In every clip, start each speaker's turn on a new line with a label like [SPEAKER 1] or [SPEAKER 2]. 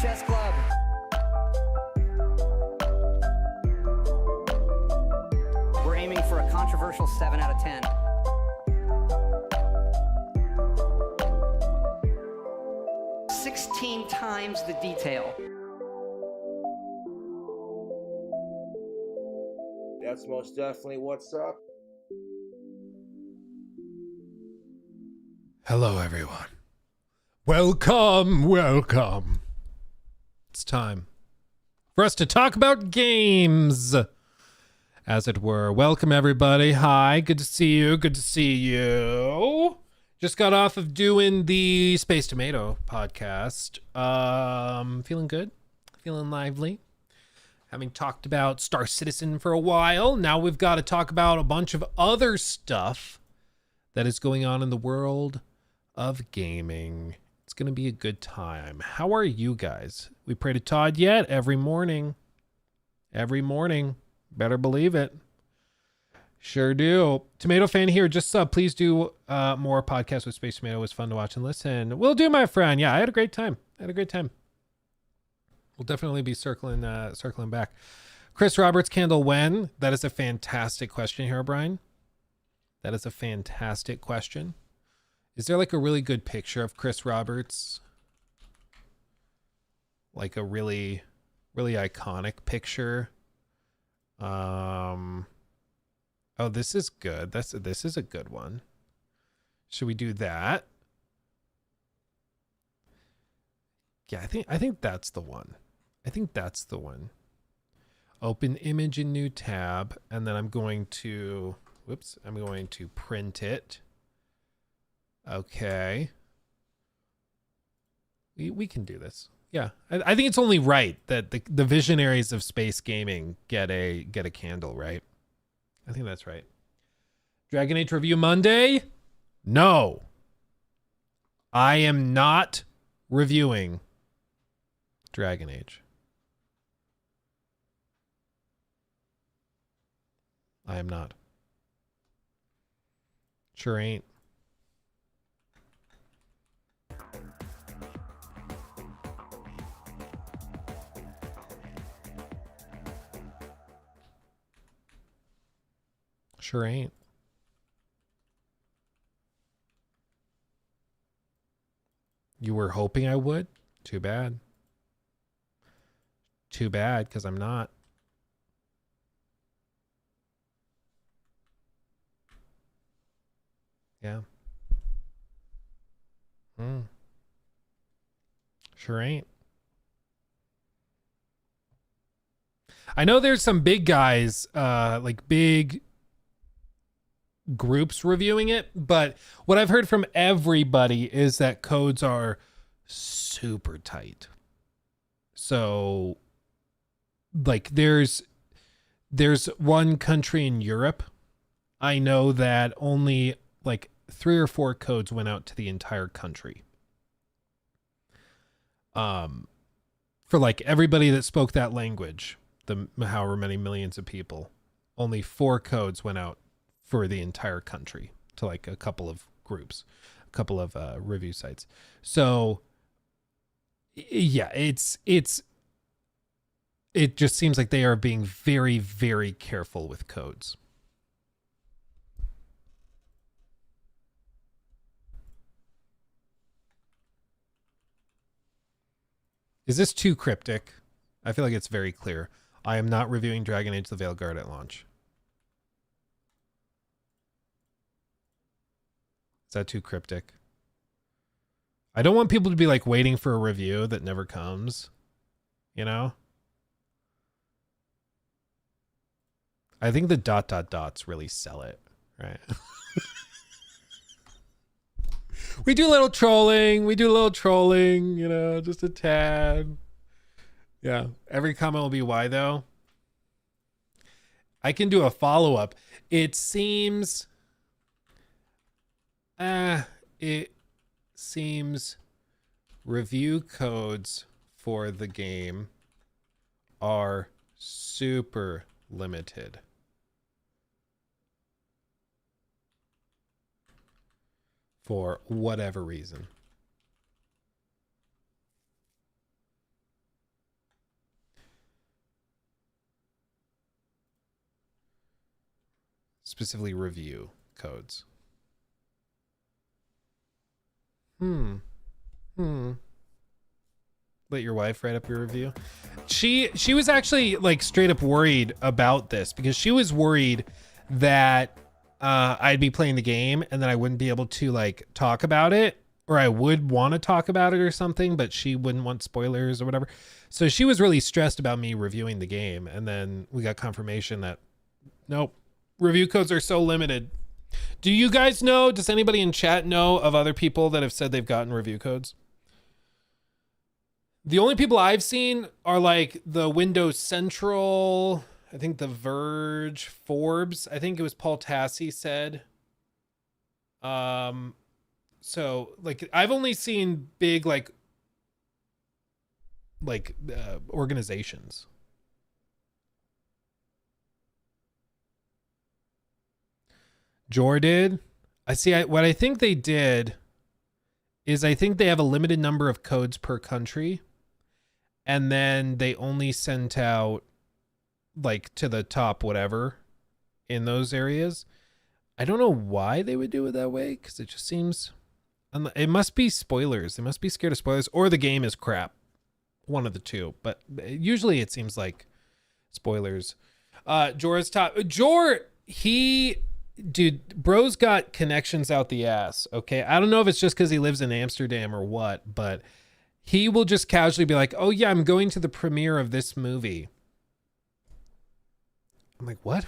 [SPEAKER 1] Chess Club. We're aiming for a controversial 7 out of 10. "16 times the detail."
[SPEAKER 2] That's most definitely what's up.
[SPEAKER 3] Hello, everyone. Welcome. It's time for us to talk about games, as it were. Welcome, everybody. Hi, good to see you. Just got off of doing the Space Tomato podcast. Feeling good, feeling lively. Having talked about Star Citizen for a while, now we've got to talk about a bunch of other stuff that is going on in the world of gaming. It's going to be a good time. How are you guys? We pray to Todd yet? Every morning. Better believe it. Sure do. Tomato fan here. Just please do more podcasts with Space Tomato. It was fun to watch and listen. Will do, my friend. Yeah, I had a great time. We'll definitely be circling back. Chris Roberts, Candle when? That is a fantastic question here, Brian. That is a fantastic question. Is there like a really good picture of Chris Roberts? Like a really, really iconic picture? Oh, this is good. This is a good one. Should we do that? Yeah, I think that's the one. Open image in new tab, and then I'm going to print it. Okay. We can do this. Yeah. I think it's only right that the visionaries of space gaming get a candle, right? I think that's right. Dragon Age review Monday? No. I am not reviewing Dragon Age. I am not. Sure ain't. Sure ain't. You were hoping I would? Too bad. Because I'm not. Yeah. Sure ain't. I know there's some big guys, like big groups reviewing it, but what I've heard from everybody is that codes are super tight. So like there's one country in Europe, I know that only like 3 or 4 codes went out to the entire country. For like everybody that spoke that language, the however many millions of people, only 4 codes went out for the entire country to like a couple of groups, a couple of review sites. So yeah, it just seems like they are being very, very careful with codes. Is this too cryptic? I feel like it's very clear. I am not reviewing Dragon Age the Veilguard at launch. Is that too cryptic? I don't want people to be like waiting for a review that never comes. You know? I think the ... dots really sell it, right? We do a little trolling, you know, just a tad. Yeah. Every comment will be why though. I can do a follow-up. It seems review codes for the game are super limited. For whatever reason. specifically review codes. Let your wife write up your review. She was actually like straight up worried about this because she was worried that I'd be playing the game and then I wouldn't be able to like talk about it, or I would want to talk about it or something, but she wouldn't want spoilers or whatever. So she was really stressed about me reviewing the game, and then we got confirmation that nope, review codes are so limited. Do you guys know, does anybody in chat know of other people that have said they've gotten review codes? The only people I've seen are like the Windows Central, I think The Verge, Forbes. I think it was Paul Tassi said. So like I've only seen big like organizations. Jor did. What I think they did is I think they have a limited number of codes per country, and then they only sent out like to the top whatever in those areas. I don't know why they would do it that way, because it just seems, it must be spoilers. They must be scared of spoilers, or the game is crap. One of the two, but usually it seems like spoilers. Jor's top. Dude, bro's got connections out the ass, okay? I don't know if it's just because he lives in Amsterdam or what, but he will just casually be like, oh yeah, I'm going to the premiere of this movie. I'm like, what?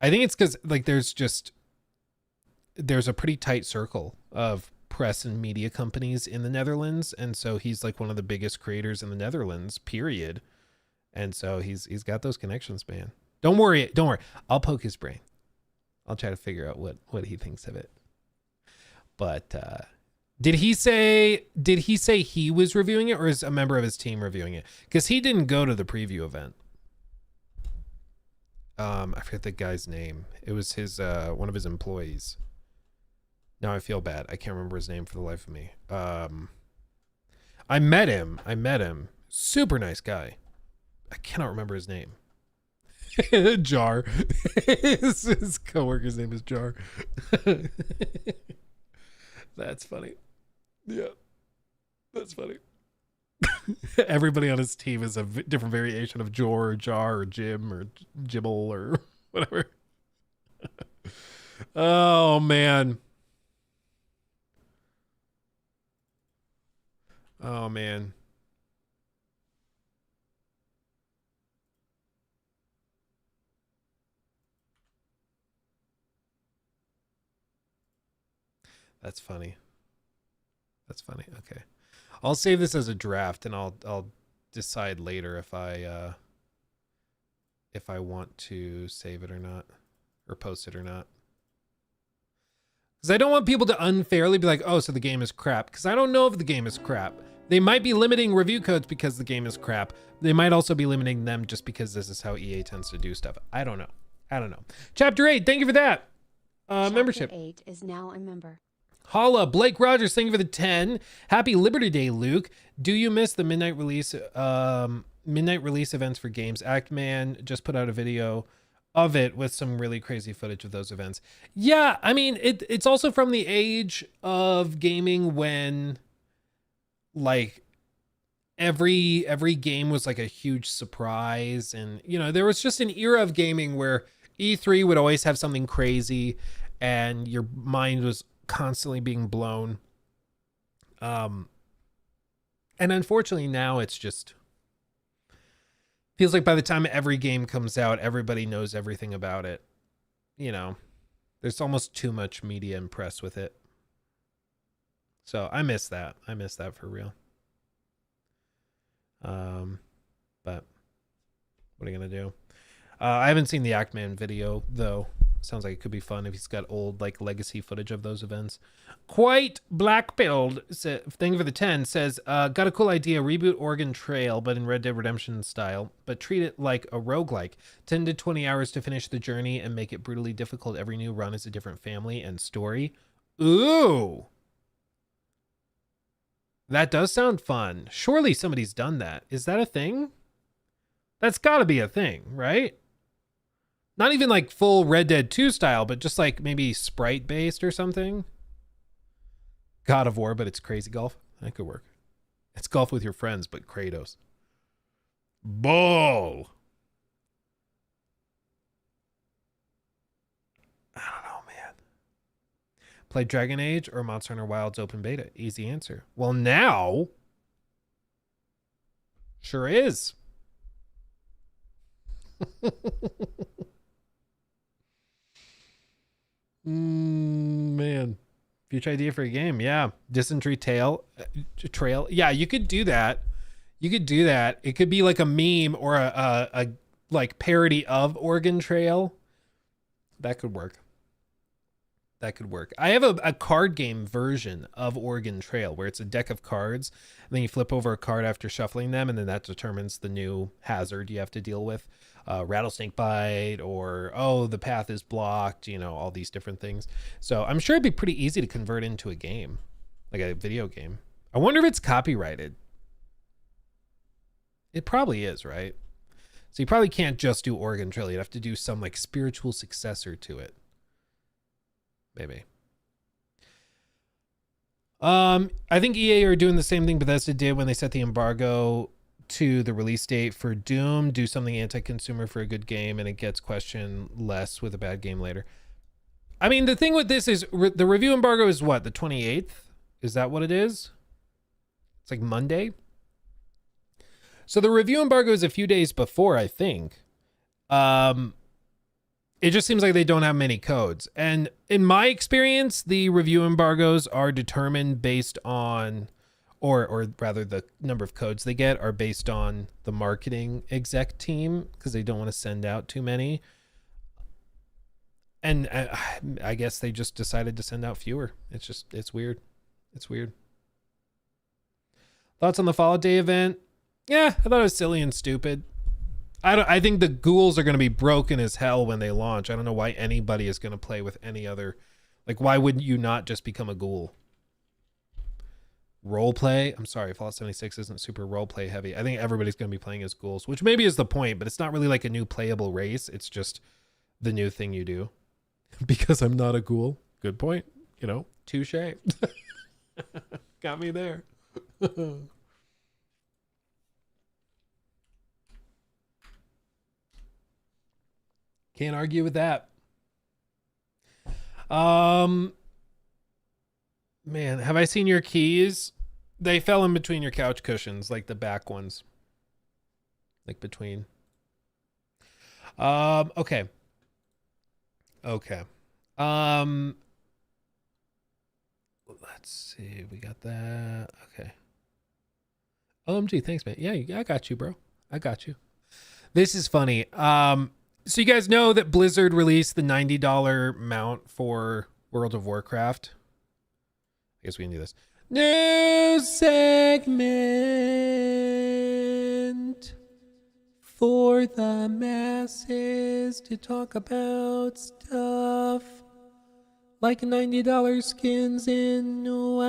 [SPEAKER 3] I think it's because like there's a pretty tight circle of press and media companies in the Netherlands, and so he's like one of the biggest creators in the Netherlands, period. And so he's got those connections, man. Don't worry. I'll poke his brain. I'll try to figure out what he thinks of it. But did he say he was reviewing it, or is a member of his team reviewing it? Because he didn't go to the preview event. I forget the guy's name. It was his one of his employees. Now I feel bad. I can't remember his name for the life of me. I met him. Super nice guy. I cannot remember his name. Jar. his coworker's name is Jar. That's funny. Yeah, that's funny. Everybody on his team is a different variation of Jor or Jar or Jim or Jibble or whatever. Oh man. Oh man. That's funny. That's funny. Okay. I'll save this as a draft, and I'll decide later if I want to save it or not, or post it or not. Because I don't want people to unfairly be like, oh, so the game is crap. Because I don't know if the game is crap. They might be limiting review codes because the game is crap. They might also be limiting them just because this is how EA tends to do stuff. I don't know. Chapter 8, thank you for that. Membership.
[SPEAKER 4] Chapter 8 is now a member.
[SPEAKER 3] Holla, Blake Rogers, thank you for the 10. Happy Liberty Day, Luke. Do you miss the midnight release events for games? Actman just put out a video of it with some really crazy footage of those events. Yeah, I mean, it's also from the age of gaming when like every game was like a huge surprise, and you know, there was just an era of gaming where E3 would always have something crazy and your mind was constantly being blown. And unfortunately now it's just feels like by the time every game comes out, everybody knows everything about it. You know, there's almost too much media and press with it. So I miss that. I miss that for real. But what are you gonna do? I haven't seen the Actman video though. Sounds like it could be fun if he's got old like legacy footage of those events. Quite black-pilled, thank you for the 10, says, got a cool idea, reboot Oregon Trail, but in Red Dead Redemption style, but treat it like a roguelike. 10 to 20 hours to finish the journey and make it brutally difficult. Every new run is a different family and story. Ooh. That does sound fun. Surely somebody's done that. Is that a thing? That's gotta be a thing, right? Not even like full Red Dead 2 style, but just like maybe sprite based or something. God of War, but it's crazy golf. That could work. It's golf with your friends, but Kratos. Bull. I don't know, man. Play Dragon Age or Monster Hunter Wilds open beta? Easy answer. Well, now. Sure is. Man. Future idea for a game. Yeah. Dysentery Trail. Yeah, you could do that. You could do that. It could be like a meme or a like parody of Oregon Trail. That could work. That could work. I have a card game version of Oregon Trail where it's a deck of cards and then you flip over a card after shuffling them and then that determines the new hazard you have to deal with. Rattlesnake bite or, oh, the path is blocked, you know, all these different things. So I'm sure it'd be pretty easy to convert into a game, like a video game. I wonder if it's copyrighted. It probably is, right? So you probably can't just do Oregon Trail. You'd have to do some like spiritual successor to it. Maybe. I think EA are doing the same thing Bethesda did when they set the embargo to the release date for Doom. Do something anti-consumer for a good game, and it gets questioned less with a bad game later. I mean, the thing with this is the review embargo is what, the 28th? Is that what it is? It's like Monday. So the review embargo is a few days before, I think. It just seems like they don't have many codes. And in my experience, the review embargoes are determined based on, or rather the number of codes they get are based on the marketing exec team because they don't want to send out too many. And I guess they just decided to send out fewer. It's weird. It's weird. Thoughts on the Fallout Day event? Yeah, I thought it was silly and stupid. I think the ghouls are going to be broken as hell when they launch. I don't know why anybody is going to play with any other. Like, why wouldn't you not just become a ghoul? Roleplay? I'm sorry, Fallout 76 isn't super roleplay heavy. I think everybody's going to be playing as ghouls, which maybe is the point, but it's not really like a new playable race. It's just the new thing you do. Because I'm not a ghoul. Good point. You know, touche. Got me there. Can't argue with that. Man, have I seen your keys? They fell in between your couch cushions, like the back ones. Like between. Okay. Okay. Let's see. We got that. Okay. OMG, thanks, man. Yeah, I got you, bro. I got you. This is funny. So you guys know that Blizzard released the $90 mount for World of Warcraft. I guess we can do this. New segment for the masses to talk about stuff like $90 skins in WoW.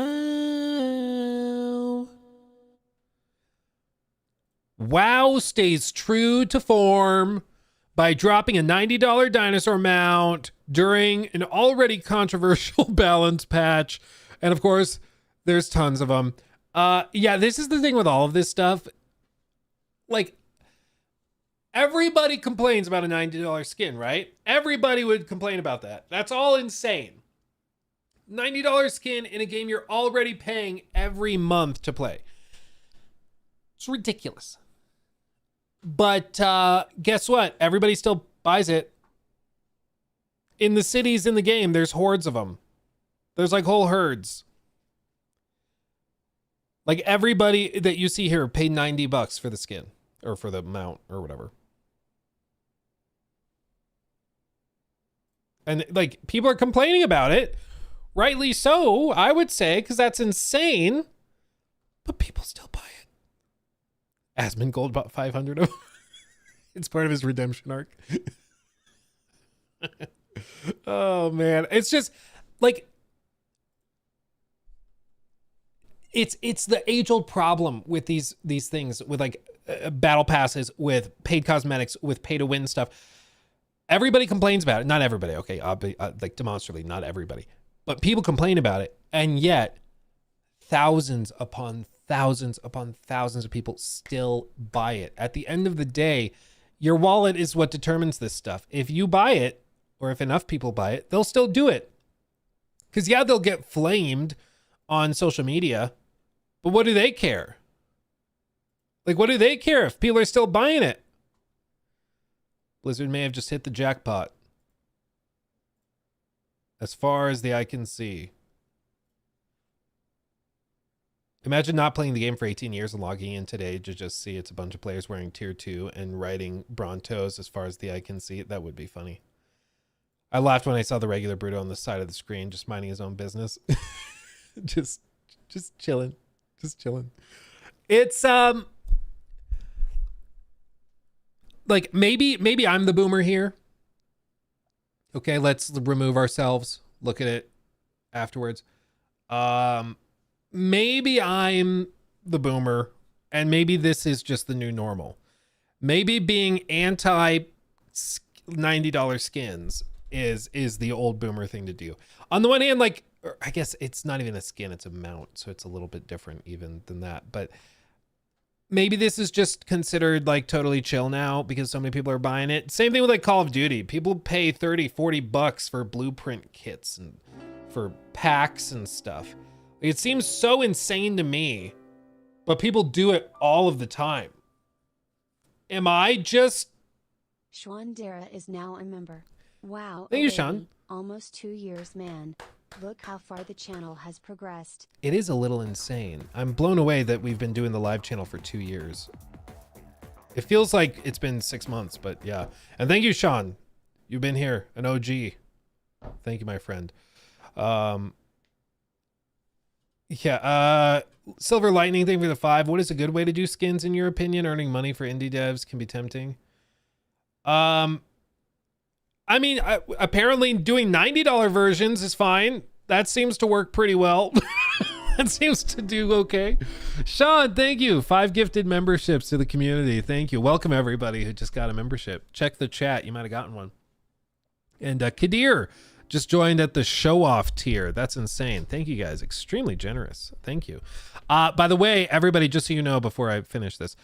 [SPEAKER 3] WoW stays true to form by dropping a $90 dinosaur mount during an already controversial balance patch. And of course, there's tons of them. Yeah, this is the thing with all of this stuff. Like, everybody complains about a $90 skin, right? Everybody would complain about that. That's all insane. $90 skin in a game you're already paying every month to play. It's ridiculous. But guess what? Everybody still buys it. In the cities in the game, there's hordes of them. There's like whole herds. Like everybody that you see here paid $90 for the skin or for the mount or whatever. And like people are complaining about it. Rightly so, I would say, because that's insane. But people still buy it. Asmon Gold bought 500 of them. It's part of his redemption arc. Oh man, it's just like it's the age-old problem with these things with like battle passes, with paid cosmetics, with pay to win stuff. Everybody complains about it. Not everybody, okay, like demonstrably, not everybody. But people complain about it, and yet thousands upon thousands upon thousands of people still buy it. At the end of the day, your wallet is what determines this stuff. If you buy it, or if enough people buy it, they'll still do it. Because, yeah, they'll get flamed on social media, but what do they care? Like, what do they care if people are still buying it? Blizzard may have just hit the jackpot. As far as the eye can see. Imagine not playing the game for 18 years and logging in today to just see it's a bunch of players wearing tier 2 and riding Brontos as far as the eye can see. That would be funny. I laughed when I saw the regular Bruto on the side of the screen just minding his own business. just chilling. Just chilling. It's like maybe I'm the boomer here. Okay, let's remove ourselves. Look at it afterwards. Maybe I'm the boomer, and maybe this is just the new normal. Maybe being anti $90 skins is the old boomer thing to do. On the one hand, like, I guess it's not even a skin, it's a mount, so it's a little bit different even than that. But maybe this is just considered like totally chill now because so many people are buying it. Same thing with like Call of Duty. People pay 30, 40 bucks for blueprint kits and for packs and stuff. It seems so insane to me, but people do it all of the time. Am I just...
[SPEAKER 4] Schwandera is now a member. Wow.
[SPEAKER 3] Thank you, Sean.
[SPEAKER 4] Almost 2 years, man. Look how far the channel has progressed.
[SPEAKER 3] It is a little insane. I'm blown away that we've been doing the live channel for 2 years. It feels like it's been 6 months, but yeah. And thank you, Sean. You've been here, an OG. Thank you, my friend. Silver Lightning thing for the 5. What is a good way to do skins in your opinion? Earning money for indie devs can be tempting. I mean, apparently doing $90 versions is fine. That seems to work pretty well. That seems to do okay. Sean, thank you. 5 gifted memberships to the community. Thank you. Welcome everybody who just got a membership. Check the chat. You might have gotten one. And Kadir just joined at the show off tier. That's insane. Thank you guys. Extremely generous. Thank you. By the way, everybody, just so you know before I finish this,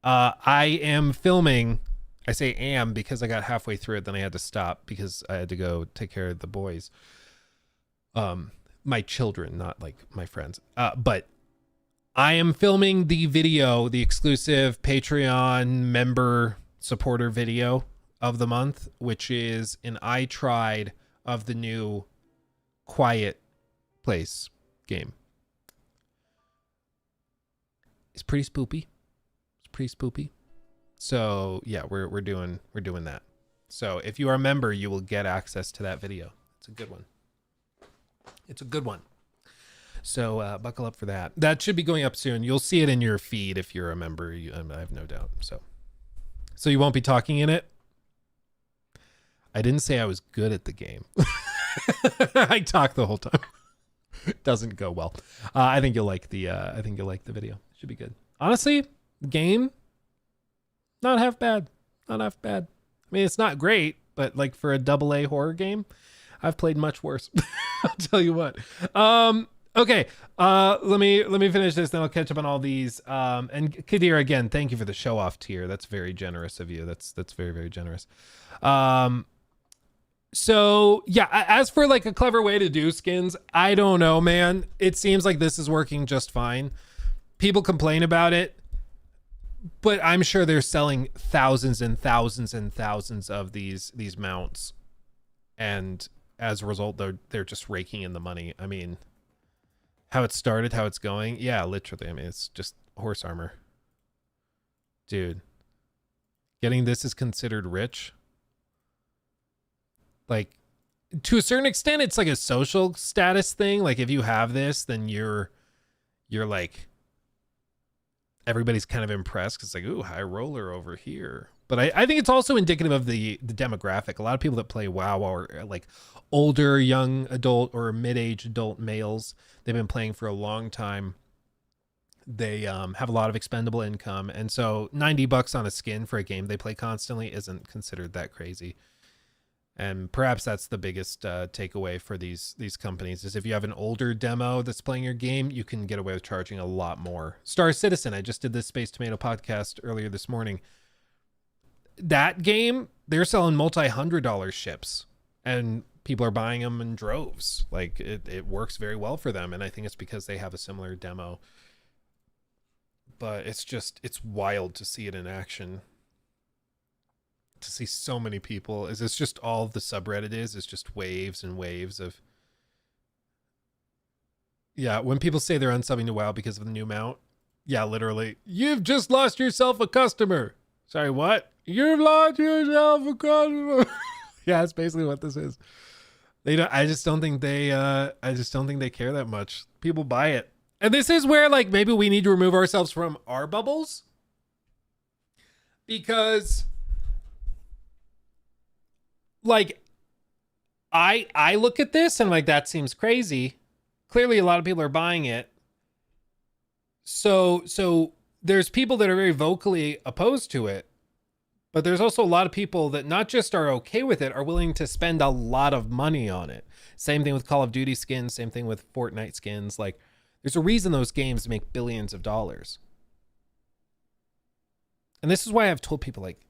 [SPEAKER 3] I am filming. I say am because I got halfway through it, then I had to stop because I had to go take care of the boys. My children, not like my friends. But I am filming the video, the exclusive Patreon member supporter video of the month, which is an I tried of the new Quiet Place game. It's pretty spoopy. It's pretty spoopy. So yeah, we're doing that. So if you are a member, you will get access to that video. It's a good one. It's a good one. So buckle up for that. That should be going up soon. You'll see it in your feed if you're a member. I have no doubt. So you won't be talking in it. I didn't say I was good at the game. I talk the whole time. It doesn't go well. I think you'll like the video. It should be good. Honestly, game. Not half bad. Not half bad. I mean, it's not great, but like for a AA horror game, I've played much worse. I'll tell you what. Okay. Let me finish this, then I'll catch up on all these. And Kadir, again, thank you for the show off tier. That's very generous of you. That's very, very generous. So yeah, as for like a clever way to do skins, I don't know, man. It seems like this is working just fine. People complain about it, but I'm sure they're selling thousands and thousands and thousands of these mounts, and as a result, they're just raking in the money. I mean, how it started, how it's going, yeah, literally. I mean, it's just horse armor, dude. Getting this is considered rich. Like, to a certain extent, it's like a social status thing. Like, if you have this, then you're like, everybody's kind of impressed because it's like, ooh, high roller over here. But I think it's also indicative of the demographic. A lot of people that play WoW are like older, young adult or mid-age adult males. They've been playing for a long time. They have a lot of expendable income. And so $90 on a skin for a game they play constantly isn't considered that crazy. And perhaps that's the biggest takeaway for these companies is if you have an older demo that's playing your game, you can get away with charging a lot more. Star Citizen, I just did this Space Tomato podcast earlier this morning. That game, they're selling multi-$100 ships, and people are buying them in droves. Like it works very well for them, and I think it's because they have a similar demo. But it's wild to see it in action. To see so many people. Is this just all the subreddit is? It's just waves and waves of. Yeah, when people say they're unsubbing to WoW because of the new mount, yeah, literally, you've just lost yourself a customer. Sorry, what? You've lost yourself a customer. Yeah, that's basically what this is. They don't. I just don't think they. I just don't think they care that much. People buy it, and this is where like maybe we need to remove ourselves from our bubbles, because. Like, I look at this and I'm like, that seems crazy. Clearly, a lot of people are buying it. So there's people that are very vocally opposed to it, but there's also a lot of people that not just are okay with it, are willing to spend a lot of money on it. Same thing with Call of Duty skins, same thing with Fortnite skins. Like, there's a reason those games make billions of dollars. And this is why I've told people, like,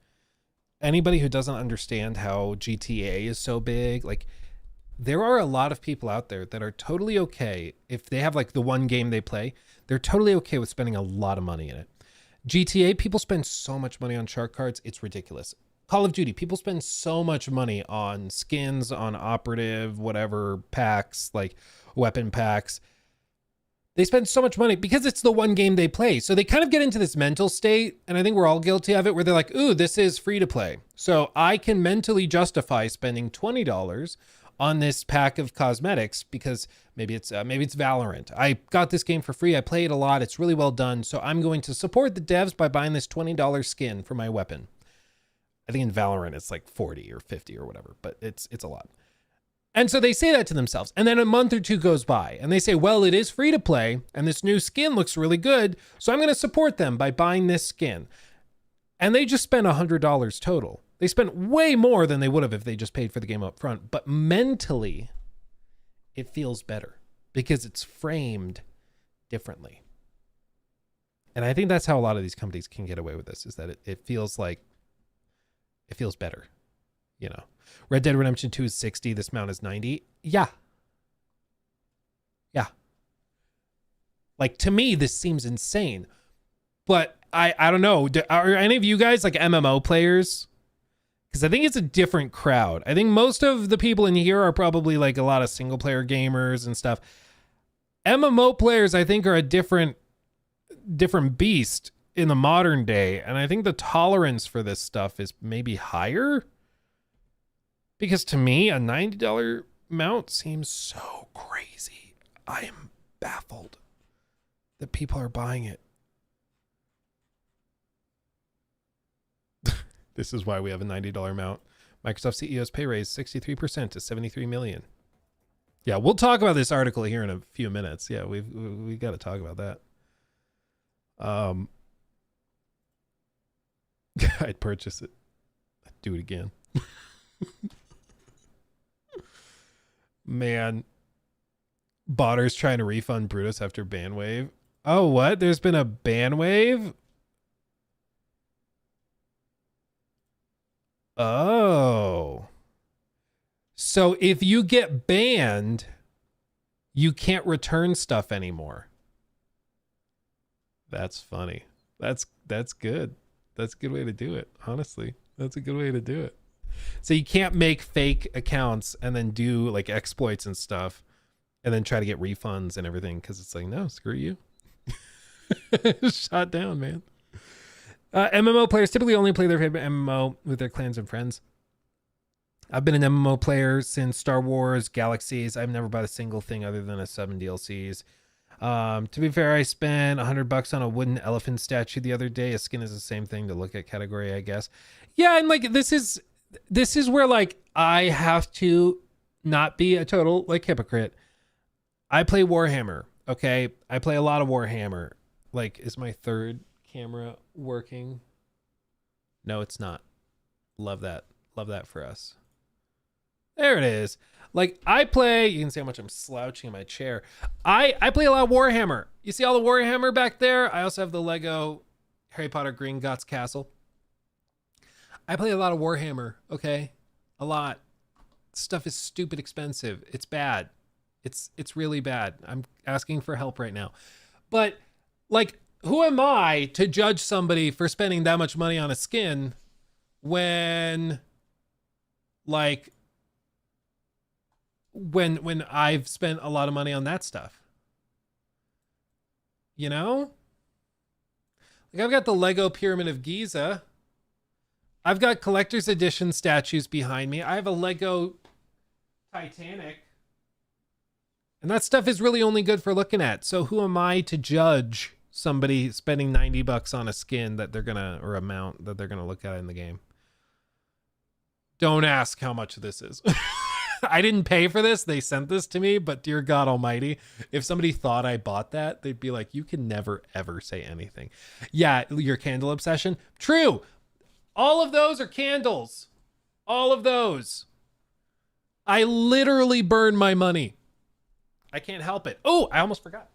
[SPEAKER 3] anybody who doesn't understand how GTA is so big, like there are a lot of people out there that are totally okay if they have like the one game they play, they're totally okay with spending a lot of money in it. GTA, people spend so much money on shark cards, it's ridiculous. Call of Duty, people spend so much money on skins, on operative, whatever packs, like weapon packs. They spend so much money because it's the one game they play. So they kind of get into this mental state, and I think we're all guilty of it, where they're like, ooh, this is free to play. So I can mentally justify spending $20 on this pack of cosmetics because maybe it's Valorant. I got this game for free. I play it a lot. It's really well done. So I'm going to support the devs by buying this $20 skin for my weapon. I think in Valorant it's like 40 or 50 or whatever, but it's a lot. And so they say that to themselves. And then a month or two goes by and they say, well, it is free to play and this new skin looks really good. So I'm going to support them by buying this skin. And they just spent $100 total. They spent way more than they would have if they just paid for the game up front. But mentally, it feels better because it's framed differently. And I think that's how a lot of these companies can get away with this, is that it feels like, it feels better, you know. Red Dead Redemption 2 is 60. This mount is 90. Yeah. Yeah. Like, to me, this seems insane. But I don't know. Are any of you guys like MMO players? Because I think it's a different crowd. I think most of the people in here are probably like a lot of single player gamers and stuff. MMO players, I think, are a different beast in the modern day. And I think the tolerance for this stuff is maybe higher. Because to me, a $90 mount seems so crazy. I am baffled that people are buying it. This is why we have a $90 mount. Microsoft CEO's pay raise 63% to $73 million. Yeah, we'll talk about this article here in a few minutes. Yeah, we got to talk about that. I'd purchase it. I'd do it again. Man, Botter's trying to refund Brutus after ban wave. Oh, what? There's been a ban wave? Oh. So if you get banned, you can't return stuff anymore. That's funny. That's good. That's a good way to do it, honestly. That's a good way to do it. So you can't make fake accounts and then do like exploits and stuff and then try to get refunds and everything, because it's like, no, screw you. Shot down, man. MMO players typically only play their favorite MMO with their clans and friends. I've been an MMO player since Star Wars Galaxies. I've never bought a single thing other than a 7 DLCs. To be fair, I spent $100 on a wooden elephant statue the other day. A skin is the same thing to look at category, I guess. Yeah, and like this is where like I have to not be a total like hypocrite. I play Warhammer, okay? I play a lot of Warhammer. Like, is my third camera working? No, it's not. Love that. Love that for us. There it is. Like I play, you can see how much I'm slouching in my chair. I play a lot of Warhammer. You see all the Warhammer back there? I also have the Lego Harry Potter Gringotts Castle. I play a lot of Warhammer, okay? A lot. Stuff is stupid expensive. It's bad. It's really bad. I'm asking for help right now. But like, who am I to judge somebody for spending that much money on a skin when like when I've spent a lot of money on that stuff? You know? Like I've got the Lego Pyramid of Giza. I've got collector's edition statues behind me. I have a Lego Titanic. And that stuff is really only good for looking at. So who am I to judge somebody spending $90 on a skin that they're gonna, or a mount that they're gonna look at in the game? Don't ask how much this is. I didn't pay for this. They sent this to me, but dear God Almighty, if somebody thought I bought that, they'd be like, you can never, ever say anything. Yeah, your candle obsession. True. All of those are candles. All of those. I literally burn my money. I can't help it. Oh, I almost forgot.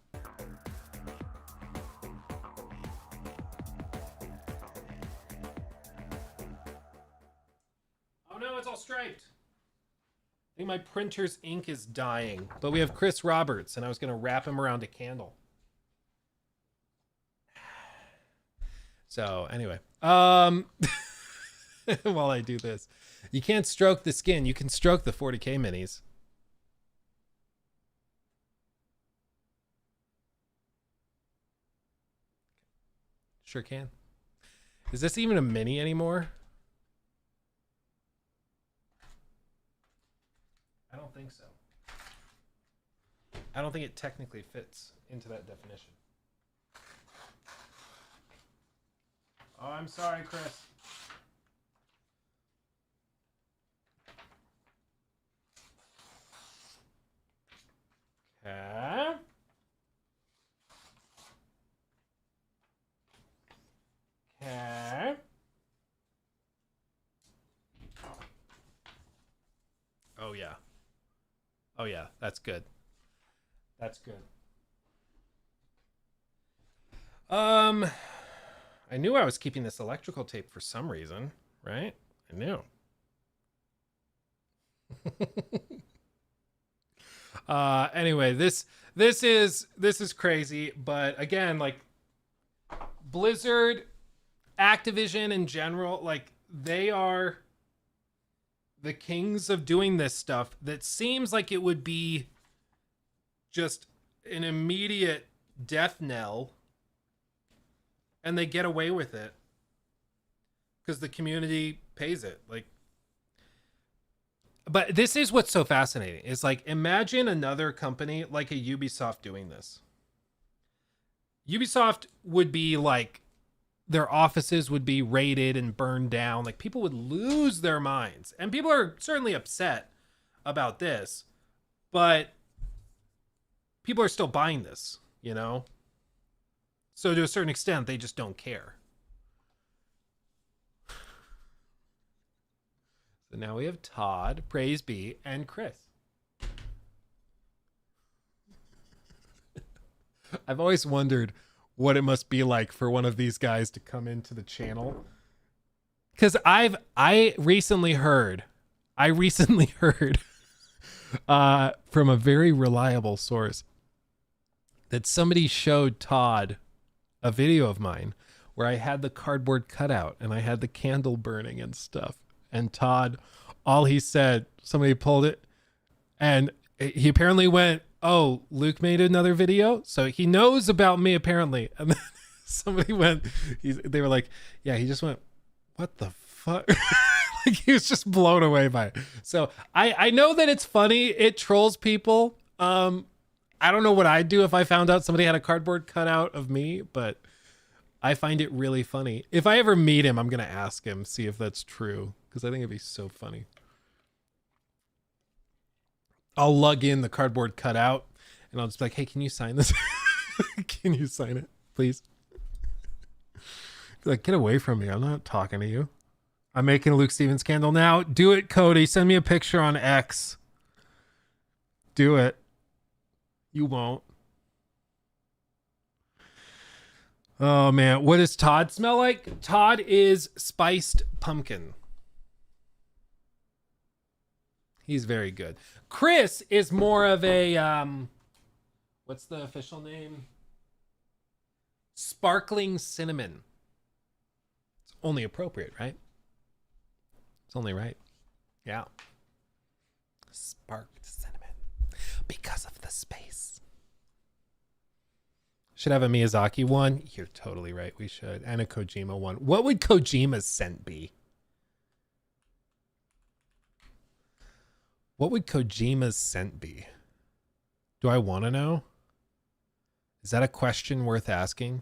[SPEAKER 3] Oh no, it's all striped. I think my printer's ink is dying, but we have Chris Roberts and I was going to wrap him around a candle. So anyway, while I do this, you can't stroke the skin. You can stroke the 40K minis. Sure can. Is this even a mini anymore? I don't think so. I don't think it technically fits into that definition. Oh, I'm sorry, Chris. Okay. Okay. Oh yeah. Oh yeah, that's good. That's good. I knew I was keeping this electrical tape for some reason, right? I knew. Anyway, this is crazy, but again, like Blizzard, Activision in general, like they are the kings of doing this stuff that seems like it would be just an immediate death knell, and they get away with it because the community pays it. Like, but this is what's so fascinating. It's like, imagine another company like a Ubisoft doing this. Ubisoft would be like, their offices would be raided and burned down. Like, people would lose their minds. And people are certainly upset about this, but people are still buying this, you know? So to a certain extent, they just don't care. So now we have Todd, praise be, and Chris. I've always wondered what it must be like for one of these guys to come into the channel. Because I recently heard from a very reliable source that somebody showed Todd a video of mine where I had the cardboard cutout and I had the candle burning and stuff. And Todd, all he said, somebody pulled it and he apparently went, "Oh, Luke made another video?" So he knows about me apparently. And then somebody went, they were like, yeah, he just went, "What the fuck?" Like he was just blown away by it. So I know that it's funny. It trolls people. I don't know what I'd do if I found out somebody had a cardboard cutout of me, but I find it really funny. If I ever meet him, I'm going to ask him, see if that's true, because I think it'd be so funny. I'll lug in the cardboard cutout and I'll just be like, "Hey, can you sign this?" "Can you sign it, please?" Be like, "Get away from me. I'm not talking to you. I'm making a Luke Stevens candle now. Do it, Cody. Send me a picture on X. Do it. You won't. Oh, man. What does Todd smell like? Todd is spiced pumpkin. He's very good. Chris is more of a, what's the official name? Sparkling cinnamon. It's only appropriate, right? It's only right. Yeah. Sparked cinnamon. Because of the space. Should have a Miyazaki one. You're totally right. We should. And a Kojima one. What would Kojima's scent be? What would Kojima's scent be? Do I want to know? Is that a question worth asking?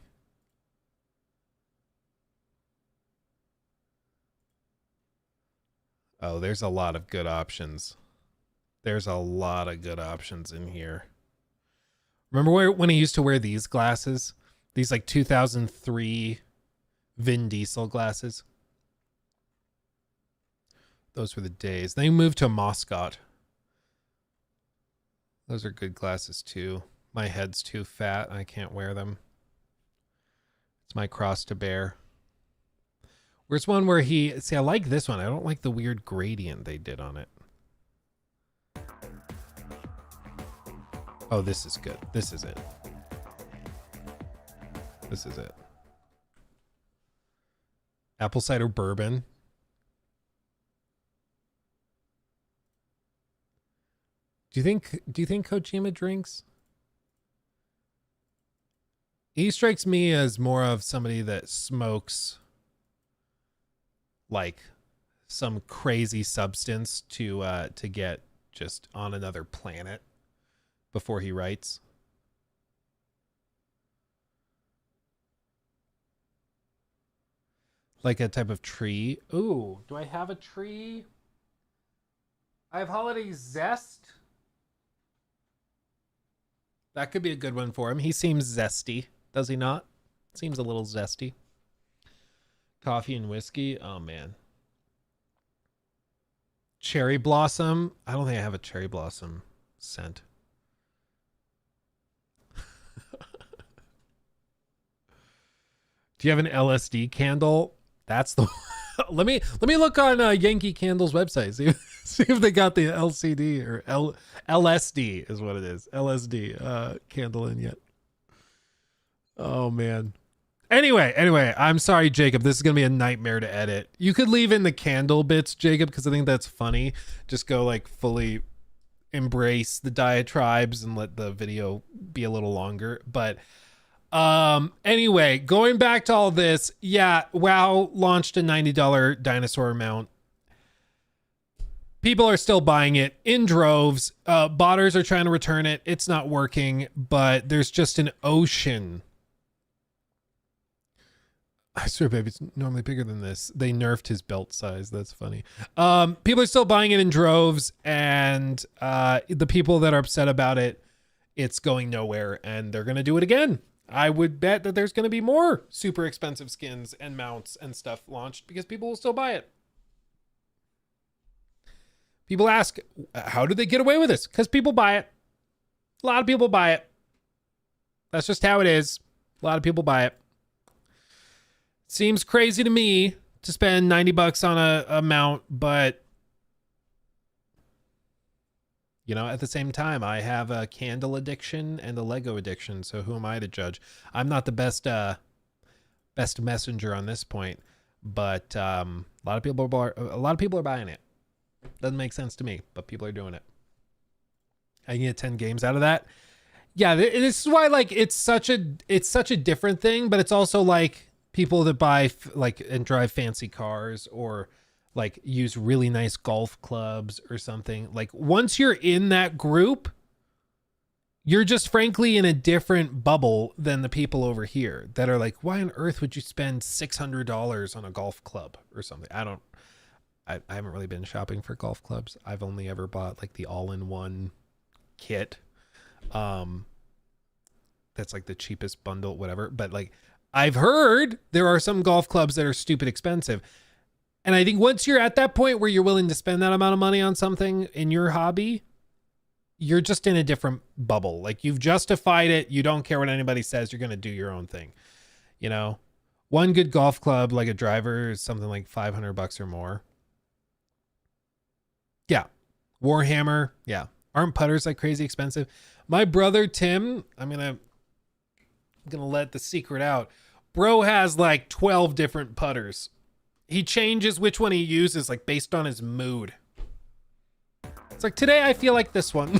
[SPEAKER 3] Oh, there's a lot of good options. There's a lot of good options in here. Remember when he used to wear these glasses? These like 2003 Vin Diesel glasses? Those were the days. Then he moved to Moscot. Those are good glasses too. My head's too fat. I can't wear them. It's my cross to bear. Where's one where he... See, I like this one. I don't like the weird gradient they did on it. Oh, this is good. This is it. This is it. Apple cider bourbon. Do you think Kojima drinks? He strikes me as more of somebody that smokes like some crazy substance to get just on another planet before he writes. Like a type of tree. Ooh, do I have a tree? I have holiday zest. That could be a good one for him. He seems zesty, does he not? Seems a little zesty. Coffee and whiskey. Oh, man. Cherry blossom. I don't think I have a cherry blossom scent. Do you have an LSD candle? That's the let me look on Yankee Candle's website. See if they got the LCD or LSD is what it is. LSD candle in yet. Oh man. Anyway, I'm sorry, Jacob. This is gonna be a nightmare to edit. You could leave in the candle bits, Jacob, because I think that's funny. Just go like fully embrace the diatribes and let the video be a little longer. But anyway, going back to all this, yeah, WoW launched a $90 dinosaur mount. People are still buying it in droves. Botters are trying to return it. It's not working, but there's just an ocean. I swear, baby, it's normally bigger than this. They nerfed his belt size. That's funny. People are still buying it in droves, and the people that are upset about it, it's going nowhere, and they're going to do it again. I would bet that there's going to be more super expensive skins and mounts and stuff launched because people will still buy it. People ask, how do they get away with this? Because people buy it. A lot of people buy it. That's just how it is. A lot of people buy it. Seems crazy to me to spend $90 on a mount, but you know, at the same time, I have a candle addiction and a Lego addiction. So who am I to judge? I'm not the best messenger on this point, but a lot of people are buying it. Doesn't make sense to me, but people are doing it. I can get 10 games out of that. Yeah, this is why like it's such a different thing, but it's also like people that buy like and drive fancy cars or like use really nice golf clubs or something. Like once you're in that group, you're just frankly in a different bubble than the people over here that are like, why on earth would you spend $600 on a golf club or something? I haven't really been shopping for golf clubs. I've only ever bought like the all-in-one kit. That's like the cheapest bundle, whatever. But like I've heard there are some golf clubs that are stupid expensive. And I think once you're at that point where you're willing to spend that amount of money on something in your hobby, you're just in a different bubble. Like, you've justified it. You don't care what anybody says. You're going to do your own thing. You know, one good golf club, like a driver, is something like $500 or more. Yeah. Warhammer. Yeah. Aren't putters like crazy expensive? My brother, Tim, I'm going to let the secret out. Bro has like 12 different putters. He changes which one he uses, like, based on his mood. It's like, today I feel like this one.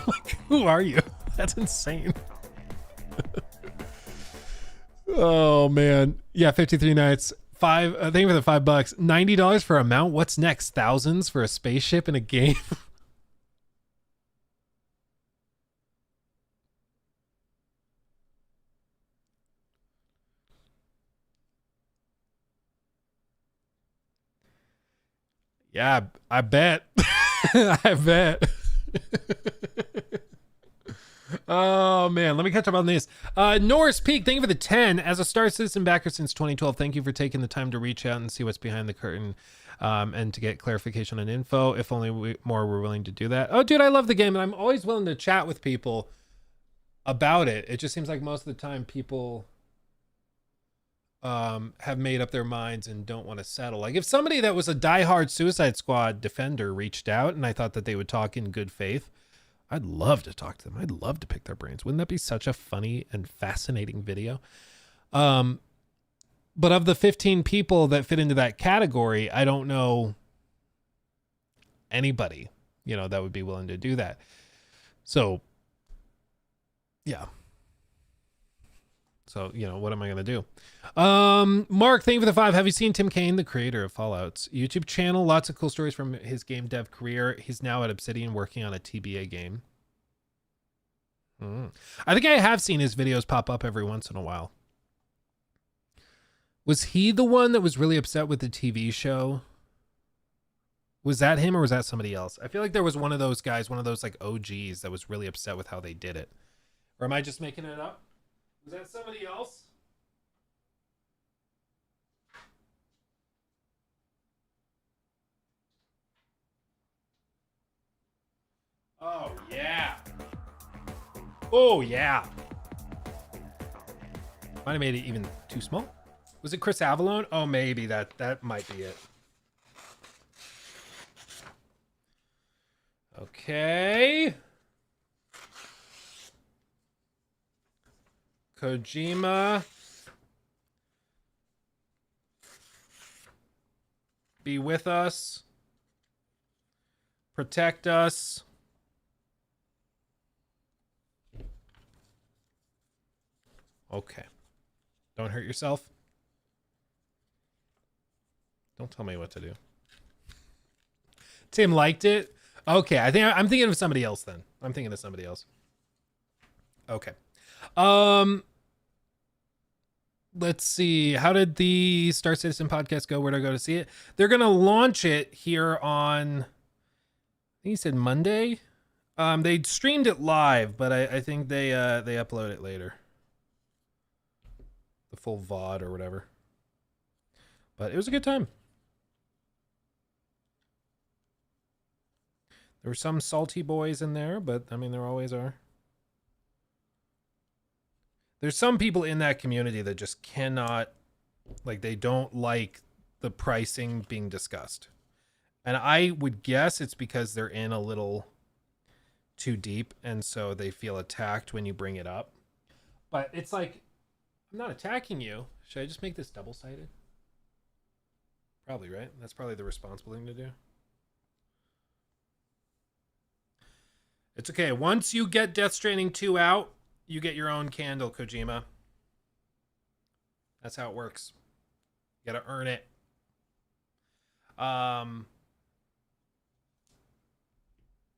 [SPEAKER 3] Like, who are you? That's insane. Oh, man. Yeah, 53 nights. Thank you for the $5. $90 for a mount. What's next? Thousands for a spaceship in a game? Yeah, I bet. I bet. Oh, man. Let me catch up on this. Norris Peak, thank you for the 10. As a Star Citizen backer since 2012, thank you for taking the time to reach out and see what's behind the curtain, and to get clarification and info. If only more were willing to do that. Oh, dude, I love the game, and I'm always willing to chat with people about it. It just seems like most of the time people have made up their minds and don't want to settle. Like, if somebody that was a diehard Suicide Squad defender reached out and I thought that they would talk in good faith, I'd love to talk to them. I'd love to pick their brains. Wouldn't that be such a funny and fascinating video? But of the 15 people that fit into that category, I don't know anybody, that would be willing to do that. So, yeah. So, what am I going to do? Mark, thank you for the 5. Have you seen Tim Kaine, the creator of Fallout's YouTube channel? Lots of cool stories from his game dev career. He's now at Obsidian working on a TBA game. I think I have seen his videos pop up every once in a while. Was he the one that was really upset with the TV show? Was that him or was that somebody else? I feel like there was one of those guys, one of those like OGs that was really upset with how they did it. Or am I just making it up? Was that somebody else? Oh, yeah. Oh, yeah. Might have made it even too small. Was it Chris Avallone? Oh, maybe that might be it. Okay. Kojima. Be with us. Protect us. Okay. Don't hurt yourself. Don't tell me what to do. Tim liked it. Okay, I'm thinking of somebody else then. I'm thinking of somebody else. Okay. Let's see. How did the Star Citizen podcast go? Where do I go to see it? They're going to launch it here on, I think he said Monday. They streamed it live, but I think they upload it later. The full VOD or whatever. But it was a good time. There were some salty boys in there, but I mean, there always are. There's some people in that community that just cannot, like, they don't like the pricing being discussed. And I would guess it's because they're in a little too deep, and so they feel attacked when you bring it up. But it's like, I'm not attacking you. Should I just make this double-sided? Probably, right? That's probably the responsible thing to do. It's okay. Once you get Death Stranding 2 out, you get your own candle, Kojima. That's how it works. You gotta earn it.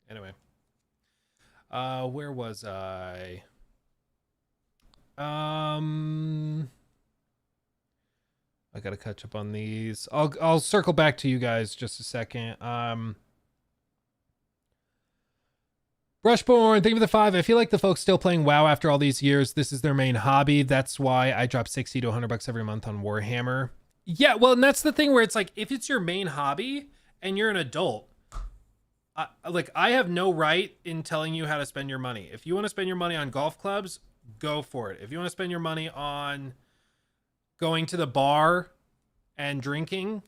[SPEAKER 3] Anyway. Where was I? I gotta catch up on these. I'll circle back to you guys just a second. Brushborn, thank you for the 5. I feel like the folks still playing WoW after all these years. This is their main hobby. That's why I drop $60 to $100 every month on Warhammer. Yeah, well, and that's the thing where it's like, if it's your main hobby and you're an adult, I have no right in telling you how to spend your money. If you want to spend your money on golf clubs, go for it. If you want to spend your money on going to the bar and drinking,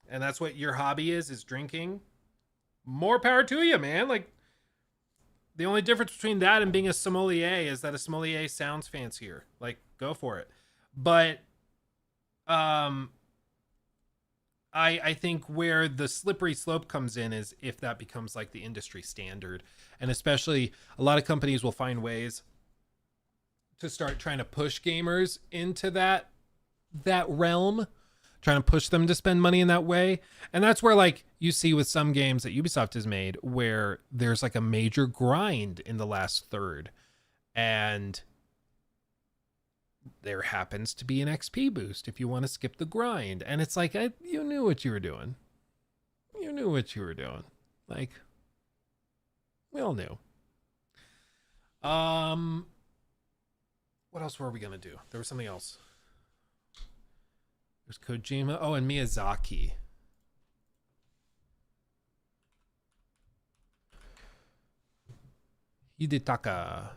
[SPEAKER 3] and that's what your hobby is drinking, more power to you, man. Like, the only difference between that and being a sommelier is that a sommelier sounds fancier. Like, go for it. But I think where the slippery slope comes in is if that becomes like the industry standard. And especially a lot of companies will find ways to start trying to push gamers into that realm, trying to push them to spend money in that way. And that's where, like, you see with some games that Ubisoft has made where there's like a major grind in the last third, and there happens to be an XP boost if you want to skip the grind. And it's like, you knew what you were doing. You knew what you were doing. Like, we all knew. What else were we going to do? There was something else. There's Kojima. Oh, and Miyazaki. Hidetaka.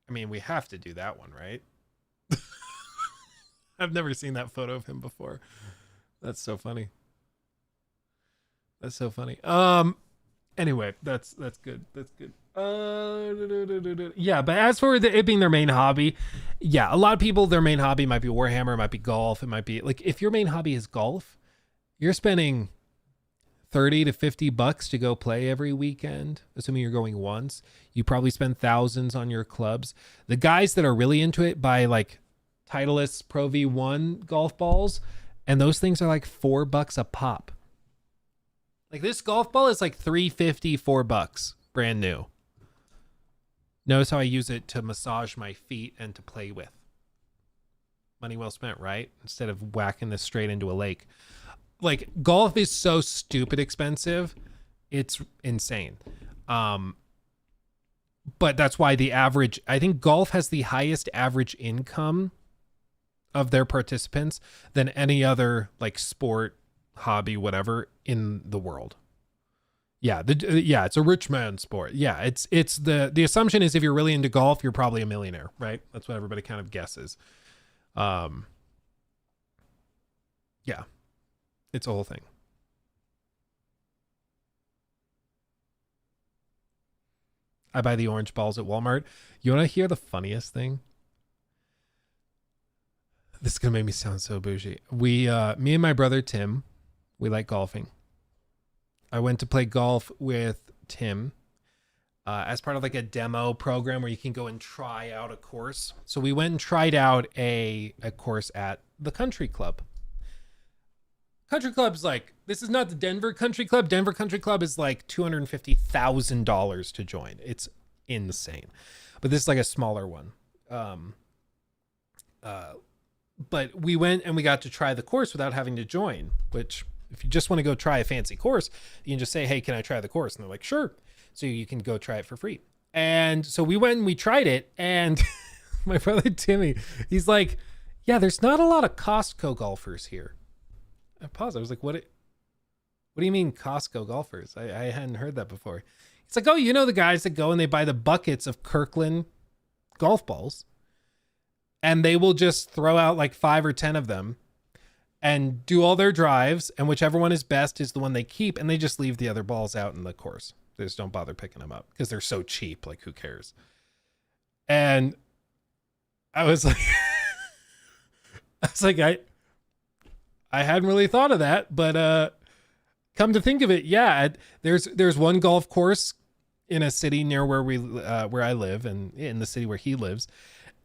[SPEAKER 3] I mean, we have to do that one, right? I've never seen that photo of him before. That's so funny. That's so funny. Anyway, that's good. That's good. Yeah, but as for it being their main hobby, yeah, a lot of people, their main hobby might be Warhammer, it might be golf, it might be like, if your main hobby is golf, you're spending $30 to $50 to go play every weekend, assuming you're going once. You probably spend thousands on your clubs. The guys that are really into it buy like Titleist Pro V1 golf balls, and those things are like $4 a pop. Like, this golf ball is like $3.50, $4, brand new. Notice how I use it to massage my feet and to play with. Money well spent, right? Instead of whacking this straight into a lake. Like, golf is so stupid expensive. It's insane. But that's why I think golf has the highest average income of their participants than any other like sport, hobby, whatever in the world. Yeah, it's a rich man sport. Yeah, it's the assumption is if you're really into golf, you're probably a millionaire, right? That's what everybody kind of guesses. Yeah. It's a whole thing. I buy the orange balls at Walmart. You want to hear the funniest thing? This is going to make me sound so bougie. Me and my brother, Tim, we like golfing. I went to play golf with Tim as part of like a demo program where you can go and try out a course. So we went and tried out a course at the country club. Country Club's like, this is not the Denver Country Club. Denver Country Club is like $250,000 to join. It's insane. But this is like a smaller one. But we went and we got to try the course without having to join, which if you just want to go try a fancy course, you can just say, hey, can I try the course? And they're like, sure. So you can go try it for free. And so we went and we tried it. And my brother, Timmy, he's like, yeah, there's not a lot of Costco golfers here. I paused. I was like, what do you mean Costco golfers? I hadn't heard that before. It's like, oh, you know the guys that go and they buy the buckets of Kirkland golf balls and they will just throw out like 5 or 10 of them and do all their drives, and whichever one is best is the one they keep, and they just leave the other balls out in the course. They just don't bother picking them up because they're so cheap. Like, who cares? And I was like, I hadn't really thought of that, but come to think of it, yeah, there's one golf course in a city near where I live, and in the city where he lives,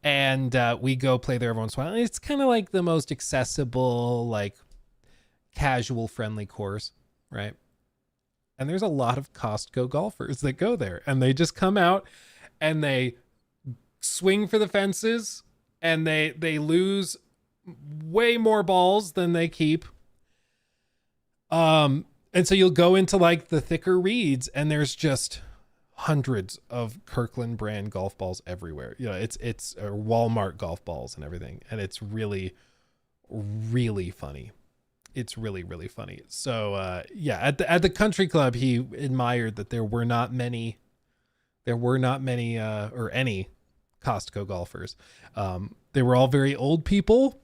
[SPEAKER 3] and we go play there every once in a while. It's kind of like the most accessible, like casual, friendly course, right? And there's a lot of Costco golfers that go there, and they just come out and they swing for the fences, and they lose way more balls than they keep. And so you'll go into like the thicker reeds, and there's just hundreds of Kirkland brand golf balls everywhere. You know, it's Walmart golf balls and everything, and it's really, really funny. It's really, really funny. So yeah, at the country club, he admired that there were not many or any Costco golfers. They were all very old people,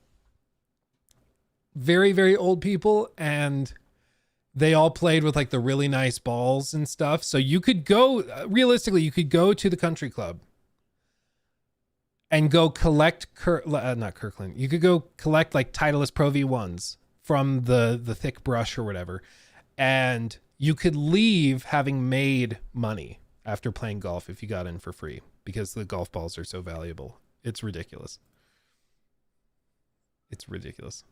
[SPEAKER 3] very, very old people, and they all played with like the really nice balls and stuff. So you could go, realistically, you could go to the country club and go collect not Kirkland. You could go collect like Titleist Pro V1s from the thick brush or whatever, and you could leave having made money after playing golf if you got in for free, because the golf balls are so valuable. It's ridiculous. It's ridiculous.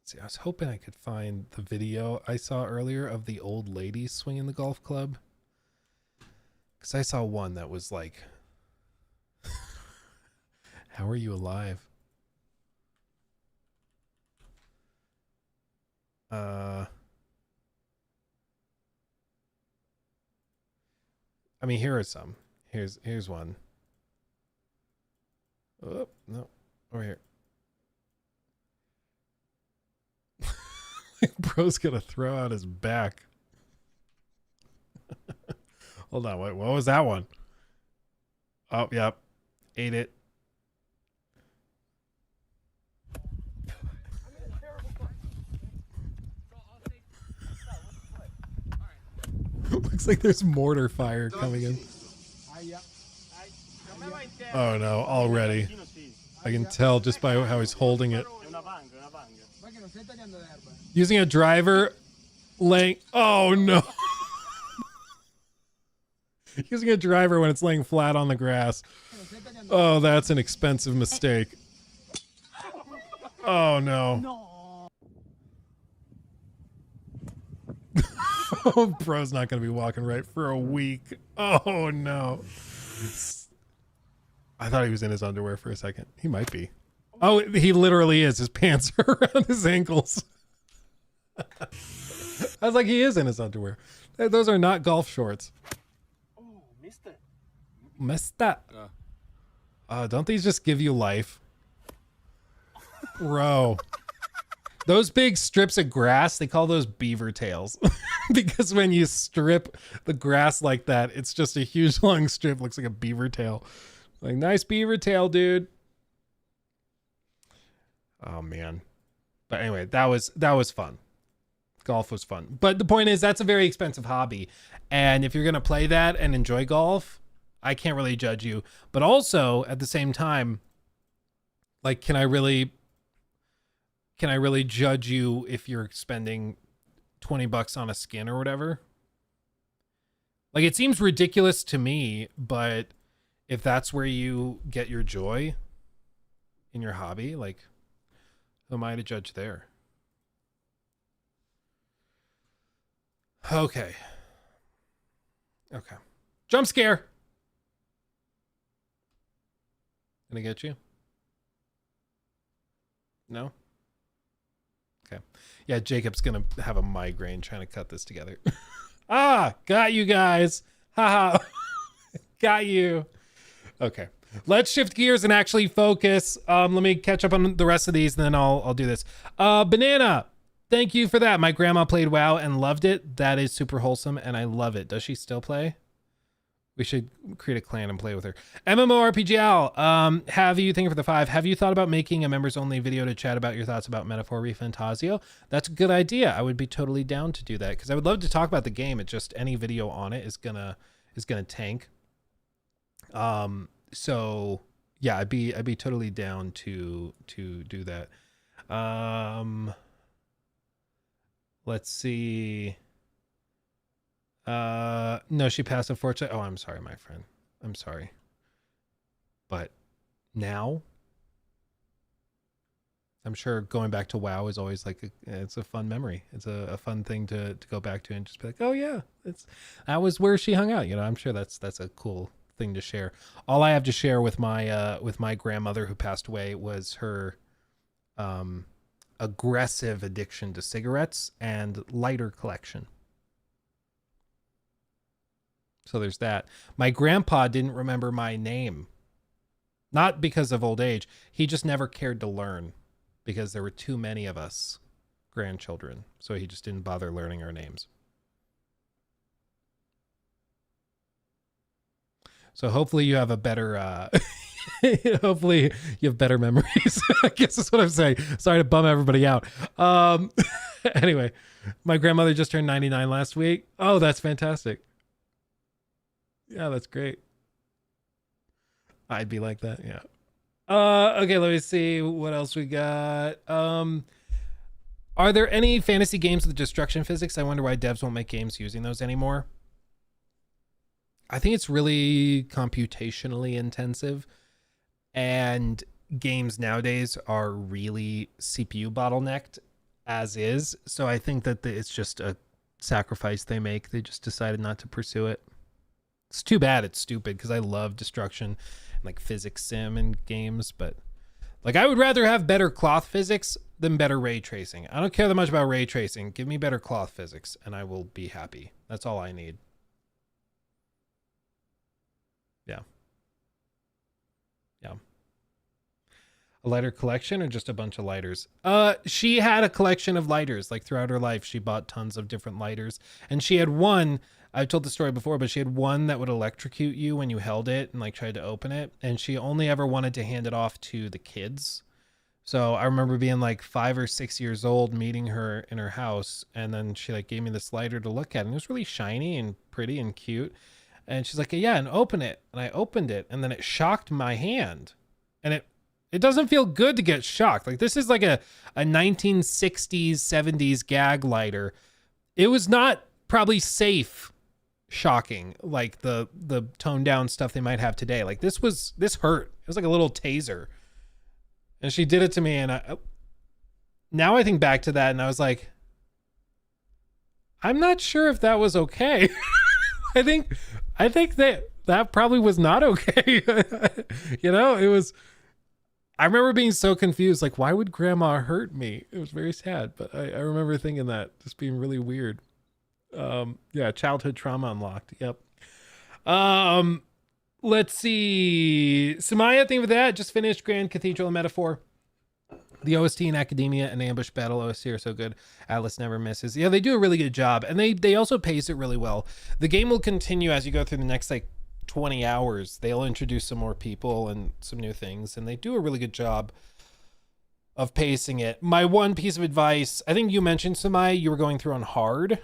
[SPEAKER 3] See, I was hoping I could find the video I saw earlier of the old lady swinging the golf club, because I saw one that was like, how are you alive? I mean, here are some. Here's one. Oh, no, over here. Bro's gonna throw out his back. Hold on, what was that one? Oh, yep. Ate it. Looks like there's mortar fire coming in. Oh no, already. I can tell just by how he's holding it. Using a driver, laying. Oh no. Using a driver when it's laying flat on the grass. Oh, that's an expensive mistake. Oh no. Oh, bro's not going to be walking right for a week. Oh no. I thought he was in his underwear for a second. He might be. Oh, he literally is. His pants are around his ankles. I was like, he is in his underwear. Those are not golf shorts.
[SPEAKER 5] Oh, mister.
[SPEAKER 3] Mister. Don't these just give you life? Bro. Those big strips of grass, they call those beaver tails. Because when you strip the grass like that, it's just a huge long strip. Looks like a beaver tail. Like, nice beaver tail, dude. Oh, man. But anyway, that was fun. Golf was fun. But the point is, that's a very expensive hobby. And if you're going to play that and enjoy golf, I can't really judge you. But also, at the same time, like, can I really judge you if you're spending $20 on a skin or whatever? Like, it seems ridiculous to me, but if that's where you get your joy in your hobby, like, who am I to judge there? Okay. Jump scare. Gonna get you? No? Okay. Yeah, Jacob's gonna have a migraine trying to cut this together. Ah, got you guys. Haha. Got you. Okay. Let's shift gears and actually focus. Let me catch up on the rest of these and then I'll do this. Banana, thank you for that. My grandma played WoW and loved it. That is super wholesome and I love it. Does she still play? We should create a clan and play with her. MMORPGL, have you, thank you for the 5. Have you thought about making a members only video to chat about your thoughts about Metaphor ReFantazio? That's a good idea. I would be totally down to do that because I would love to talk about the game. It's just any video on it is gonna tank. So yeah, I'd be totally down to do that. Let's see. No, she passed, unfortunately. Oh, I'm sorry, my friend. I'm sorry. But now, I'm sure going back to WoW is always like, it's a fun memory. It's a fun thing to go back to and just be like, oh yeah, that was where she hung out. You know, I'm sure that's a cool thing to share. All I have to share with my grandmother who passed away was her aggressive addiction to cigarettes and lighter collection. So there's that. My grandpa didn't remember my name. Not because of old age. He just never cared to learn because there were too many of us grandchildren. So he just didn't bother learning our names. So hopefully you have a better, hopefully you have better memories. I guess that's what I'm saying. Sorry to bum everybody out. Anyway, my grandmother just turned 99 last week. Oh, that's fantastic. Yeah, that's great. I'd be like that. Yeah. Okay, let me see what else we got. Are there any fantasy games with destruction physics? I wonder why devs won't make games using those anymore. I think it's really computationally intensive, and games nowadays are really CPU bottlenecked as is. So I think that it's just a sacrifice they make. They just decided not to pursue it. It's too bad. It's stupid because I love destruction and like physics sim in games, but like I would rather have better cloth physics than better ray tracing. I don't care that much about ray tracing. Give me better cloth physics and I will be happy. That's all I need. Yeah. Yeah. A lighter collection or just a bunch of lighters? She had a collection of lighters. Like throughout her life, she bought tons of different lighters. And she had one, I've told the story before, but she had one that would electrocute you when you held it and like tried to open it. And she only ever wanted to hand it off to the kids. So I remember being like 5 or 6 years old, meeting her in her house. And then she like gave me this lighter to look at. And it was really shiny and pretty and cute. And she's like, yeah, and open it. And I opened it. And then it shocked my hand. And it doesn't feel good to get shocked. Like this is like a 1960s, 70s gag lighter. It was not probably safe shocking like the toned down stuff they might have today. Like this hurt. It was like a little taser. And she did it to me, and now I think back to that and I was like, I'm not sure if that was okay. I think that probably was not okay. You know, I remember being so confused, like, why would grandma hurt me? It was very sad, but I remember thinking that, just being really weird. Yeah, childhood trauma unlocked. Yep. Let's see. Samaya, think of that. Just finished Grand Cathedral and Metaphor. The OST in Academia and Ambush Battle OST are so good. Atlas never misses. Yeah, they do a really good job, and they also pace it really well. The game will continue as you go through the next like 20 hours. They'll introduce some more people and some new things, and they do a really good job of pacing it. My one piece of advice, I think you mentioned, Samaya, you were going through on hard.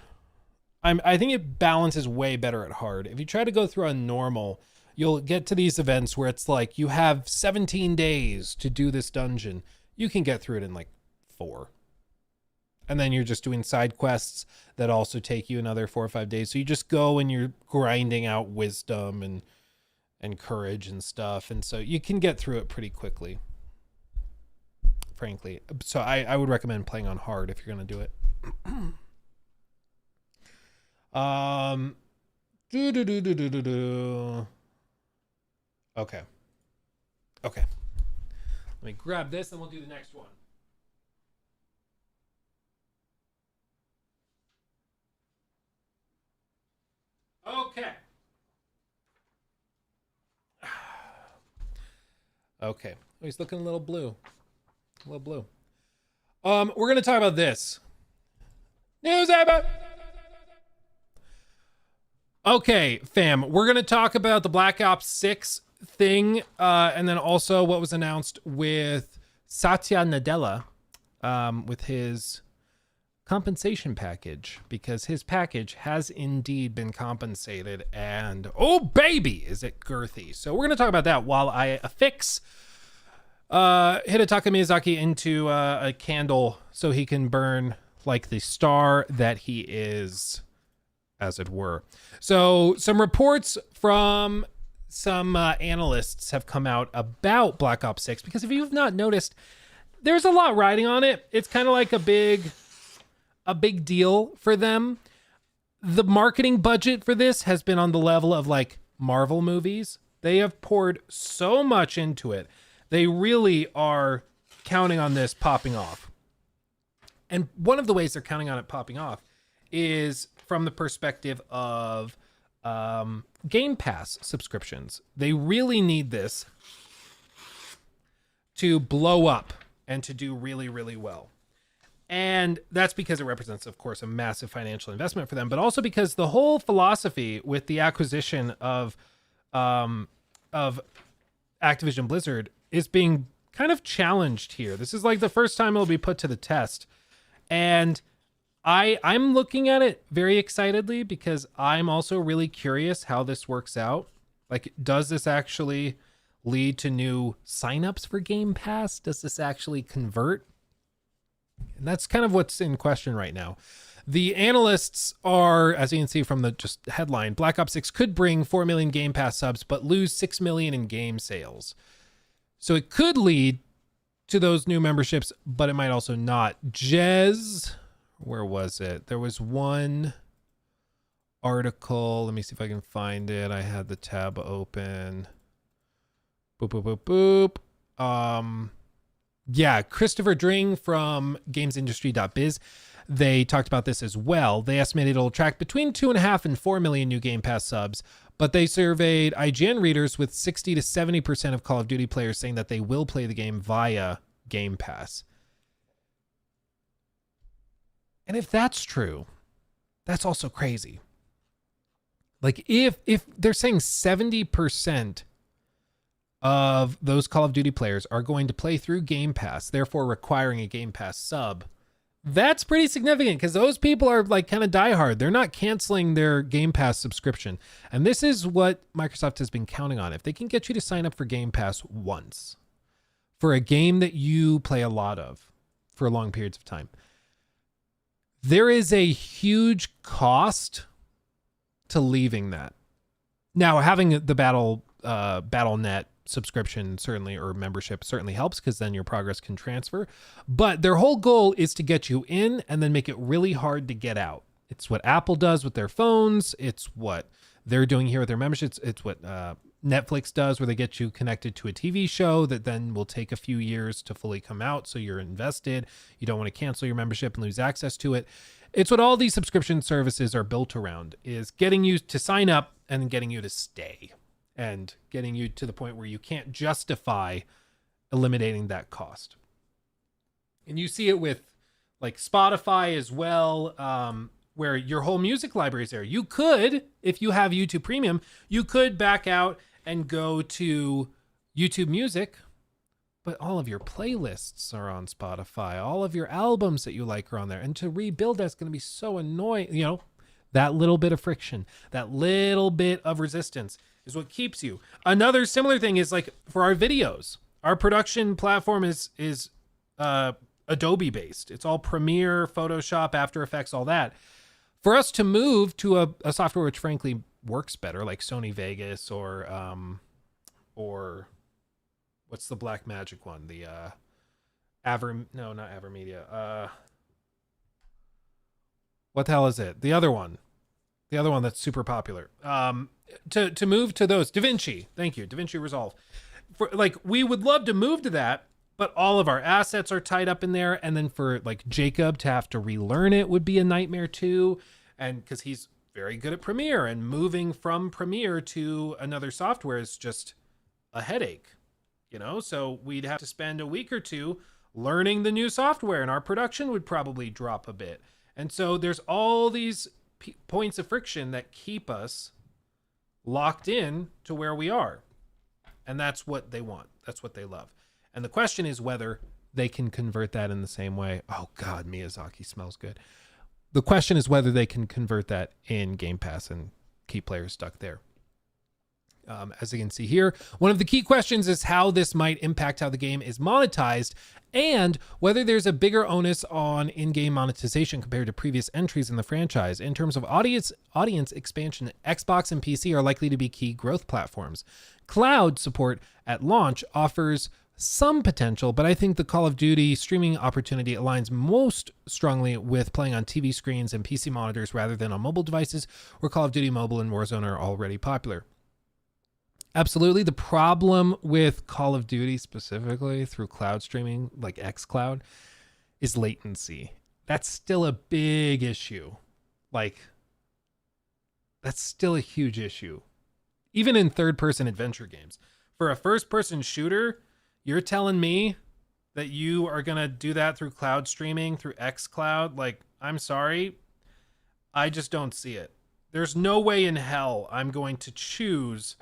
[SPEAKER 3] I think it balances way better at hard. If you try to go through on normal, you'll get to these events where it's like you have 17 days to do this dungeon. You can get through it in like 4. And then you're just doing side quests that also take you another 4 or 5 days. So you just go and you're grinding out wisdom and courage and stuff. And so you can get through it pretty quickly, frankly. So I would recommend playing on hard if you're going to do it. Okay. Let me grab this and we'll do the next one. Okay. Okay. Oh, he's looking a little blue. We're going to talk about this. News about... Okay, fam, we're going to talk about the Black Ops 6 thing, and then also what was announced with Satya Nadella with his compensation package, because his package has indeed been compensated, and oh baby, is it girthy. So we're going to talk about that while I affix Hidetaka Miyazaki into a candle so he can burn like the star that he is, as it were. So some reports from some analysts have come out about Black Ops 6, because if you've not noticed, there's a lot riding on it. It's kind of like a big deal for them. The marketing budget for this has been on the level of like Marvel movies. They have poured so much into it. They really are counting on this popping off. And one of the ways they're counting on it popping off is from the perspective of Game Pass subscriptions. They really need this to blow up and to do really, really well. And that's because it represents, of course, a massive financial investment for them, but also because the whole philosophy with the acquisition of Activision Blizzard is being kind of challenged here. This is like the first time it'll be put to the test. And I'm looking at it very excitedly because I'm also really curious how this works out. Like, does this actually lead to new signups for Game Pass? Does this actually convert? And that's kind of what's in question right now. The analysts are, as you can see from the just headline, Black Ops 6 could bring 4 million Game Pass subs, but lose 6 million in game sales. So it could lead to those new memberships, but it might also not. Jez, where was it? There was one article. Let me see if I can find it. I had the tab open. Boop, boop, boop, boop. Yeah, Christopher Dring from gamesindustry.biz. They talked about this as well. They estimated it'll attract between 2.5 and 4 million new Game Pass subs, but they surveyed IGN readers with 60 to 70% of Call of Duty players saying that they will play the game via Game Pass. And if that's true, that's also crazy. Like if they're saying 70% of those Call of Duty players are going to play through Game Pass, therefore requiring a Game Pass sub, that's pretty significant because those people are like kind of diehard. They're not canceling their Game Pass subscription. And this is what Microsoft has been counting on. If they can get you to sign up for Game Pass once for a game that you play a lot of for long periods of time, there is a huge cost to leaving that. Now, having the Battle.net subscription certainly, or membership certainly helps because then your progress can transfer. But their whole goal is to get you in and then make it really hard to get out. It's what Apple does with their phones. It's what they're doing here with their memberships. It's what Netflix does, where they get you connected to a TV show that then will take a few years to fully come out. So you're invested. You don't want to cancel your membership and lose access to it. It's what all these subscription services are built around, is getting you to sign up and getting you to stay, and getting you to the point where you can't justify eliminating that cost. And you see it with like Spotify as well, where your whole music library is there. You could, if you have YouTube Premium, you could back out and go to YouTube Music, but all of your playlists are on Spotify. All of your albums that you like are on there. And to rebuild, that's going to be so annoying. You know, that little bit of friction, that little bit of resistance is what keeps you. Another similar thing is like for our videos, our production platform is Adobe based. It's all Premiere, Photoshop, After Effects, all that. For us to move to a software which frankly works better, like Sony Vegas or what's the Black Magic one? The not Avermedia. What the hell is it? The other one that's super popular. To move to those, DaVinci. Thank you, DaVinci Resolve. We would love to move to that, but all of our assets are tied up in there, and then for like Jacob to have to relearn it would be a nightmare too, and because he's very good at Premiere, and moving from Premiere to another software is just a headache, you know. So we'd have to spend a week or two learning the new software, and our production would probably drop a bit. And so there's all these points of friction that keep us locked in to where we are. And that's what they want. That's what they love. And the question is whether they can convert that in the same way. Oh God, Miyazaki smells good. The question is whether they can convert that in Game Pass and keep players stuck there. As you can see here, one of the key questions is how this might impact how the game is monetized, and whether there's a bigger onus on in-game monetization compared to previous entries in the franchise. In terms of audience expansion, Xbox and PC are likely to be key growth platforms. Cloud support at launch offers some potential, but I think the Call of Duty streaming opportunity aligns most strongly with playing on TV screens and PC monitors rather than on mobile devices, where Call of Duty Mobile and Warzone are already popular. Absolutely. The problem with Call of Duty specifically through cloud streaming, like xCloud, is latency. That's still a big issue. Like, that's still a huge issue. Even in third-person adventure games. For a first-person shooter, you're telling me that you are going to do that through cloud streaming, through xCloud? Like, I'm sorry. I just don't see it. There's no way in hell I'm going to choose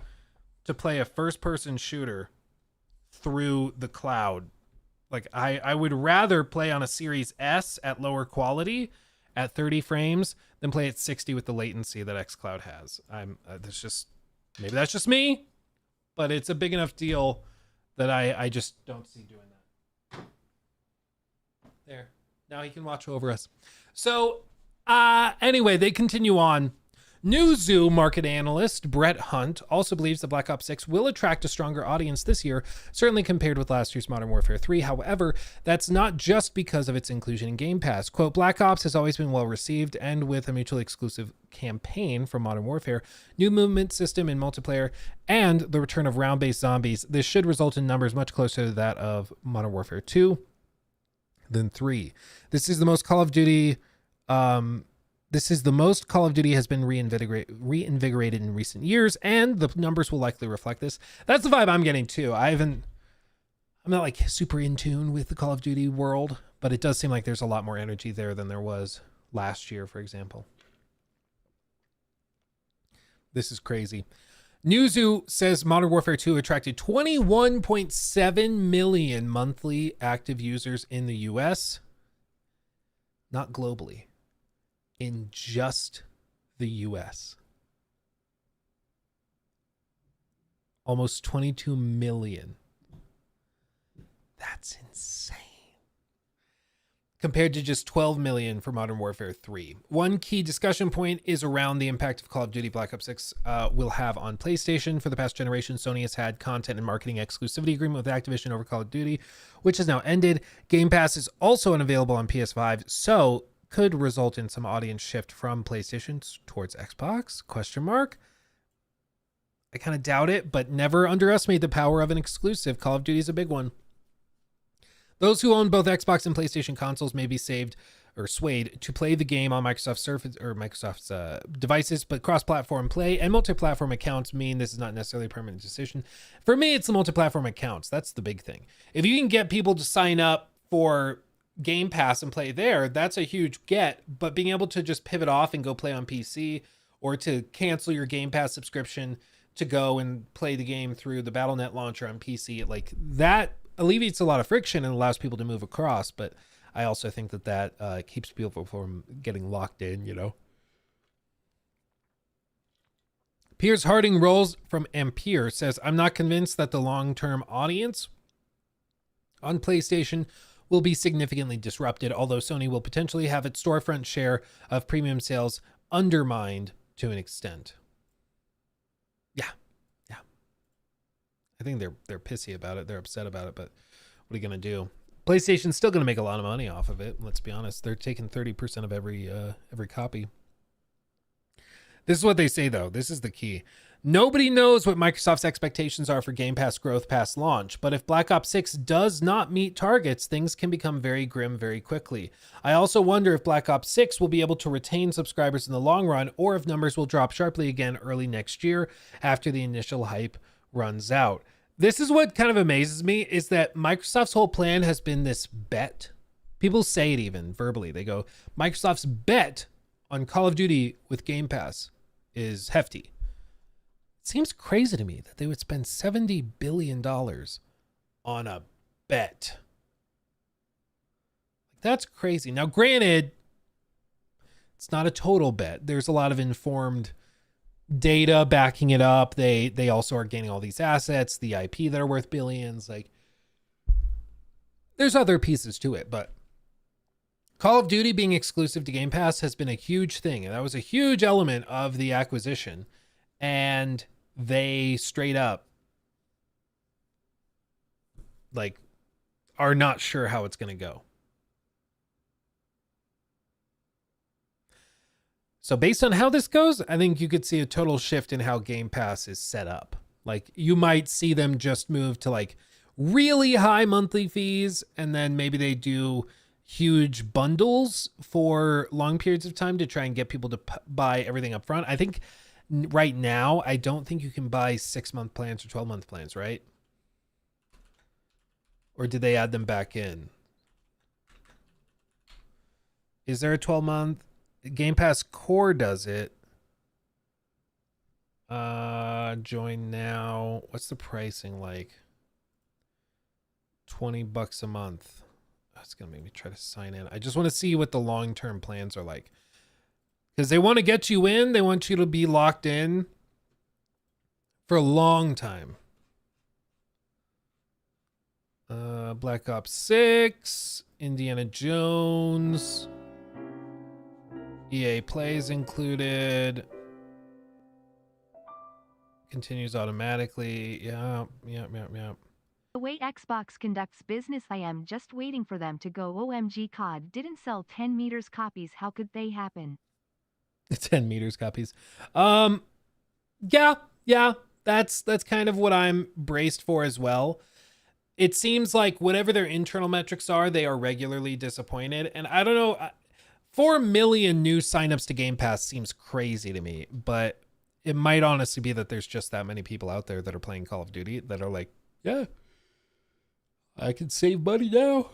[SPEAKER 3] to play a first-person shooter through the cloud. Like, I would rather play on a Series S at lower quality at 30 frames than play at 60 with the latency that xCloud has. That's just, maybe that's just me, but it's a big enough deal that I just don't see doing that. There. Now he can watch over us. So, anyway, they continue on. Newzoo market analyst Brett Hunt also believes that Black Ops 6 will attract a stronger audience this year, certainly compared with last year's Modern Warfare 3. However, that's not just because of its inclusion in Game Pass. Quote, Black Ops has always been well received, and with a mutually exclusive campaign from Modern Warfare, new movement system in multiplayer, and the return of round-based zombies, this should result in numbers much closer to that of Modern Warfare 2 than 3. This is the most Call of Duty has been reinvigorated in recent years, and the numbers will likely reflect this. That's the vibe I'm getting too. I'm not like super in tune with the Call of Duty world, but it does seem like there's a lot more energy there than there was last year, for example. This is crazy. Newzoo says Modern Warfare 2 attracted 21.7 million monthly active users in the US, not globally. In just the US. Almost 22 million. That's insane. Compared to just 12 million for Modern Warfare 3. One key discussion point is around the impact of Call of Duty Black Ops 6 will have on PlayStation. For the past generation, Sony has had content and marketing exclusivity agreement with Activision over Call of Duty, which has now ended. Game Pass is also unavailable on PS5, so could result in some audience shift from PlayStation towards Xbox? ? I kind of doubt it, but never underestimate the power of an exclusive. Call of Duty is a big one. Those who own both Xbox and PlayStation consoles may be swayed to play the game on Microsoft's Surface or Microsoft's devices, but cross-platform play and multi-platform accounts mean this is not necessarily a permanent decision. For me, it's the multi-platform accounts. That's the big thing. If you can get people to sign up for Game Pass and play there, that's a huge get, but being able to just pivot off and go play on PC, or to cancel your Game Pass subscription to go and play the game through the Battle.net launcher on PC, like that alleviates a lot of friction and allows people to move across. But I also think that keeps people from getting locked in, you know. Piers Harding Rolls from Ampere says, I'm not convinced that the long-term audience on PlayStation will be significantly disrupted, although Sony will potentially have its storefront share of premium sales undermined to an extent. Yeah. I think they're pissy about it. They're upset about it, but what are you going to do? PlayStation's still going to make a lot of money off of it. Let's be honest. They're taking 30% of every copy. This is what they say, though. This is the key. Nobody knows what Microsoft's expectations are for Game Pass growth past launch, but if Black Ops 6 does not meet targets, things can become very grim very quickly. I also wonder if Black Ops 6 will be able to retain subscribers in the long run, or if numbers will drop sharply again early next year after the initial hype runs out. This is what kind of amazes me, is that Microsoft's whole plan has been this bet. People say it even verbally. They go, Microsoft's bet on Call of Duty with Game Pass is hefty. It seems crazy to me that they would spend $70 billion on a bet. That's crazy. Now, granted, it's not a total bet. There's a lot of informed data backing it up. They also are gaining all these assets, the IP that are worth billions. Like, there's other pieces to it, but Call of Duty being exclusive to Game Pass has been a huge thing. And that was a huge element of the acquisition. And they straight up like are not sure how it's going to go. So based on how this goes, I think you could see a total shift in how Game Pass is set up. Like you might see them just move to like really high monthly fees, and then maybe they do huge bundles for long periods of time to try and get people to buy everything up front. I think right now, I don't think you can buy 6-month plans or 12-month plans, right? Or did they add them back in? Is there a 12-month? Game Pass Core does it. Join now. What's the pricing like? $20 a month. That's gonna make me try to sign in. I just want to see what the long-term plans are like, because they want to get you in. They want you to be locked in for a long time. Black Ops 6, Indiana Jones, EA Plays included. Continues automatically. Yeah.
[SPEAKER 6] The way Xbox conducts business, I am just waiting for them to go. OMG, COD didn't sell 10 meters copies. How could they happen?
[SPEAKER 3] 10 meters copies. Yeah. That's kind of what I'm braced for as well. It seems like whatever their internal metrics are, they are regularly disappointed. And I don't know, 4 million new signups to Game Pass seems crazy to me, but it might honestly be that there's just that many people out there that are playing Call of Duty that are like, yeah, I can save money now.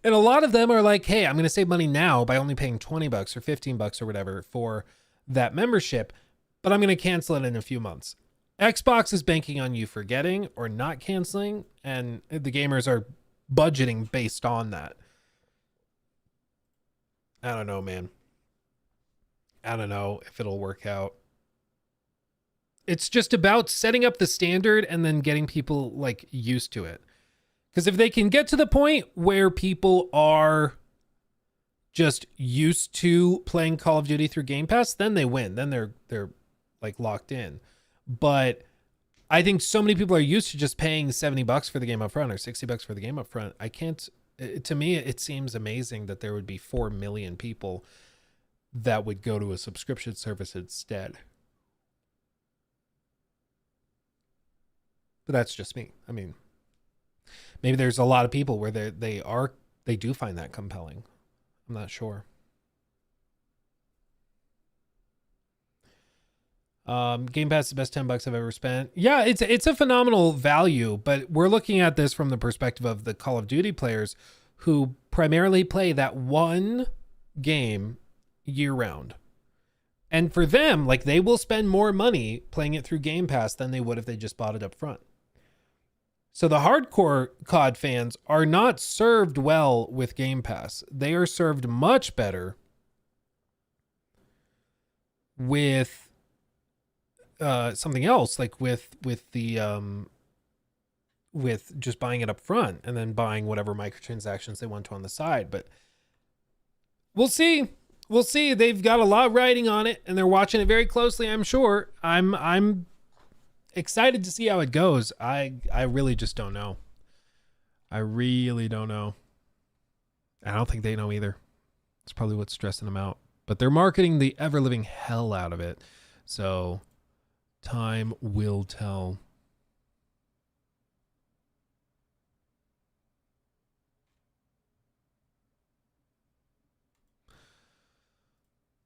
[SPEAKER 3] And a lot of them are like, hey, I'm going to save money now by only paying $20 or $15 or whatever for that membership, but I'm going to cancel it in a few months. Xbox is banking on you forgetting or not canceling, and the gamers are budgeting based on that. I don't know, man. I don't know if it'll work out. It's just about setting up the standard and then getting people like used to it. Because if they can get to the point where people are just used to playing Call of Duty through Game Pass, then they win. Then they're like locked in. But I think so many people are used to just paying $70 for the game up front or $60 for the game up front. I can't, to me, it seems amazing that there would be 4 million people that would go to a subscription service instead. But that's just me. I mean, maybe there's a lot of people where they do find that compelling. I'm not sure. Game Pass is the best $10 I've ever spent. Yeah, it's a phenomenal value, but we're looking at this from the perspective of the Call of Duty players who primarily play that one game year round. And for them, like, they will spend more money playing it through Game Pass than they would if they just bought it up front. So the hardcore COD fans are not served well with Game Pass. They are served much better with something else, like with just buying it up front and then buying whatever microtransactions they want to on the side. But we'll see. They've got a lot riding on it, and they're watching it very closely, I'm sure. I'm excited to see how it goes. I really just don't know. I really don't know. I don't think they know either. It's probably what's stressing them out. But they're marketing the ever-living hell out of it. So time will tell.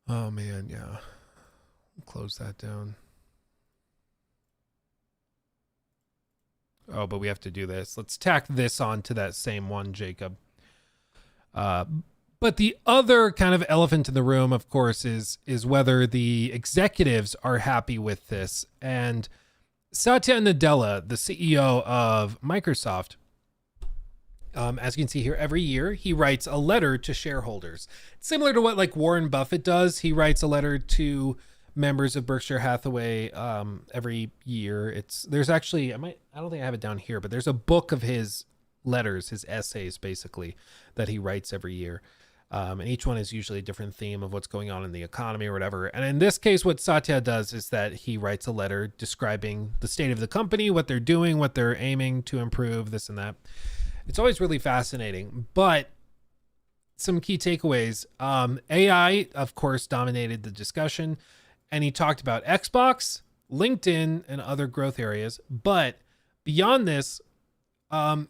[SPEAKER 3] Oh man, yeah. Close that down. Oh, but we have to do this. Let's tack this on to that same one, Jacob. But the other kind of elephant in the room, of course, is whether the executives are happy with this. And Satya Nadella, the CEO of Microsoft, as you can see here, every year he writes a letter to shareholders. Similar to what like Warren Buffett does. He writes a letter to members of Berkshire Hathaway every year. There's actually, I don't think I have it down here, but there's a book of his letters, his essays basically, that he writes every year. And each one is usually a different theme of what's going on in the economy or whatever. And in this case, what Satya does is that he writes a letter describing the state of the company, what they're doing, what they're aiming to improve, this and that. It's always really fascinating, but some key takeaways. AI, of course, dominated the discussion, and he talked about Xbox, LinkedIn, and other growth areas. But beyond this,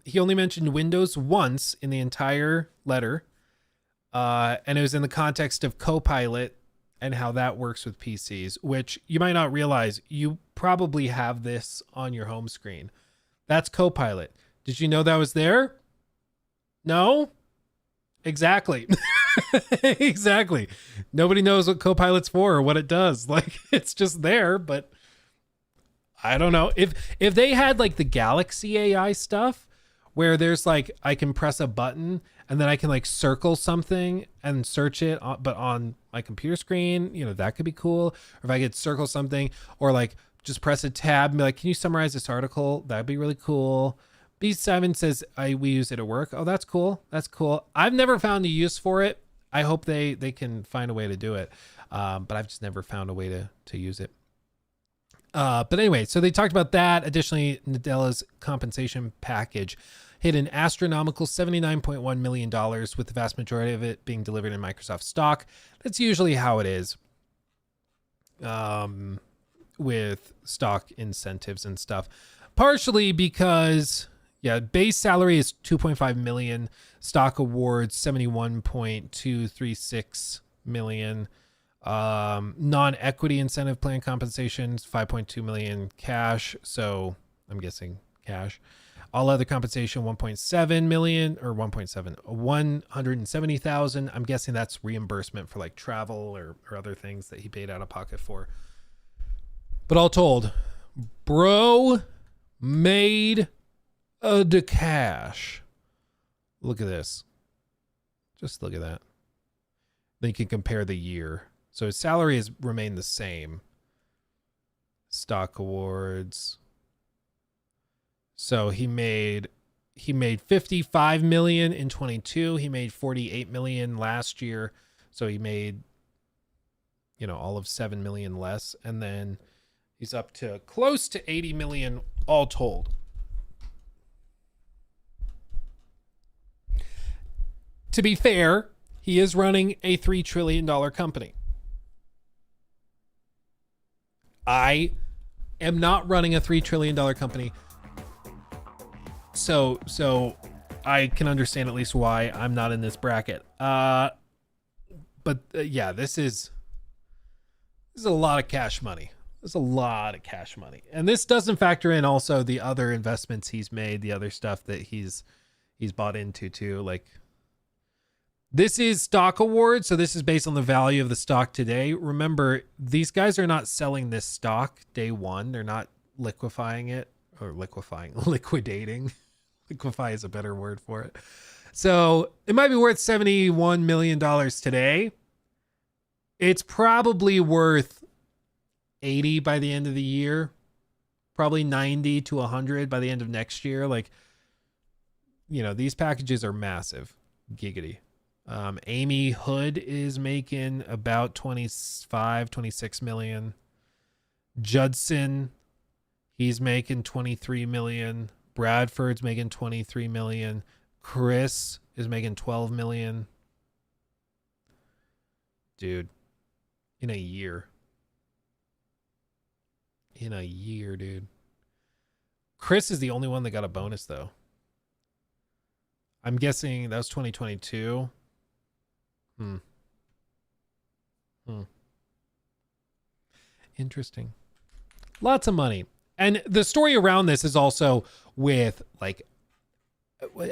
[SPEAKER 3] he only mentioned Windows once in the entire letter. And it was in the context of Copilot and how that works with PCs, which you might not realize. You probably have this on your home screen. That's Copilot. Did you know that was there? No? Exactly. Exactly. Nobody knows what Copilot's for or what it does. Like, it's just there, but I don't know. If they had like the Galaxy AI stuff where there's like, I can press a button and then I can like circle something and search it, but on my computer screen, you know, that could be cool. Or if I could circle something or like just press a tab and be like, can you summarize this article? That'd be really cool. B7 says we use it at work. Oh, that's cool. That's cool. I've never found a use for it. I hope they can find a way to do it. But I've just never found a way to use it. But anyway, so they talked about that. Additionally, Nadella's compensation package hit an astronomical $79.1 million, with the vast majority of it being delivered in Microsoft stock. That's usually how it is with stock incentives and stuff. Partially because, base salary is $2.5 million, stock awards $71.236 million. Non-equity incentive plan compensations $5.2 million cash, so I'm guessing cash. All other compensation $1.7 million, or 170,000. I'm guessing that's reimbursement for like travel or other things that he paid out of pocket for. But all told, bro made the cash. Look at this. Just look at that. Then you can compare the year. So his salary has remained the same. Stock awards. So he made 55 million in 22. He made 48 million last year. So he made, all of 7 million less. And then he's up to close to 80 million all told. To be fair, he is running a $3 trillion company. I am not running a $3 trillion company. So I can understand at least why I'm not in this bracket. But this is a lot of cash money. There's a lot of cash money. And this doesn't factor in also the other investments he's made, the other stuff that he's bought into too. Like, this is stock awards, so this is based on the value of the stock today. Remember, these guys are not selling this stock day one. They're not liquedating. Liquefy is a better word for it. So it might be worth $71 million today. It's probably worth 80 by the end of the year. Probably 90 to 100 by the end of next year. Like, these packages are massive. Giggity. Amy Hood is making about 26 million. Judson, he's making 23 million. Bradford's making 23 million. Chris is making 12 million. Dude, in a year, dude. Chris is the only one that got a bonus though. I'm guessing that was 2022. Interesting. Lots of money. And the story around this is also with like,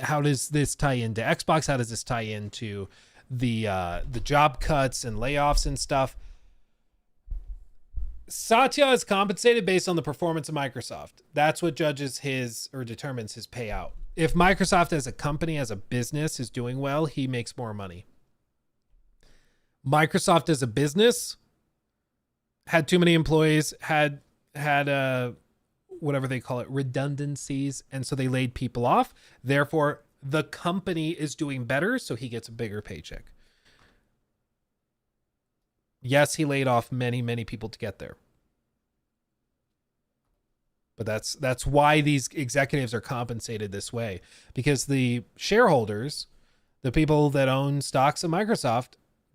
[SPEAKER 3] how does this tie into Xbox? How does this tie into the job cuts and layoffs and stuff? Satya is compensated based on the performance of Microsoft. That's what judges determines his payout. If Microsoft as a company, as a business is doing well, he makes more money. Microsoft as a business had too many employees, had whatever they call it, redundancies, and so they laid people off. Therefore, the company is doing better, so he gets a bigger paycheck. Yes, he laid off many, many people to get there. But that's why these executives are compensated this way, because the shareholders, the people that own stocks of Microsoft,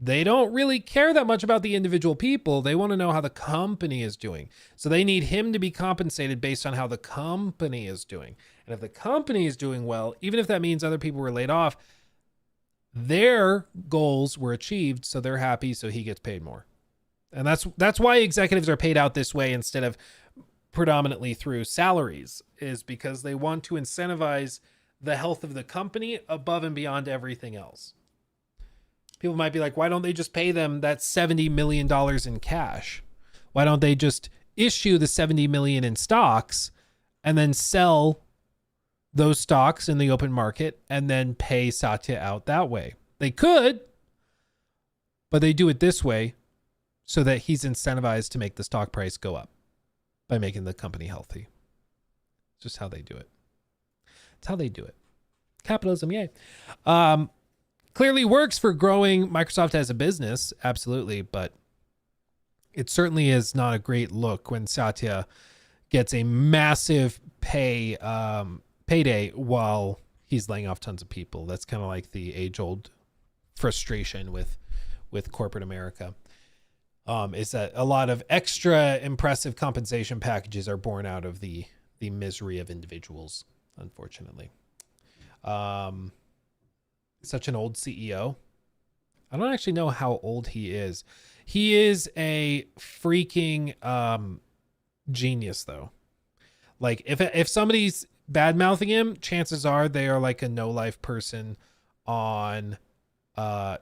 [SPEAKER 3] they don't really care that much about the individual people. They want to know how the company is doing. So they need him to be compensated based on how the company is doing. And if the company is doing well, even if that means other people were laid off, their goals were achieved, so they're happy, so he gets paid more. And that's why executives are paid out this way instead of predominantly through salaries, is because they want to incentivize the health of the company above and beyond everything else. People might be like, why don't they just pay them that $70 million in cash? Why don't they just issue the $70 million in stocks and then sell those stocks in the open market and then pay Satya out that way? They could, but they do it this way so that he's incentivized to make the stock price go up by making the company healthy. It's just how they do it. It's how they do it. Capitalism, yay. Clearly works for growing Microsoft as a business, absolutely, but it certainly is not a great look when Satya gets a massive payday while he's laying off tons of people. That's kind of like the age-old frustration with corporate America. Is that a lot of extra impressive compensation packages are born out of the misery of individuals, unfortunately. Such an old CEO. I don't actually know how old he is. He is a freaking genius, though. Like, if somebody's bad mouthing him, chances are they are like a no-life person on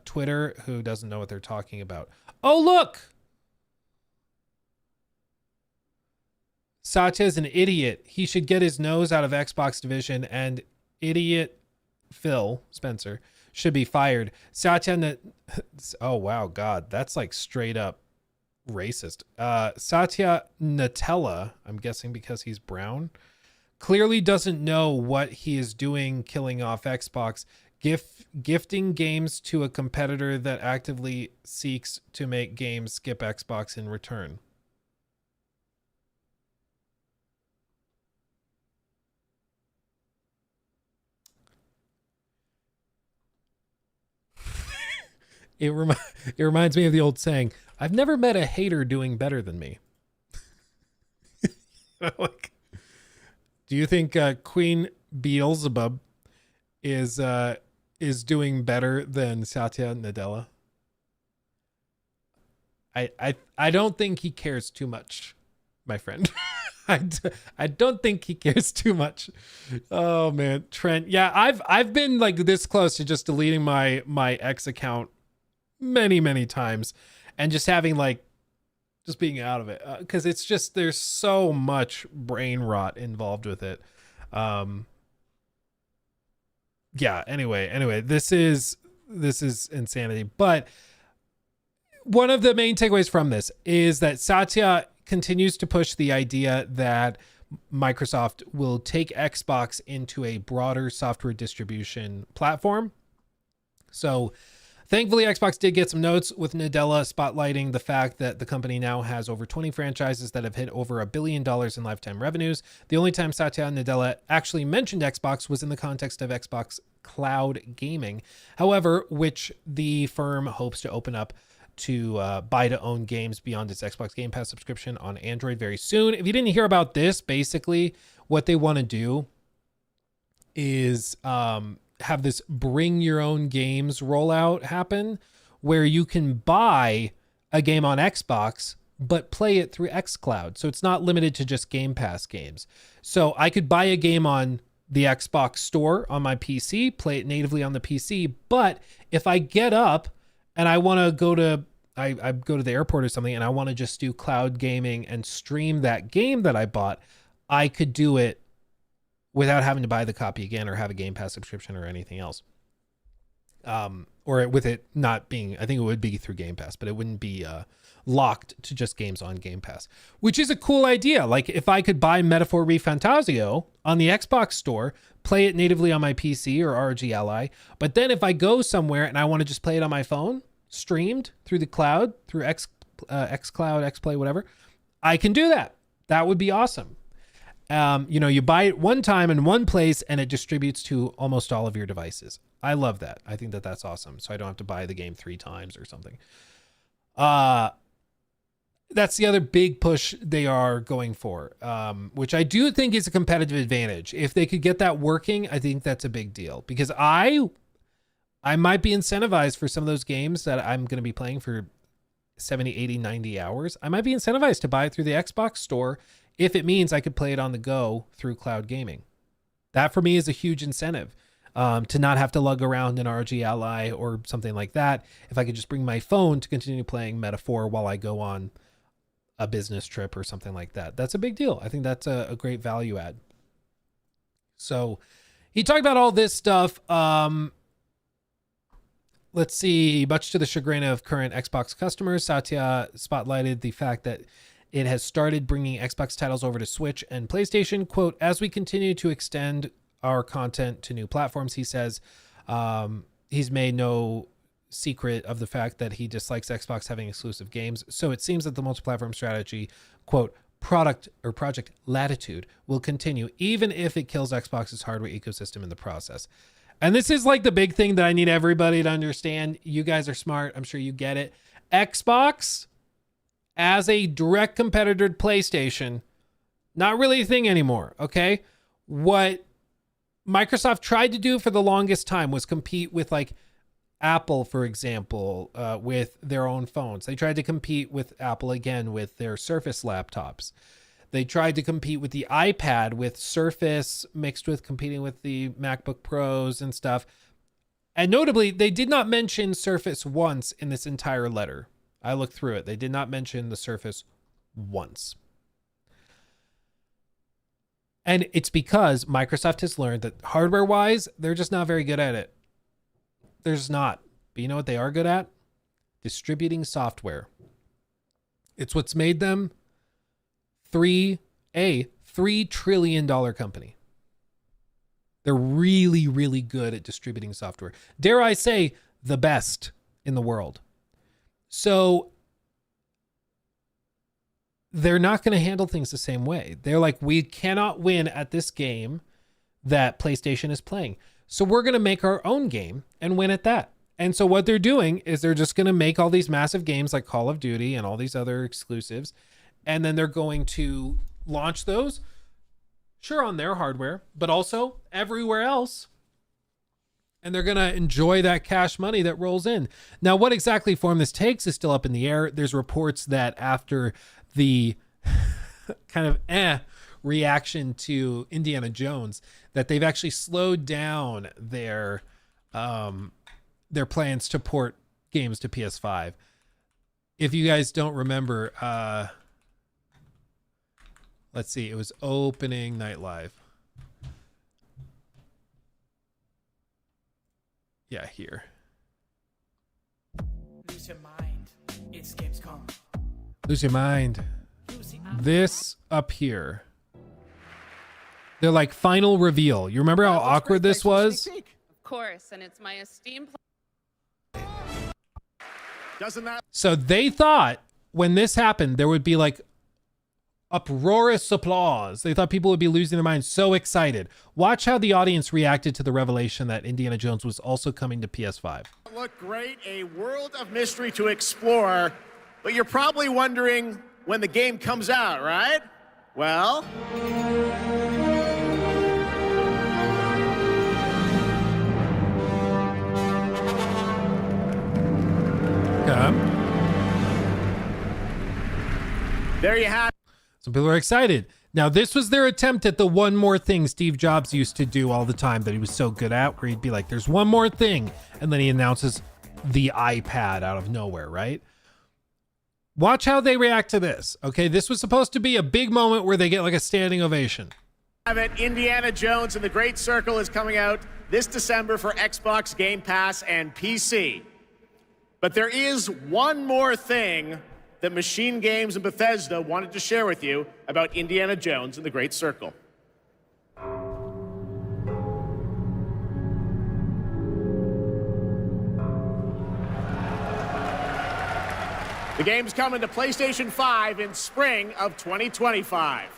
[SPEAKER 3] Twitter who doesn't know what they're talking about. Oh, look! Satya's an idiot. He should get his nose out of Xbox division, and idiot Phil Spencer should be fired. Oh wow, God, that's like straight up racist. Satya Nutella, I'm guessing because he's brown, clearly doesn't know what he is doing, killing off Xbox, gifting games to a competitor that actively seeks to make games skip Xbox in return. It reminds me of the old saying, I've never met a hater doing better than me. Like, do you think Queen Beelzebub is doing better than Satya Nadella? I don't think he cares too much, my friend. I don't think he cares too much. Oh man, Trent. Yeah, I've been like this close to just deleting my X account many times and just having like just being out of it because it's just there's so much brain rot involved with it. Yeah, anyway, this is insanity. But one of the main takeaways from this is that Satya continues to push the idea that Microsoft will take Xbox into a broader software distribution platform. So thankfully, Xbox did get some notes with Nadella spotlighting the fact that the company now has over 20 franchises that have hit over $1 billion in lifetime revenues. The only time Satya Nadella actually mentioned Xbox was in the context of Xbox Cloud Gaming, however, which the firm hopes to open up to buy-to-own games beyond its Xbox Game Pass subscription on Android very soon. If you didn't hear about this, basically what they want to do is have this bring your own games rollout happen where you can buy a game on Xbox but play it through xCloud. So it's not limited to just Game Pass games. So I could buy a game on the Xbox store on my PC, play it natively on the PC, but if I get up and I want to go to I go to the airport or something and I want to just do cloud gaming and stream that game that I bought, I could do it without having to buy the copy again or have a Game Pass subscription or anything else. Or with it not being, I think it would be through Game Pass, but it wouldn't be locked to just games on Game Pass, which is a cool idea. Like if I could buy Metaphor ReFantazio on the Xbox store, play it natively on my PC or ROG Ally, but then if I go somewhere and I want to just play it on my phone, streamed through the cloud, through xCloud, XPlay, whatever, I can do that. That would be awesome. You buy it one time in one place and it distributes to almost all of your devices. I love that. I think that that's awesome. So I don't have to buy the game 3 times or something. That's the other big push they are going for, which I do think is a competitive advantage. If they could get that working, I think that's a big deal, because I might be incentivized for some of those games that I'm going to be playing for 70, 80, 90 hours. I might be incentivized to buy it through the Xbox store if it means I could play it on the go through cloud gaming. That for me is a huge incentive, to not have to lug around an ROG Ally or something like that. If I could just bring my phone to continue playing Metaphor while I go on a business trip or something like that. That's a big deal. I think that's a great value add. So he talked about all this stuff. Let's see. Much to the chagrin of current Xbox customers, Satya spotlighted the fact that it has started bringing Xbox titles over to Switch and PlayStation. Quote, as we continue to extend our content to new platforms, he says, he's made no secret of the fact that he dislikes Xbox having exclusive games. So it seems that the multi-platform strategy, quote, Project Latitude will continue, even if it kills Xbox's hardware ecosystem in the process. And this is like the big thing that I need everybody to understand. You guys are smart. I'm sure you get it. Xbox as a direct competitor to PlayStation, not really a thing anymore. Okay. What Microsoft tried to do for the longest time was compete with like Apple, for example, with their own phones. They tried to compete with Apple again with their Surface laptops. They tried to compete with the iPad with Surface mixed with competing with the MacBook Pros and stuff. And notably, they did not mention Surface once in this entire letter. I looked through it. They did not mention the Surface once. And it's because Microsoft has learned that hardware-wise, they're just not very good at it. They're just not. But you know what they are good at? Distributing software. It's what's made them $3 trillion company. They're really, really good at distributing software. Dare I say, the best in the world. So they're not going to handle things the same way. They're like, we cannot win at this game that PlayStation is playing. So we're going to make our own game and win at that. And so what they're doing is they're just going to make all these massive games like Call of Duty and all these other exclusives. And then they're going to launch those, sure, on their hardware, but also everywhere else. And they're going to enjoy that cash money that rolls in. Now, what exactly form this takes is still up in the air. There's reports that after the kind of reaction to Indiana Jones, that they've actually slowed down their plans to port games to PS5. If you guys don't remember, let's see, it was opening night live. Yeah, here.
[SPEAKER 5] Lose your mind. It's Gamescom.
[SPEAKER 3] Lose your mind. This up here. They're like final reveal. You remember how awkward this was?
[SPEAKER 7] Of course, and it's my esteemed.
[SPEAKER 5] Doesn't that?
[SPEAKER 3] So they thought when this happened, there would be like uproarious applause. They thought people would be losing their minds, so excited. Watch how the audience reacted to the revelation that Indiana Jones was also coming to PS5.
[SPEAKER 8] Look great, a world of mystery to explore, but you're probably wondering when the game comes out, right? Well, there you have it.
[SPEAKER 3] Some people are excited. Now, this was their attempt at the one more thing Steve Jobs used to do all the time that he was so good at, where he'd be like, there's one more thing. And then he announces the iPad out of nowhere, right? Watch how they react to this. Okay, this was supposed to be a big moment where they get like a standing ovation.
[SPEAKER 8] Have it. Indiana Jones and the Great Circle is coming out this December for Xbox Game Pass and PC. But there is one more thing that Machine Games and Bethesda wanted to share with you about Indiana Jones and the Great Circle. The game's coming to PlayStation 5 in spring of 2025.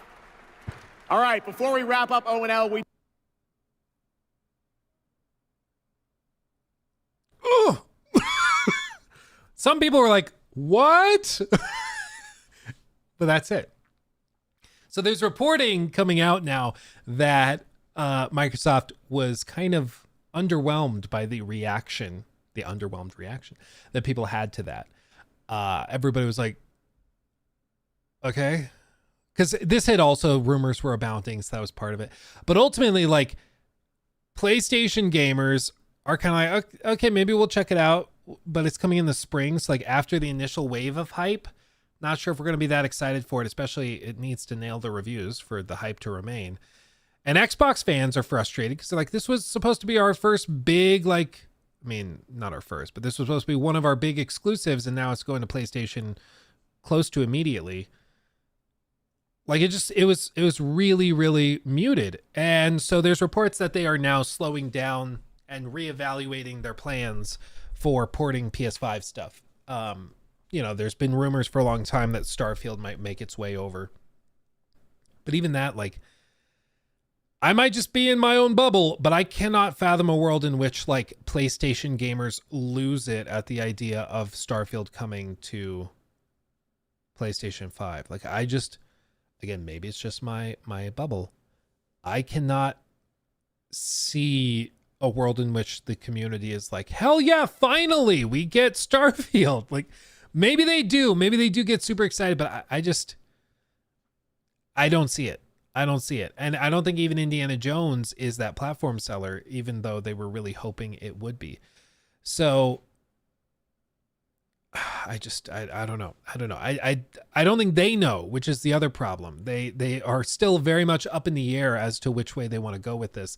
[SPEAKER 8] All right, before we wrap up O&L, we
[SPEAKER 3] Oh. Some people were like, what? But that's it. So there's reporting coming out now that Microsoft was kind of underwhelmed by the underwhelmed reaction that people had to that. Everybody was like, okay. Because this had also, rumors were abounding, so that was part of it. But ultimately, like, PlayStation gamers are kind of like, okay, maybe we'll check it out, but it's coming in the spring. So, like, after the initial wave of hype, not sure if we're going to be that excited for it, especially it needs to nail the reviews for the hype to remain. And Xbox fans are frustrated because they're like, this was supposed to be our first big, like, I mean, not our first, but this was supposed to be one of our big exclusives, and now it's going to PlayStation close to immediately. Like, it was really, really muted. And so there's reports that they are now slowing down and reevaluating their plans for porting PS5 stuff. There's been rumors for a long time that Starfield might make its way over. But even that, like, I might just be in my own bubble, but I cannot fathom a world in which, like, PlayStation gamers lose it at the idea of Starfield coming to PlayStation 5. Like, I just... Again, maybe it's just my bubble. I cannot see a world in which the community is like, hell yeah, finally we get Starfield. Like, maybe they do. Maybe they do get super excited, but I don't see it. I don't see it. And I don't think even Indiana Jones is that platform seller, even though they were really hoping it would be. So I don't know. I don't think they know, which is the other problem. They are still very much up in the air as to which way they want to go with this.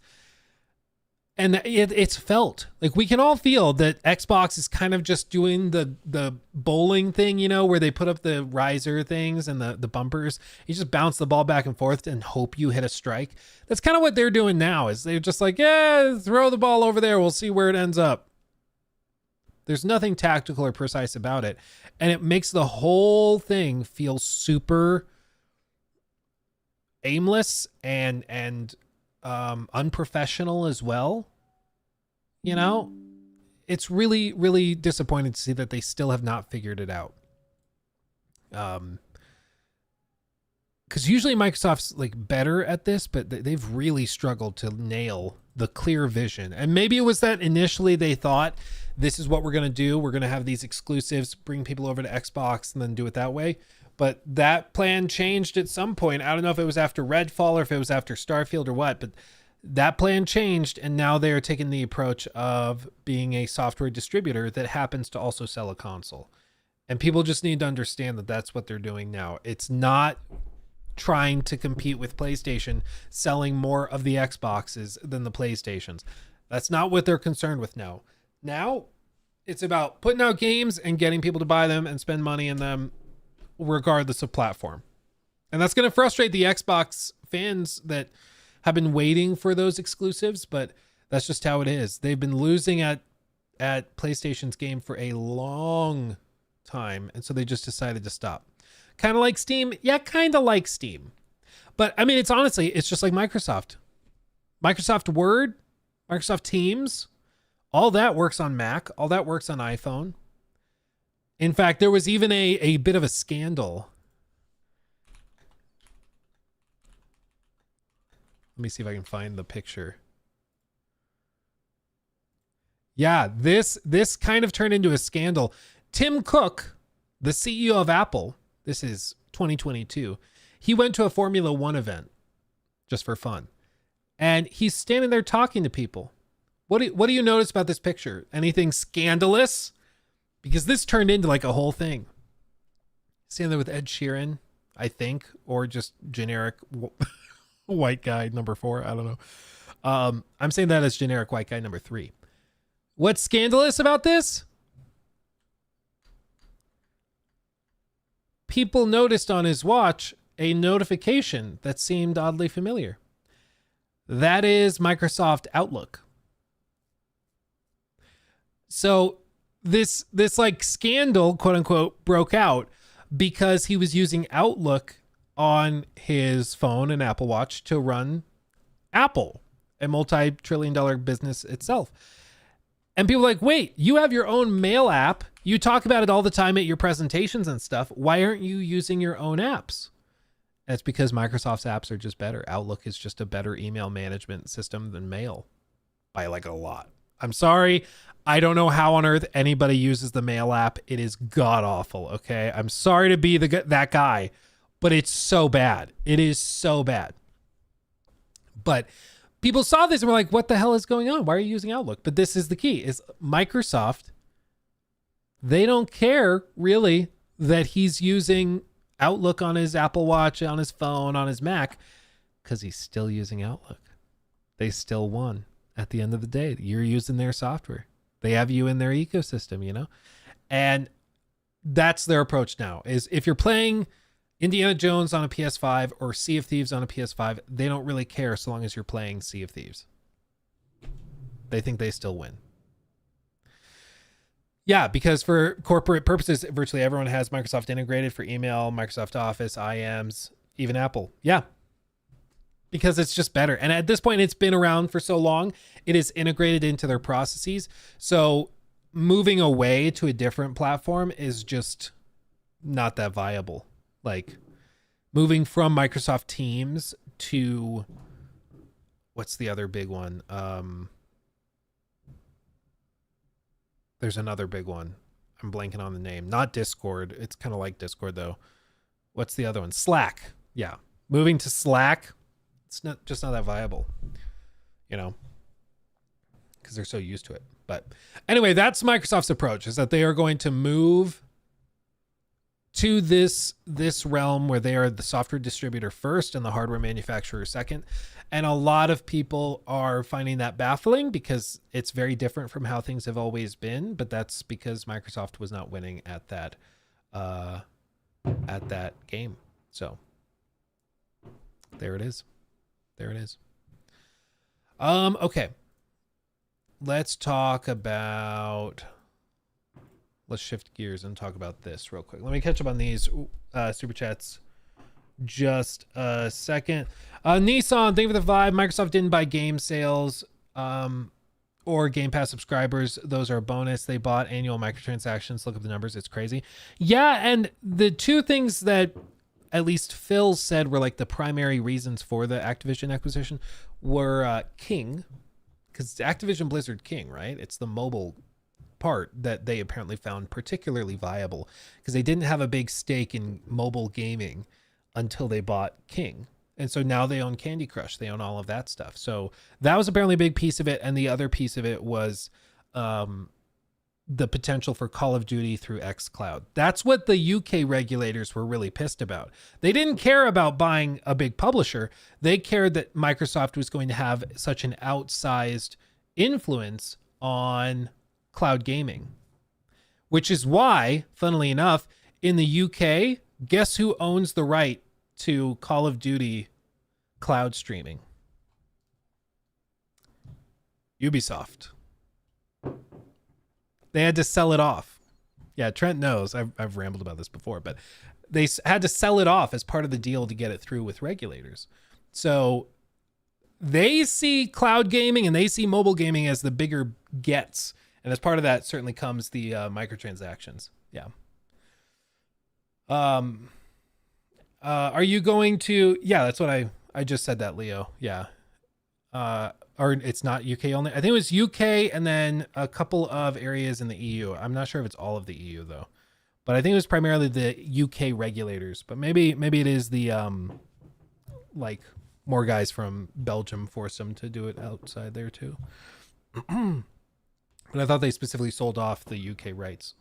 [SPEAKER 3] And it's felt like we can all feel that Xbox is kind of just doing the bowling thing, where they put up the riser things and the bumpers. You just bounce the ball back and forth and hope you hit a strike. That's kind of what they're doing now, is they're just like, yeah, throw the ball over there. We'll see where it ends up. There's nothing tactical or precise about it. And it makes the whole thing feel super aimless and unprofessional as well. It's really, really disappointing to see that they still have not figured it out. Because usually Microsoft's like better at this, but they've really struggled to nail the clear vision. And maybe it was that initially they thought, this is what we're going to do. We're going to have these exclusives, bring people over to Xbox, and then do it that way. But that plan changed at some point. I don't know if it was after Redfall or if it was after Starfield or what, but that plan changed, and now they are taking the approach of being a software distributor that happens to also sell a console. And people just need to understand that that's what they're doing now. It's not trying to compete with PlayStation, selling more of the Xboxes than the PlayStations. That's not what they're concerned with now. Now, it's about putting out games and getting people to buy them and spend money in them regardless of platform. And that's going to frustrate the Xbox fans that have been waiting for those exclusives, but that's just how it is. They've been losing at PlayStation's game for a long time, and so they just decided to stop. Kind of like Steam? Yeah, kind of like Steam. But, I mean, it's just like Microsoft. Microsoft Word, Microsoft Teams, all that works on Mac. All that works on iPhone. In fact, there was even a bit of a scandal. Let me see if I can find the picture. Yeah, this kind of turned into a scandal. Tim Cook, the CEO of Apple, this is 2022, he went to a Formula One event just for fun. And he's standing there talking to people. What do you notice about this picture? Anything scandalous? Because this turned into like a whole thing. Standing there with Ed Sheeran, I think, or just generic white guy number 4. I don't know. I'm saying that as generic white guy number 3. What's scandalous about this? People noticed on his watch a notification that seemed oddly familiar. That is Microsoft Outlook. So this like scandal, quote unquote, broke out because he was using Outlook on his phone and Apple Watch to run Apple, a multi-trillion-dollar business itself. And people are like, wait, you have your own mail app. You talk about it all the time at your presentations and stuff. Why aren't you using your own apps? That's because Microsoft's apps are just better. Outlook is just a better email management system than Mail by like a lot. I'm sorry. I don't know how on earth anybody uses the Mail app. It is god awful. Okay. I'm sorry to be that guy, but it's so bad. It is so bad. But people saw this and were like, what the hell is going on? Why are you using Outlook? But this is the key, is Microsoft, they don't care really that he's using Outlook on his Apple Watch, on his phone, on his Mac, because he's still using Outlook. They still won at the end of the day. You're using their software. They have you in their ecosystem, you know? And that's their approach now, is if you're playing Indiana Jones on a PS5 or Sea of Thieves on a PS5, they don't really care so long as you're playing Sea of Thieves. They think they still win. Yeah, because for corporate purposes, virtually everyone has Microsoft integrated for email, Microsoft Office, IMs, even Apple. Yeah, because it's just better. And at this point, it's been around for so long, it is integrated into their processes. So moving away to a different platform is just not that viable. Like moving from Microsoft Teams to, what's the other big one? There's another big one. I'm blanking on the name. Not Discord. It's kind of like Discord though. What's the other one? Slack. Yeah. Moving to Slack, it's not that viable, you know, because they're so used to it. But anyway, that's Microsoft's approach, is that they are going to move to this realm where they are the software distributor first and the hardware manufacturer second. And a lot of people are finding that baffling because it's very different from how things have always been. But that's because Microsoft was not winning at that game. So there it is. There it is. Okay. Let's shift gears and talk about this real quick. Let me catch up on these super chats just a second. Nissan, thank you for the vibe. Microsoft didn't buy game sales or Game Pass subscribers. Those are a bonus. They bought annual microtransactions. Look up the numbers. It's crazy. Yeah, and the two things that at least Phil said were like the primary reasons for the Activision acquisition were King, because Activision Blizzard King, right? It's the mobile part that they apparently found particularly viable because they didn't have a big stake in mobile gaming until they bought King. And so now they own Candy Crush. They own all of that stuff. So that was apparently a big piece of it. And the other piece of it was the potential for Call of Duty through xCloud. That's what the UK regulators were really pissed about. They didn't care about buying a big publisher. They cared that Microsoft was going to have such an outsized influence on cloud gaming, which is why, funnily enough, in the UK, guess who owns the right to Call of Duty cloud streaming? Ubisoft. They had to sell it off. Yeah, Trent knows. I've rambled about this before, but they had to sell it off as part of the deal to get it through with regulators. So they see cloud gaming and they see mobile gaming as the bigger gets. And as part of that certainly comes the microtransactions. Yeah. Are you going to, yeah, that's what I just said that, Leo. Yeah. Or it's not UK only. I think it was UK and then a couple of areas in the EU. I'm not sure if it's all of the EU though, but I think it was primarily the UK regulators, but maybe it is the, like more guys from Belgium forced them to do it outside there too. But I thought they specifically sold off the UK rights.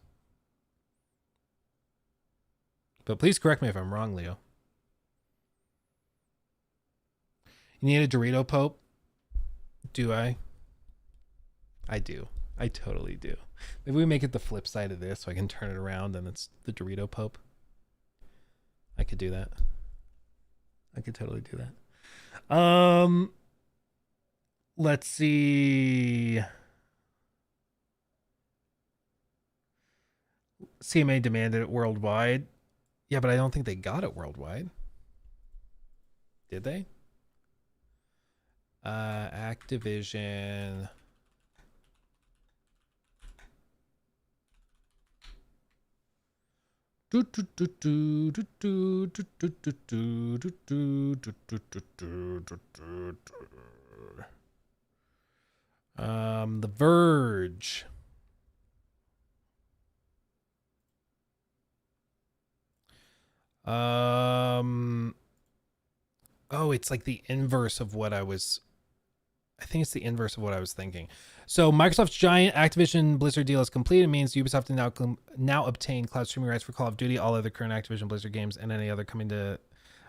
[SPEAKER 3] But please correct me if I'm wrong, Leo. You need a Dorito Pope? Do I? I do. I totally do. Maybe we make it the flip side of this so I can turn it around and it's the Dorito Pope. I could do that. I could totally do that. Let's see. CMA demanded it worldwide. Yeah, but I don't think they got it worldwide. Did they? Activision. The Verge. Oh, it's like the inverse of what I think it's the inverse of what I was thinking. So Microsoft's giant Activision Blizzard deal is complete. It means Ubisoft can now obtain cloud streaming rights for Call of Duty, all other current Activision Blizzard games, and any other coming to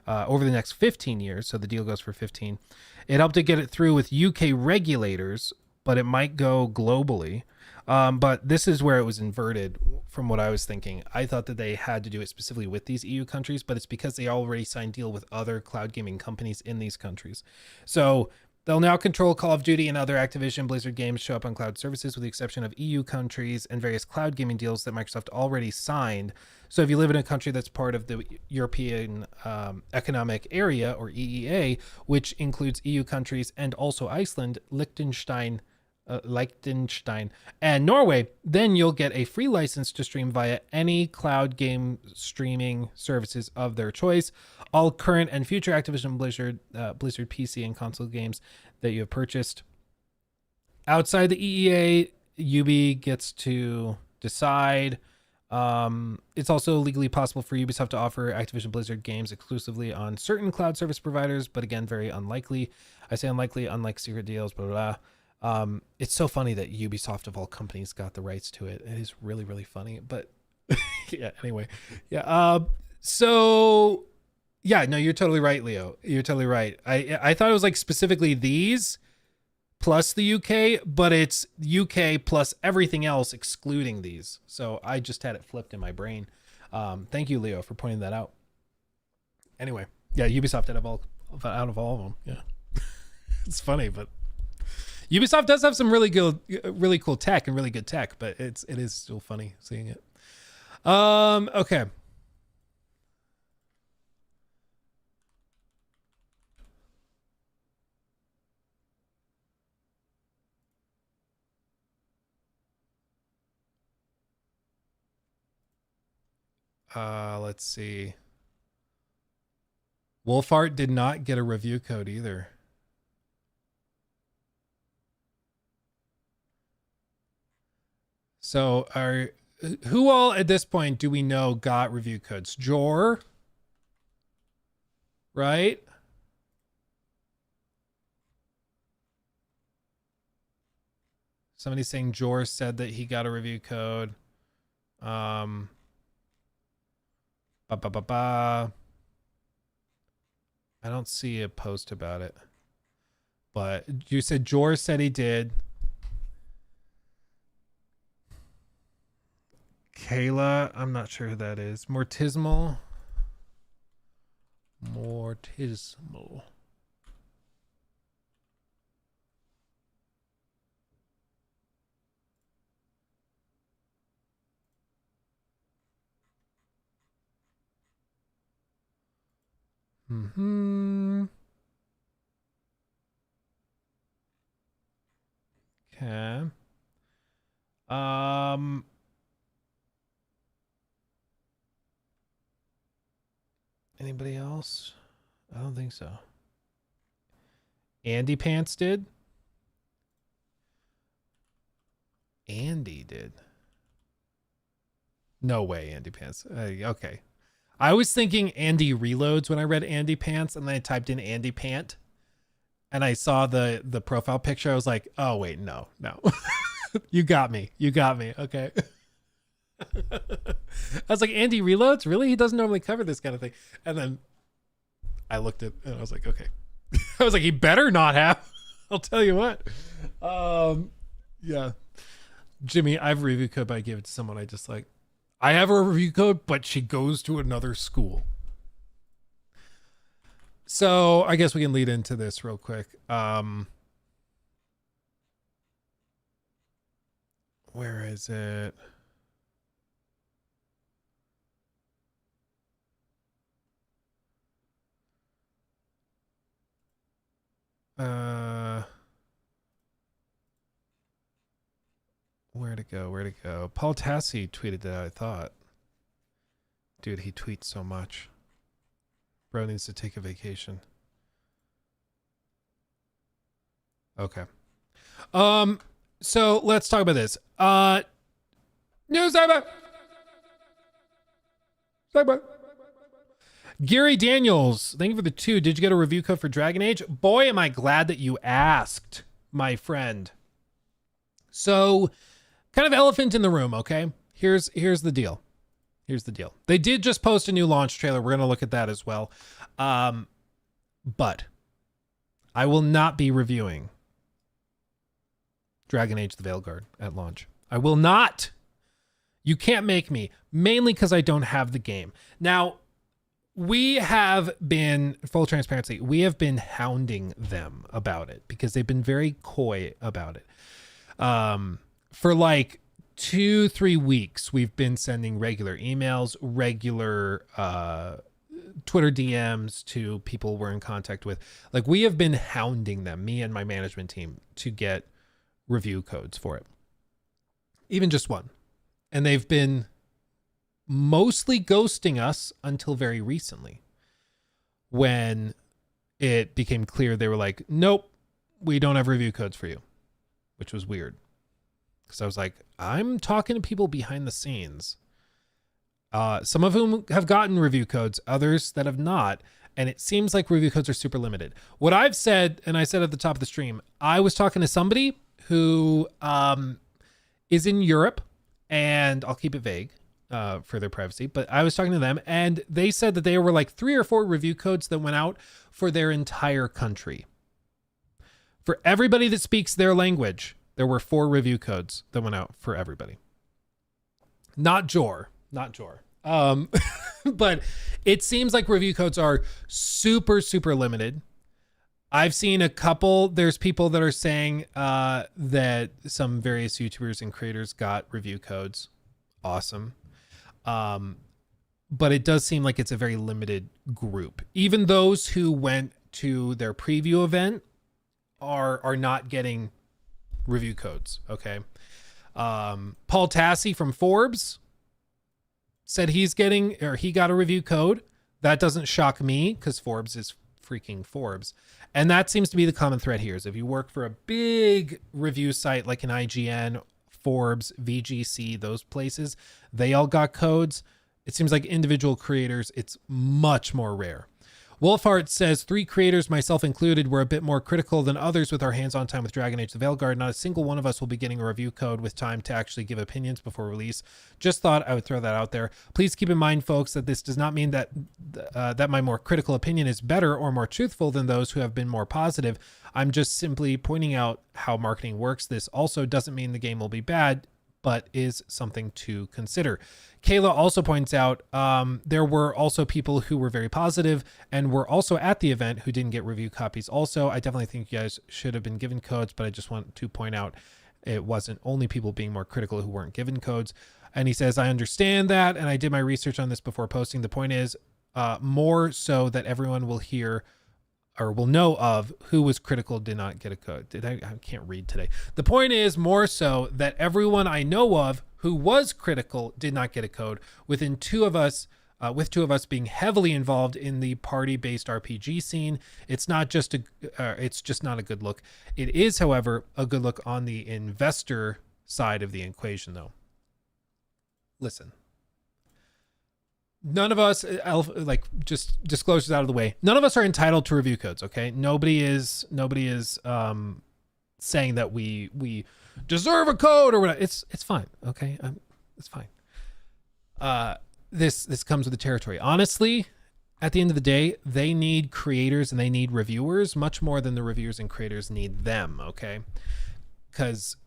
[SPEAKER 3] over the next 15 years. So the deal goes for 15. It helped to get it through with UK regulators, but it might go globally. But this is where it was inverted from what I was thinking. I thought that they had to do it specifically with these EU countries, but it's because they already signed deal with other cloud gaming companies in these countries. So they'll now control Call of Duty and other Activision Blizzard games show up on cloud services with the exception of EU countries and various cloud gaming deals that Microsoft already signed. So if you live in a country that's part of the European Economic Area, or EEA, which includes EU countries and also Iceland, Liechtenstein, and Norway, then you'll get a free license to stream via any cloud game streaming services of their choice. All current and future Activision Blizzard PC and console games that you have purchased outside the EEA, Ubi gets to decide. It's also legally possible for Ubisoft to offer Activision Blizzard games exclusively on certain cloud service providers, but again, very unlikely. I say unlikely, unlike secret deals, blah, blah, blah. It's so funny that Ubisoft of all companies got the rights to it. It is really, really funny, but yeah, anyway. Yeah. So yeah, no, you're totally right, Leo. You're totally right. I thought it was like specifically these plus the UK, but it's UK plus everything else excluding these. So I just had it flipped in my brain. Thank you, Leo, for pointing that out. Anyway, yeah, Ubisoft out of all of them. Yeah. It's funny, but Ubisoft does have some really cool tech and really good tech, but it is still funny seeing it. Okay. Let's see. Wolfart did not get a review code either. So who all at this point do we know got review codes? Jor, right? Somebody's saying Jor said that he got a review code. I don't see a post about it, but you said Jor said he did. Kayla, I'm not sure who that is. Mortismal. Okay. Anybody else? I don't think so. Andy Pants did? Andy did. No way, Andy Pants. Okay. I was thinking Andy Reloads when I read Andy Pants, and then I typed in Andy Pant, and I saw the profile picture. I was like, oh, wait, no. You got me. Okay. I was like, Andy Reloads? Really? He doesn't normally cover this kind of thing. And then I looked at it and I was like, okay. I was like, he better not have. I'll tell you what. Yeah. Jimmy, I have a review code, but I gave it to someone I just like. I have a review code, but she goes to another school. So I guess we can lead into this real quick. Where is it? Where'd it go? Where'd it go? Paul Tassi tweeted that, I thought. Dude, he tweets so much. Bro needs to take a vacation. Okay. So let's talk about this. News segment. Gary Daniels, thank you for the 2. Did you get a review code for Dragon Age? Boy, am I glad that you asked, my friend. So, kind of elephant in the room, okay? Here's the deal. Here's the deal. They did just post a new launch trailer. We're going to look at that as well. But I will not be reviewing Dragon Age: The Veilguard at launch. I will not. You can't make me, mainly because I don't have the game. Now, we have been, full transparency, we have been hounding them about it because they've been very coy about it. For like 2-3 weeks, we've been sending regular emails, regular Twitter DMs to people we're in contact with. Like, we have been hounding them, me and my management team, to get review codes for it. Even just one. And they've been mostly ghosting us until very recently, when it became clear they were like, nope, we don't have review codes for you, which was weird. Because I was like, I'm talking to people behind the scenes, some of whom have gotten review codes, others that have not. And it seems like review codes are super limited. What I've said, and I said at the top of the stream, I was talking to somebody who is in Europe, and I'll keep it vague for their privacy, but I was talking to them, and they said that there were like 3 or 4 review codes that went out for their entire country. For everybody that speaks their language, there were 4 review codes that went out for everybody. Not Jor. But it seems like review codes are super, super limited. I've seen a couple. There's people that are saying that some various YouTubers and creators got review codes. Awesome. But it does seem like it's a very limited group. Even those who went to their preview event are not getting review codes. Okay. Paul Tassi from Forbes said he got a review code. That doesn't shock me because Forbes is freaking Forbes. And that seems to be the common thread here, is if you work for a big review site like an IGN, Forbes, VGC, those places, they all got codes. It seems like individual creators, it's much more rare. Wolfhart says 3 creators, myself included, were a bit more critical than others with our hands-on time with Dragon Age: The Veilguard. Not a single one of us will be getting a review code with time to actually give opinions before release. Just thought I would throw that out there. Please keep in mind, folks, that this does not mean that that my more critical opinion is better or more truthful than those who have been more positive. I'm just simply pointing out how marketing works. This also doesn't mean the game will be bad, but is something to consider. Kayla also points out there were also people who were very positive and were also at the event who didn't get review copies also. I definitely think you guys should have been given codes, but I just want to point out it wasn't only people being more critical who weren't given codes. And he says, I understand that, and I did my research on this before posting. The point is more so that everyone will hear or will know of who was critical did not get a code. I can't read today. The point is more so that everyone I know of who was critical did not get a code. With 2 of us being heavily involved in the party-based RPG scene, it's just not a good look. It is, however, a good look on the investor side of the equation, though. Listen. None of us, like, just disclosures out of the way, none of us are entitled to review codes, okay? Nobody is saying that we deserve a code or whatever. It's fine, okay? It's fine. This comes with the territory. Honestly, at the end of the day, they need creators and they need reviewers much more than the reviewers and creators need them, okay? Because,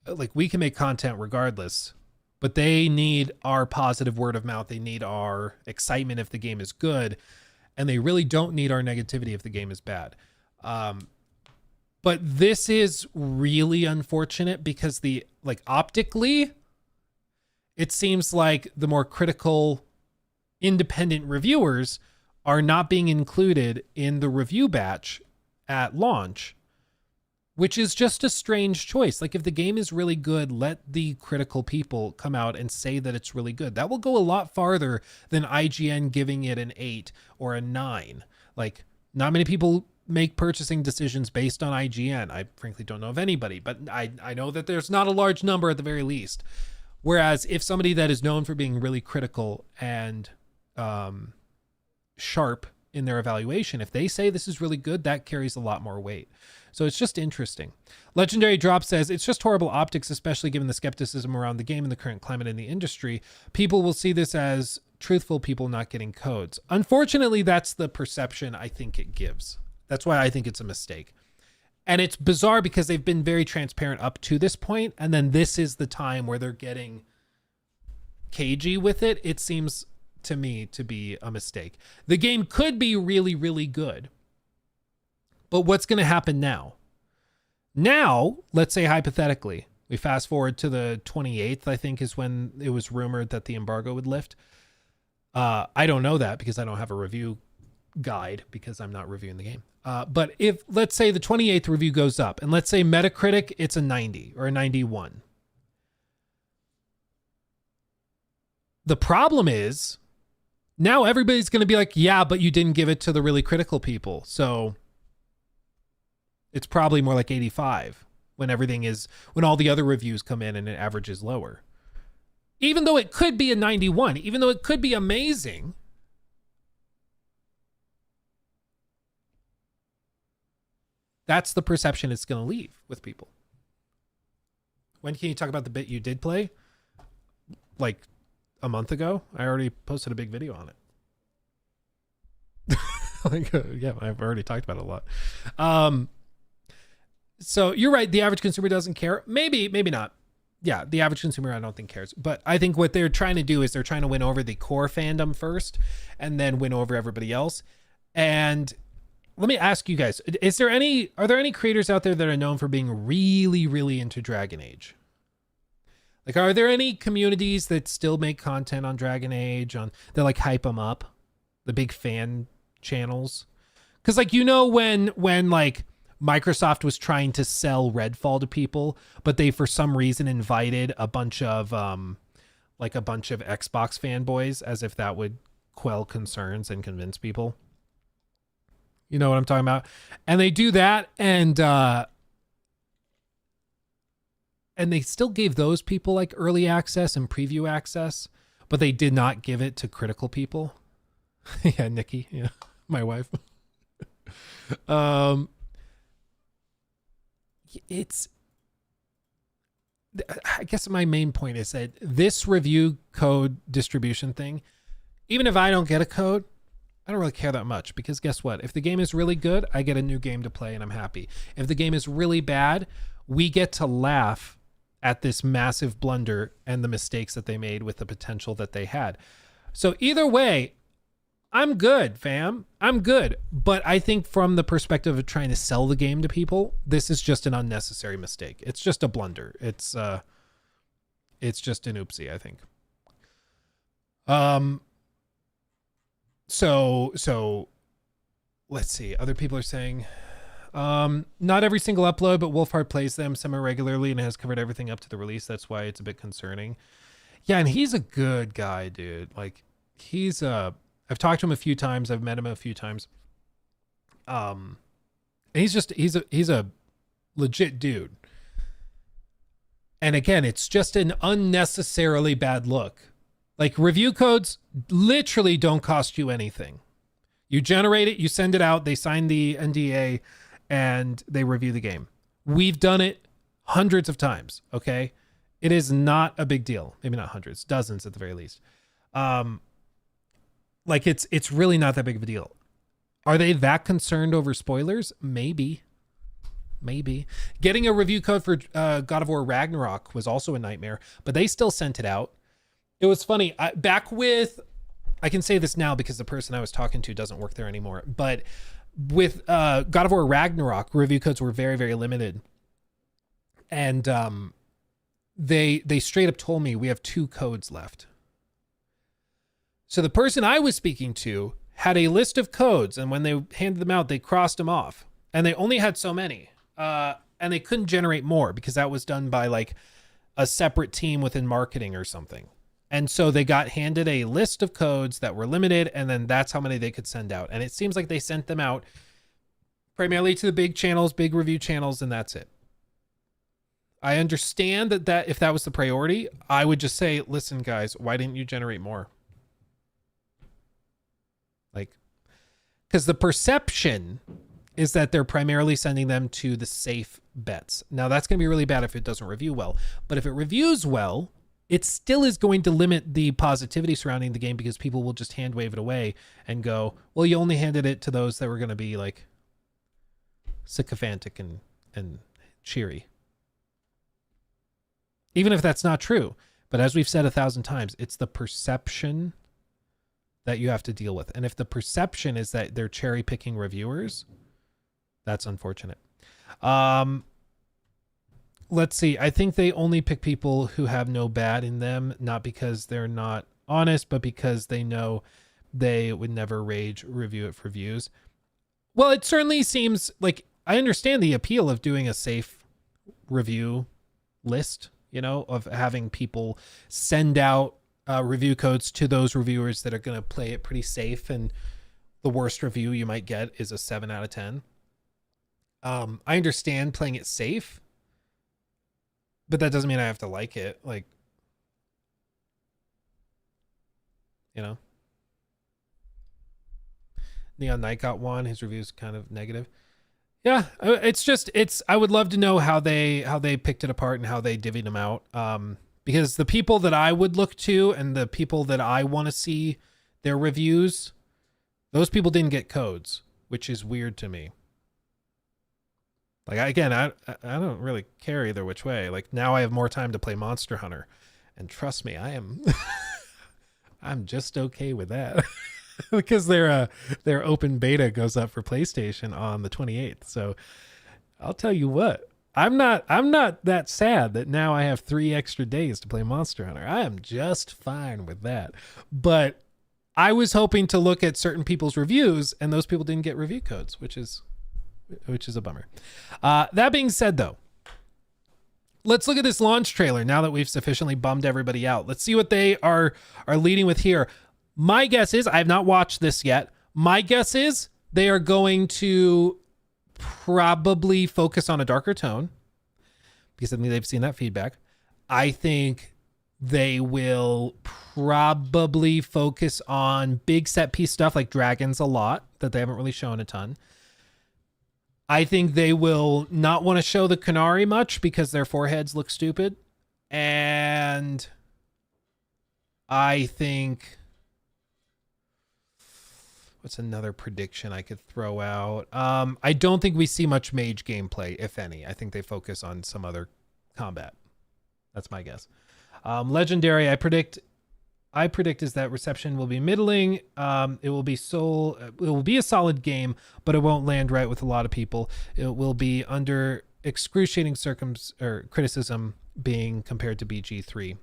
[SPEAKER 3] like, we can make content regardless, but they need our positive word of mouth. They need our excitement if the game is good, and they really don't need our negativity if the game is bad. But this is really unfortunate because optically, it seems like the more critical independent reviewers are not being included in the review batch at launch, which is just a strange choice. Like, if the game is really good, let the critical people come out and say that it's really good. That will go a lot farther than IGN giving it an 8 or a 9. Like, not many people make purchasing decisions based on IGN. I frankly don't know of anybody, but I know that there's not a large number at the very least. Whereas if somebody that is known for being really critical and sharp in their evaluation, if they say this is really good, that carries a lot more weight. So it's just interesting. Legendary Drop says, it's just horrible optics, especially given the skepticism around the game and the current climate in the industry. People will see this as truthful people not getting codes. Unfortunately, that's the perception I think it gives. That's why I think it's a mistake. And it's bizarre because they've been very transparent up to this point, and then this is the time where they're getting cagey with it. It seems to me to be a mistake. The game could be really, really good. But what's going to happen now? Now, let's say hypothetically, we fast forward to the 28th, I think is when it was rumored that the embargo would lift. I don't know that because I don't have a review guide because I'm not reviewing the game. But if, let's say the 28th review goes up, and let's say Metacritic, it's a 90 or a 91. The problem is now everybody's going to be like, yeah, but you didn't give it to the really critical people. So it's probably more like 85 when when all the other reviews come in and it averages lower. Even though it could be a 91, even though it could be amazing, that's the perception it's going to leave with people. When can you talk about the bit you did play? Like a month ago? I already posted a big video on it. Yeah, I've already talked about it a lot. So you're right. The average consumer doesn't care. Maybe not. Yeah, the average consumer I don't think cares. But I think what they're trying to do is they're trying to win over the core fandom first and then win over everybody else. And let me ask you guys, are there any creators out there that are known for being really, really into Dragon Age? Like, are there any communities that still make content on Dragon Age, that like hype them up, the big fan channels? Because like, when like Microsoft was trying to sell Redfall to people, but they for some reason invited a bunch of Xbox fanboys as if that would quell concerns and convince people. You know what I'm talking about? And they do that, and they still gave those people like early access and preview access, but they did not give it to critical people. Yeah, Nikki, yeah, my wife. I guess my main point is that this review code distribution thing, even if I don't get a code, I don't really care that much, because guess what? If the game is really good, I get a new game to play and I'm happy. If the game is really bad, we get to laugh at this massive blunder and the mistakes that they made with the potential that they had. So either way, I'm good, fam. I'm good. But I think from the perspective of trying to sell the game to people, this is just an unnecessary mistake. It's just a blunder. It's just an oopsie, I think. So let's see. Other people are saying, not every single upload, but Wolfhard plays them semi-regularly and has covered everything up to the release. That's why it's a bit concerning. Yeah, and he's a good guy, dude. Like, I've talked to him a few times. I've met him a few times. And he's a legit dude. And again, it's just an unnecessarily bad look. Like, review codes literally don't cost you anything. You generate it, you send it out, they sign the NDA, and they review the game. We've done it hundreds of times, okay? It is not a big deal. Maybe not hundreds, dozens at the very least. Like, it's really not that big of a deal. Are they that concerned over spoilers? Maybe. Getting a review code for God of War Ragnarok was also a nightmare, but they still sent it out. It was funny. I can say this now because the person I was talking to doesn't work there anymore, but with God of War Ragnarok, review codes were very, very limited. And they straight up told me we have 2 codes left. So the person I was speaking to had a list of codes, and when they handed them out, they crossed them off. and they only had so many, and they couldn't generate more because that was done by like a separate team within marketing or something. And so they got handed a list of codes that were limited, and then that's how many they could send out. And it seems like they sent them out primarily to the big channels, big review channels, and that's it. I understand that if that was the priority, I would just say, listen, guys, why didn't you generate more? Like, because the perception is that they're primarily sending them to the safe bets. Now, that's going to be really bad if it doesn't review well. But if it reviews well, it still is going to limit the positivity surrounding the game because people will just hand wave it away and go, well, you only handed it to those that were going to be like sycophantic and cheery. Even if that's not true. But as we've said 1,000 times, it's the perception that you have to deal with. And if the perception is that they're cherry picking reviewers, that's unfortunate. Let's see. I think they only pick people who have no bad in them, not because they're not honest, but because they know they would never rage review it for views. Well, it certainly seems like I understand the appeal of doing a safe review list, you know, of having people send out review codes to those reviewers that are going to play it pretty safe. And the worst review you might get is a 7 out of 10. I understand playing it safe, but that doesn't mean I have to like it. Like, you know, Neon Knight got one. His review's kind of negative. Yeah, I would love to know how they picked it apart and how they divvied them out. Because the people that I would look to and the people that I want to see their reviews, those people didn't get codes, which is weird to me. Like, I don't really care either which way. Like, now I have more time to play Monster Hunter. And trust me, I'm just okay with that. Because their open beta goes up for PlayStation on the 28th. So I'll tell you what, I'm not that sad that now I have 3 extra days to play Monster Hunter. I am just fine with that. But I was hoping to look at certain people's reviews, and those people didn't get review codes, which is a bummer. That being said, though, let's look at this launch trailer now that we've sufficiently bummed everybody out. Let's see what they are leading with here. My guess is, I have not watched this yet. My guess is they are going to probably focus on a darker tone because I think they've seen that feedback. I think they will probably focus on big set piece stuff like dragons a lot that they haven't really shown a ton. I think they will not want to show the Canary much because their foreheads look stupid. And I think... what's another prediction I could throw out? I don't think we see much mage gameplay, if any. I think they focus on some other combat. That's my guess. Legendary, I predict is that reception will be middling. It will be a solid game, but it won't land right with a lot of people. It will be under excruciating criticism being compared to BG3.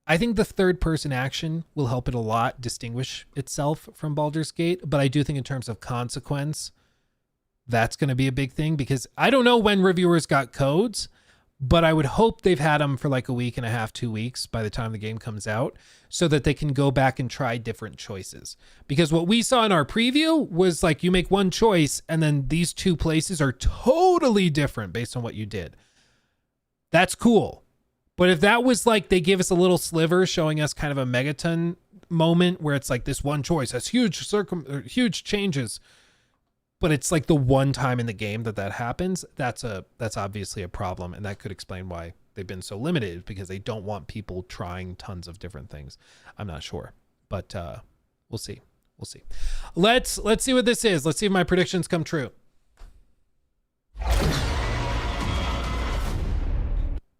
[SPEAKER 3] I think the third person action will help it a lot distinguish itself from Baldur's Gate, but I do think in terms of consequence, that's going to be a big thing because I don't know when reviewers got codes, but I would hope they've had them for like a week and a half, 2 weeks by the time the game comes out so that they can go back and try different choices. Because what we saw in our preview was like you make one choice and then these 2 places are totally different based on what you did. That's cool. But if that was like they gave us a little sliver showing us kind of a megaton moment where it's like this one choice has huge changes, but it's like the one time in the game that happens, that's obviously a problem, and that could explain why they've been so limited because they don't want people trying tons of different things. I'm not sure, but we'll see. Let's see what this is. Let's see if my predictions come true.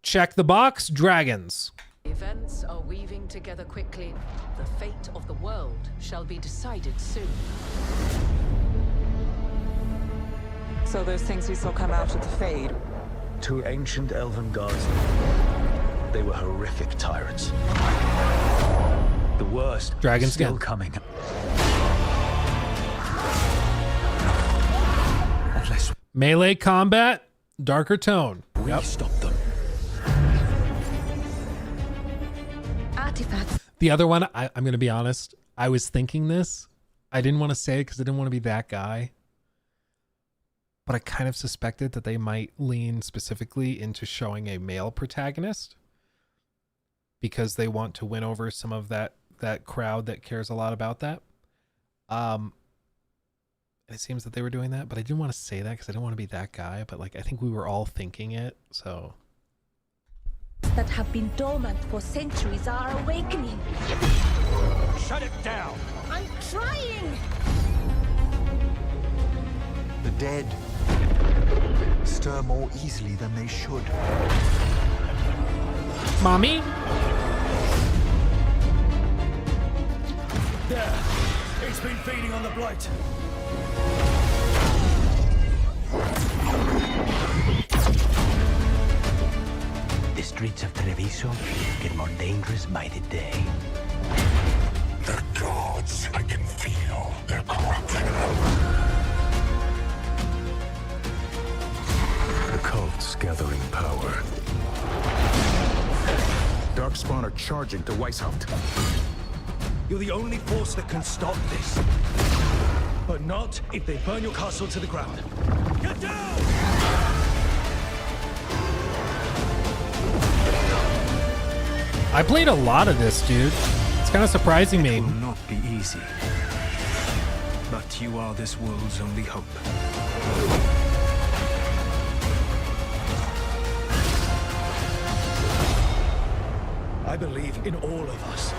[SPEAKER 3] Check the box, dragons.
[SPEAKER 9] Events are weaving together quickly. The fate of the world shall be decided soon.
[SPEAKER 10] So those things we saw come out of the Fade.
[SPEAKER 11] 2 ancient elven gods. They were horrific tyrants. The worst
[SPEAKER 3] Dragons
[SPEAKER 11] still
[SPEAKER 3] again.
[SPEAKER 11] coming. Unless
[SPEAKER 3] Melee combat, darker tone.
[SPEAKER 11] we stop them.
[SPEAKER 4] Artifacts.
[SPEAKER 3] The other one, I'm going to be honest. I was thinking this. I didn't want to say it because I didn't want to be that guy. But I kind of suspected that they might lean specifically into showing a male protagonist because they want to win over some of that crowd that cares a lot about that. It seems that they were doing that, but I didn't want to say that because I didn't want to be that guy. But like, I think we were all thinking it, so.
[SPEAKER 4] That have been dormant for centuries are awakening.
[SPEAKER 11] Shut it down!
[SPEAKER 4] I'm trying!
[SPEAKER 11] The dead stir more easily than they should.
[SPEAKER 3] Mommy?
[SPEAKER 11] There! It's been feeding on the blight.
[SPEAKER 12] The streets of Treviso get more dangerous by the day.
[SPEAKER 11] The gods, I can feel their corruption. The cult's gathering power. Darkspawn are charging to Weishaupt. You're the only force that can stop this. But not if they burn your castle to the ground. Get down!
[SPEAKER 3] I played a lot of this, dude. It's kind of surprising me.
[SPEAKER 11] It will not be easy. But you are this world's only hope. I believe in all of us.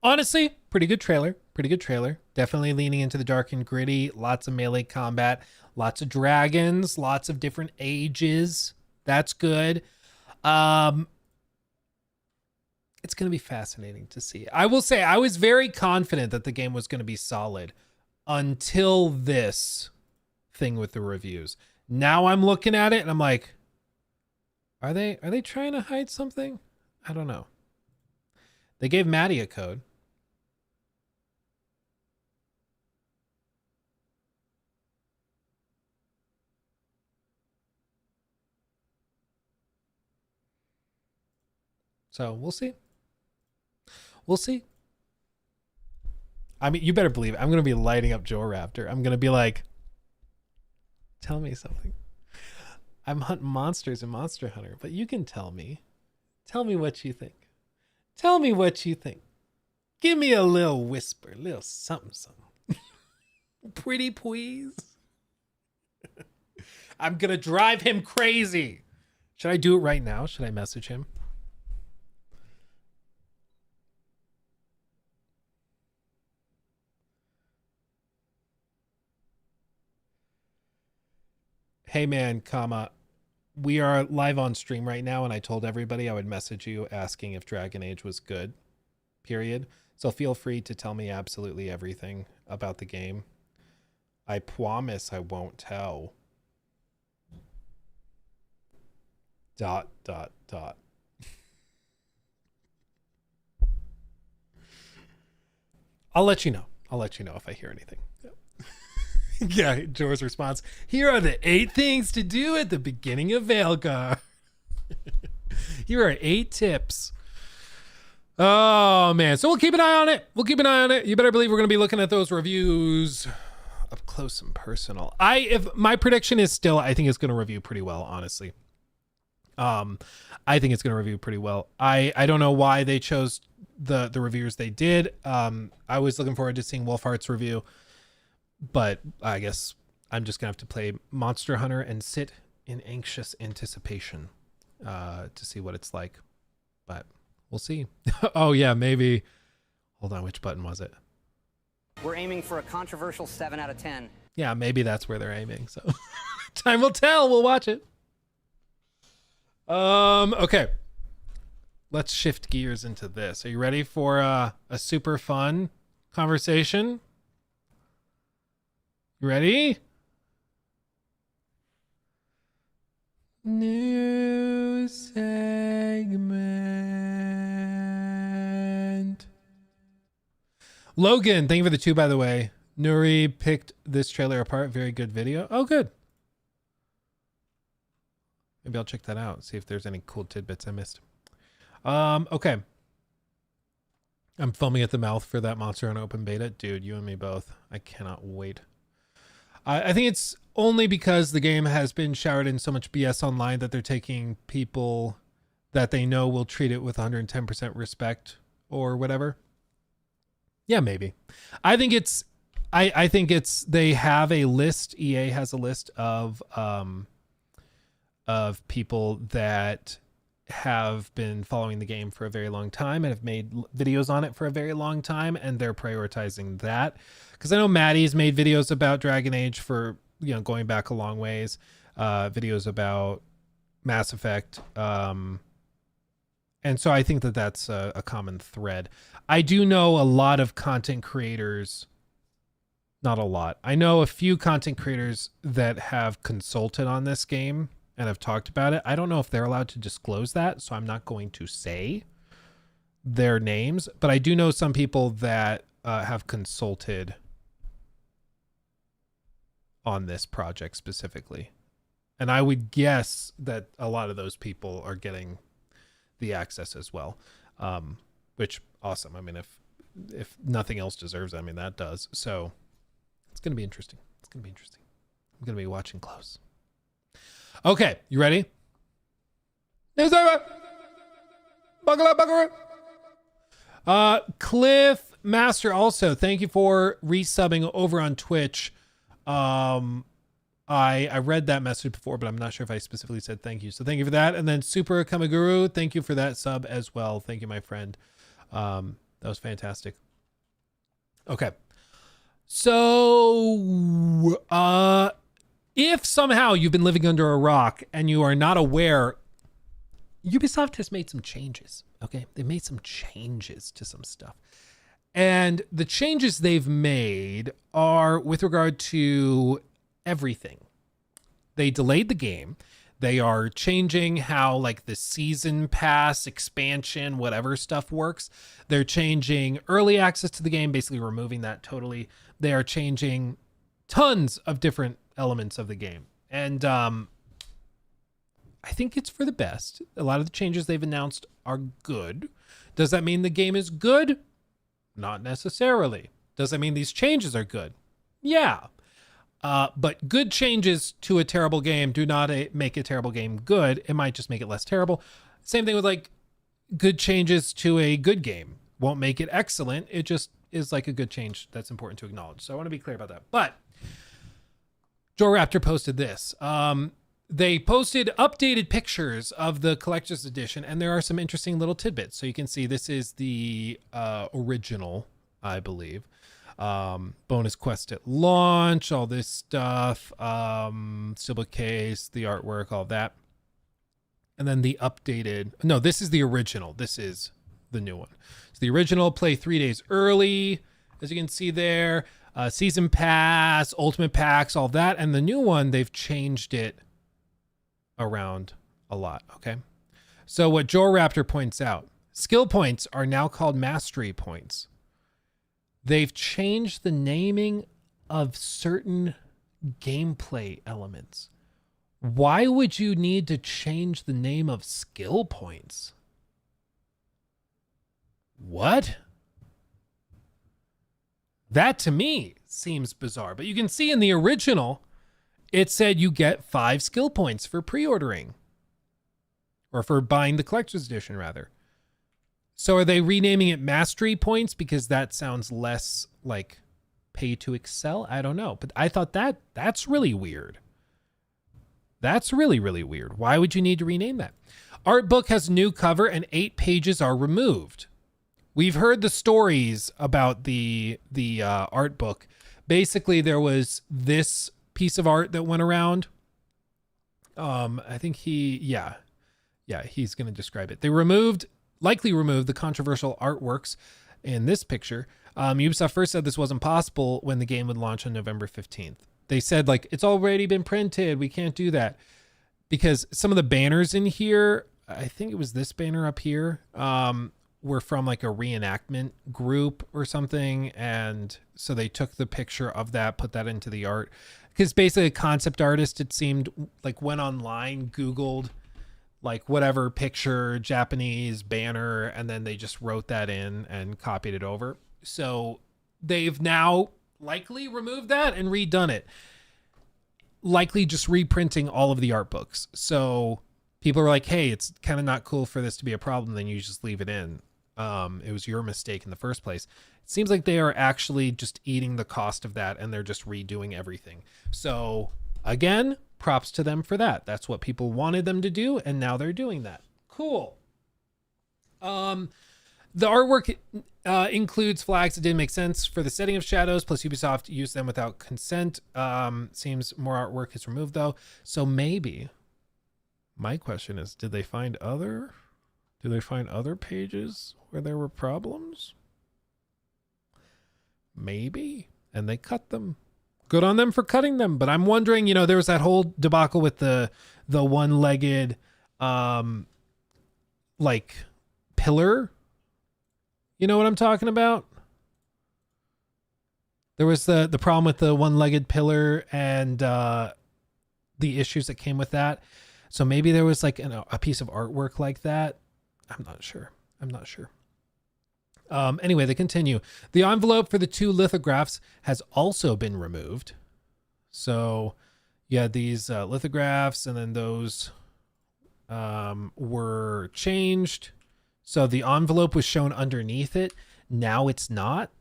[SPEAKER 3] Honestly, pretty good trailer. Pretty good trailer. Definitely leaning into the dark and gritty. Lots of melee combat. Lots of dragons. Lots of different ages. That's good. It's going to be fascinating to see. I will say I was very confident that the game was going to be solid until this thing with the reviews. Now I'm looking at it and I'm like, are they trying to hide something? I don't know. They gave Maddie a code. So we'll see. We'll see. I mean, you better believe it. I'm going to be lighting up Joe Raptor. I'm going to be like, tell me something. I'm hunting monsters in Monster Hunter, but you can tell me. Tell me what you think. Tell me what you think. Give me a little whisper, a little something, something. Pretty please. I'm going to drive him crazy. Should I do it right now? Should I message him? Hey man, comma, we are live on stream right now, and I told everybody I would message you asking if Dragon Age was good, period. So feel free to tell me absolutely everything about the game. I promise I won't tell. ... I'll let you know. I'll let you know if I hear anything. Yeah, Joe's response. Here are the 8 things to do at the beginning of Veilgar. Here are 8 tips. Oh, man. So we'll keep an eye on it. We'll keep an eye on it. You better believe we're going to be looking at those reviews up close and personal. If my prediction is still, I think it's going to review pretty well, honestly. I think it's going to review pretty well. I don't know why they chose the reviewers they did. I was looking forward to seeing Wolfheart's review. But I guess I'm just going to have to play Monster Hunter and sit in anxious anticipation to see what it's like. But we'll see. Oh, yeah, maybe. Hold on, which button was it?
[SPEAKER 1] We're aiming for a controversial 7 out of 10.
[SPEAKER 3] Yeah, maybe that's where they're aiming. So time will tell. We'll watch it. Okay. Let's shift gears into this. Are you ready for a super fun conversation? Ready? New segment. Logan, thank you for the 2, by the way. Nuri picked this trailer apart. Very good video. Oh, good. Maybe I'll check that out. See if there's any cool tidbits I missed. Okay. I'm foaming at the mouth for that Monster Hunter open beta. Dude, you and me both. I cannot wait. I think it's only because the game has been showered in so much BS online that they're taking people that they know will treat it with 110% respect or whatever. Yeah, maybe. I think it's they have a list. EA has a list of people that have been following the game for a very long time and have made videos on it for a very long time, and they're prioritizing that. Because I know Maddie's made videos about Dragon Age for, you know, going back a long ways, videos about Mass Effect, and so I think that that's a common thread. I do know a lot of content creators, not a lot. I know a few content creators that have consulted on this game and have talked about it. I don't know if they're allowed to disclose that, so I'm not going to say their names, but I do know some people that have consulted on this project specifically. And I would guess that a lot of those people are getting the access as well, which awesome. I mean, if nothing else deserves it, I mean, that does. So it's going to be interesting. It's going to be interesting. I'm going to be watching close. Okay, you ready? Yes, sir. Buckle up, buckle up. Cliff Master also, thank you for resubbing over on Twitch. I read that message before, but I'm not sure if I specifically said thank you. So thank you for that. And then Super Kamaguru, thank you for that sub as well. Thank you, my friend. That was fantastic. Okay. So, if somehow you've been living under a rock and you are not aware, Ubisoft has made some changes. Okay. They made some changes to some stuff. And the changes they've made are with regard to everything. They delayed the game. They are changing how like the season pass, expansion, whatever stuff works. They're changing early access to the game, basically removing that totally. They are changing tons of different elements of the game. And I think it's for the best. A lot of the changes they've announced are good. Does that mean the game is good? Not necessarily. Does that mean these changes are good? Yeah. But good changes to a terrible game do not make a terrible game good. It might just make it less terrible. Same thing with like good changes to a good game. Won't make it excellent. It just is like a good change that's important to acknowledge. So I want to be clear about that. But Joe Raptor posted this. They posted updated pictures of the collector's edition, and there are some interesting little tidbits. So you can see this is the original, I believe. Bonus quest at launch, all this stuff, steelbook case, the artwork, all that. And then the updated, no, this is the original. This is the new one. So the original, play 3 days early, as you can see there, season pass, ultimate packs, all that. And the new one, they've changed it around a lot. Okay. So what Joe Raptor points out, skill points are now called mastery points. They've changed the naming of certain gameplay elements. Why would you need to change the name of skill points? What? That to me seems bizarre. But you can see in the original, it said you get 5 skill points for pre-ordering. Or for buying the collector's edition, rather. So are they renaming it mastery points because that sounds less like pay to excel? I don't know. But I thought that's really weird. That's really, really weird. Why would you need to rename that? Art book has new cover and 8 pages are removed. We've heard the stories about the art book. Basically, there was this piece of art that went around. I think he's going to describe it. They likely removed the controversial artworks in this picture. Ubisoft first said this wasn't possible when the game would launch on November 15th. They said, like, it's already been printed. We can't do that. Because some of the banners in here, I think it was this banner up here, were from like a reenactment group or something, and so they took the picture of that, put that into the art, because basically a concept artist, it seemed like, went online, Googled like whatever picture, Japanese banner, and then they just wrote that in and copied it over. So they've now likely removed that and redone it, likely just reprinting all of the art books. So people are like, hey, it's kind of not cool for this to be a problem, then you just leave it in. It was your mistake in the first place. It seems like they are actually just eating the cost of that, and they're just redoing everything. So again, props to them for that. That's what people wanted them to do, and now they're doing that. Cool. The artwork includes flags that didn't make sense for the setting of shadows, plus Ubisoft used them without consent. Seems more artwork is removed though. So maybe my question is, did they find other pages where there were problems? Maybe, and they cut them. Good on them for cutting them. But I'm wondering, you know, there was that whole debacle with the one-legged like pillar. You know what I'm talking about? There was the problem with the one-legged pillar and the issues that came with that. So maybe there was like a piece of artwork like that. I'm not sure. Anyway, they continue. The envelope for the 2 lithographs has also been removed. So you had these lithographs, and then those were changed. So the envelope was shown underneath it. Now it's not.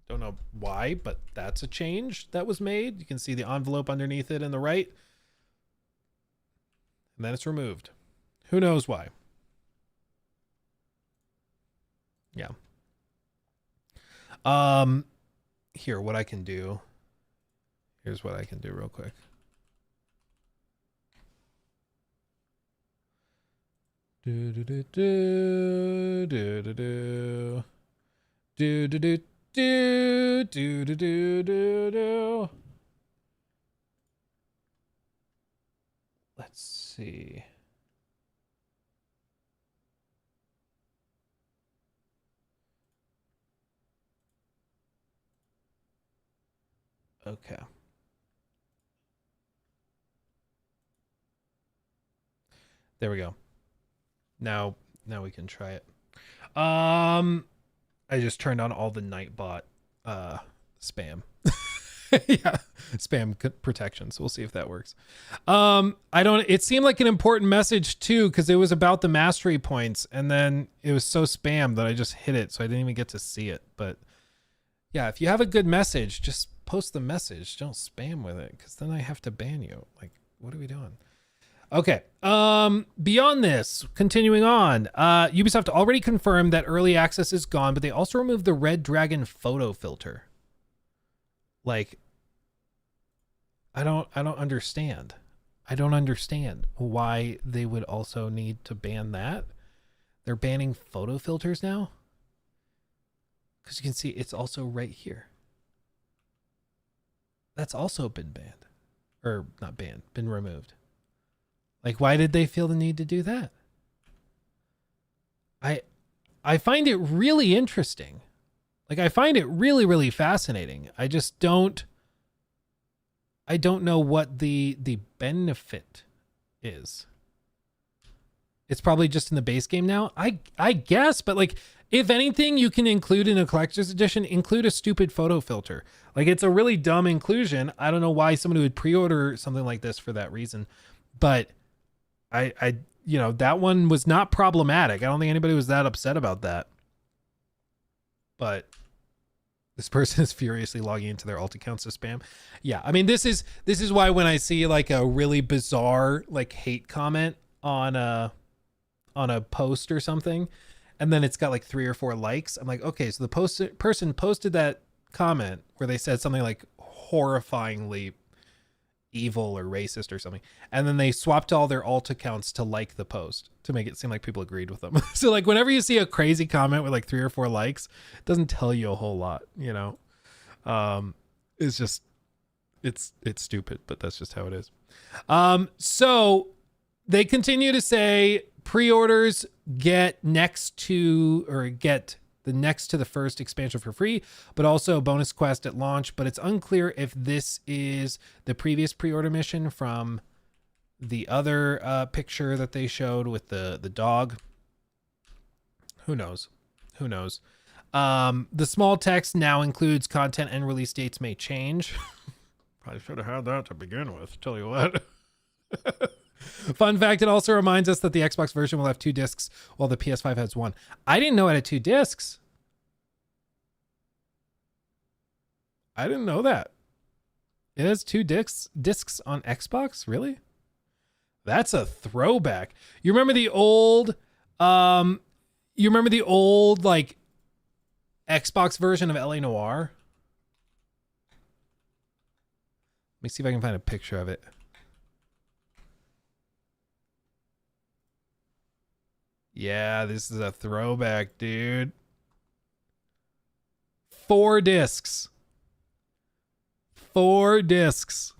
[SPEAKER 3] Don't know why, but that's a change that was made. You can see the envelope underneath it in the right. And then it's removed. Who knows why? Yeah. Here, what I can do. Here's what I can do real quick. Do do do do do do do do do do do do do do do. Let's see. Okay. There we go. Now we can try it. I just turned on all the Nightbot spam. Yeah, spam protection. So we'll see if that works. It seemed like an important message too, because it was about the mastery points, and then it was so spam that I just hit it, so I didn't even get to see it. But yeah, if you have a good message, just post the message. Don't spam with it, because then I have to ban you. Like, what are we doing? Okay. Beyond this, continuing on, Ubisoft already confirmed that early access is gone, but they also removed the Red Dragon photo filter. Like, I don't understand. I don't understand why they would also need to ban that. They're banning photo filters now. Because you can see it's also right here. That's also been banned. Or not banned, been removed. Like, why did they feel the need to do that? I find it really interesting. Like, I find it really, really fascinating. I just don't know what the benefit is. It's probably just in the base game now. I guess, but like, if anything you can include in a collector's edition, include a stupid photo filter. Like, it's a really dumb inclusion. I don't know why somebody would pre-order something like this for that reason. But I you know, that one was not problematic. I don't think anybody was that upset about that. But this person is furiously logging into their alt accounts to spam. Yeah, I mean, this is why when I see like a really bizarre like hate comment on a post or something, and then it's got like 3 or 4 likes, I'm like, okay, so the person posted that comment where they said something like horrifyingly evil or racist or something, and then they swapped all their alt accounts to like the post to make it seem like people agreed with them. So like, whenever you see a crazy comment with like 3 or 4 likes, it doesn't tell you a whole lot, you know. It's just it's stupid, but that's just how it is. So they continue to say Pre-orders get the next to the first expansion for free, but also a bonus quest at launch. But it's unclear if this is the previous pre-order mission from the other picture that they showed with the dog. Who knows? Who knows? The small text now includes content and release dates may change. Probably should have had that to begin with. Tell you what. Fun fact, it also reminds us that the Xbox version will have 2 discs while the PS5 has 1. I didn't know it had 2 discs. I didn't know that. It has 2 discs on Xbox? Really? That's a throwback. You remember the old like Xbox version of LA Noire? Let me see if I can find a picture of it. Yeah, this is a throwback, dude. 4 discs. 4 discs.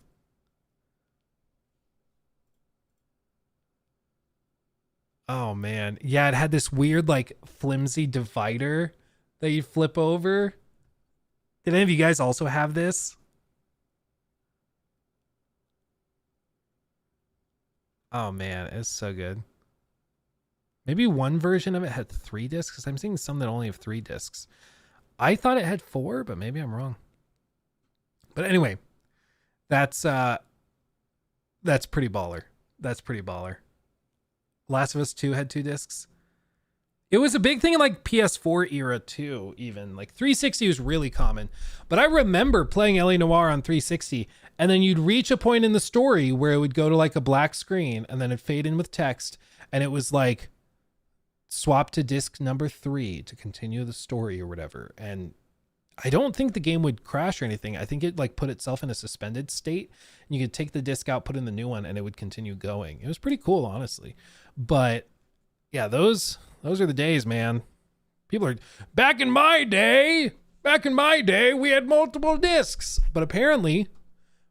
[SPEAKER 3] Oh, man. Yeah, it had this weird, like, flimsy divider that you flip over. Did any of you guys also have this? Oh, man. It's so good. Maybe one version of it had 3 discs, because I'm seeing some that only have 3 discs. I thought it had 4, but maybe I'm wrong. But anyway, that's pretty baller. That's pretty baller. Last of Us 2 had 2 discs. It was a big thing in like PS4 era too, even. Like 360 was really common. But I remember playing LA Noire on 360, and then you'd reach a point in the story where it would go to like a black screen, and then it'd fade in with text, and it was like, swap to disc number 3 to continue the story or whatever. And I don't think the game would crash or anything. I think it like put itself in a suspended state, and you could take the disc out, put in the new one, and it would continue going. It was pretty cool, honestly. But yeah, those are the days, man. People are back in my day, we had multiple discs. But apparently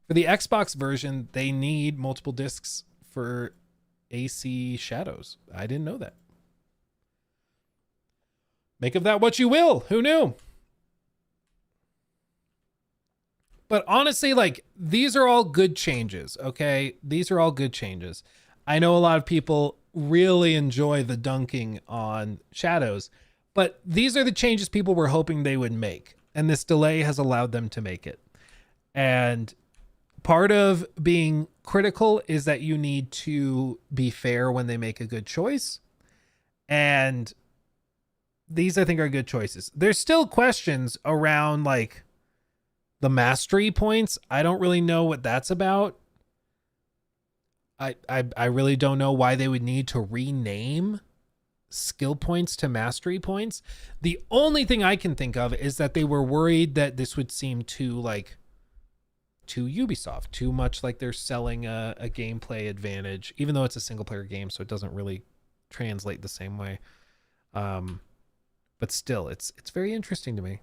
[SPEAKER 3] for the Xbox version, they need multiple discs for AC Shadows. I didn't know that. Make of that what you will. Who knew? But honestly, like, these are all good changes, okay? These are all good changes. I know a lot of people really enjoy the dunking on Shadows, but these are the changes people were hoping they would make. And this delay has allowed them to make it. And part of being critical is that you need to be fair when they make a good choice. And these, I think, are good choices. There's still questions around, like, the mastery points. I don't really know what that's about. I really don't know why they would need to rename skill points to mastery points. The only thing I can think of is that they were worried that this would seem too Ubisoft, too much like they're selling a gameplay advantage, even though it's a single player game, so it doesn't really translate the same way. But still, it's very interesting to me.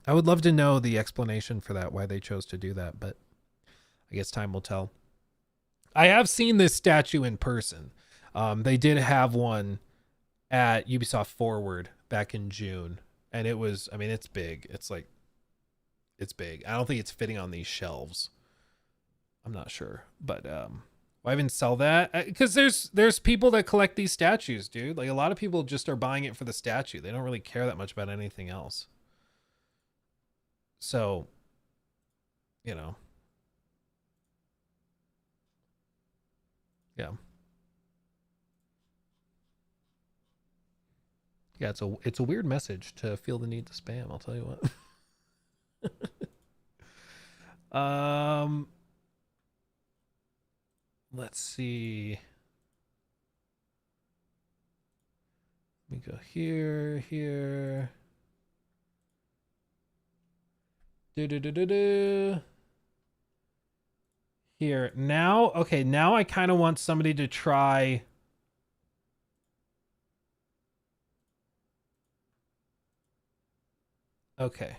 [SPEAKER 3] I would love to know the explanation for that, why they chose to do that, but I guess time will tell. I have seen this statue in person. They did have one at Ubisoft Forward back in June, and it was, I mean, it's big. It's big. I don't think it's fitting on these shelves. I'm not sure, but why even sell that? Because there's people that collect these statues, dude. Like, a lot of people just are buying it for the statue. They don't really care that much about anything else. So, you know. Yeah. Yeah, it's a weird message to feel the need to spam, I'll tell you what. Let's see. Let me go here. Here. Now, okay, now I kind of want somebody to try. Okay.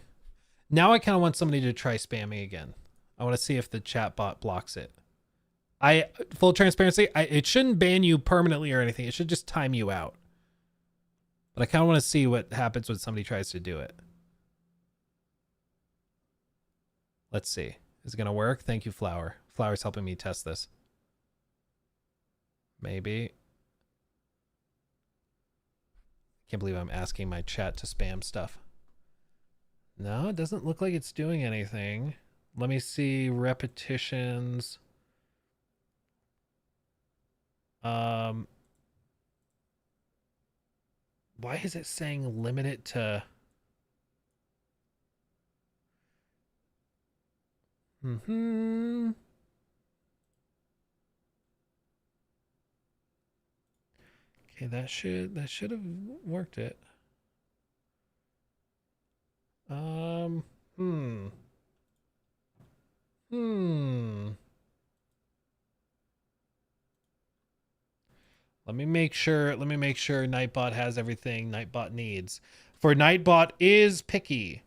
[SPEAKER 3] Now I kind of want somebody to try spamming again. I want to see if the chat bot blocks it. Full transparency, it shouldn't ban you permanently or anything. It should just time you out. But I kind of want to see what happens when somebody tries to do it. Let's see. Is it going to work? Thank you, Flower. Flower's helping me test this. Maybe. Can't believe I'm asking my chat to spam stuff. No, it doesn't look like it's doing anything. Let me see repetitions. Why is it saying limit it to... Okay, that should have worked it. Let me make sure Nightbot has everything Nightbot needs. For Nightbot is picky.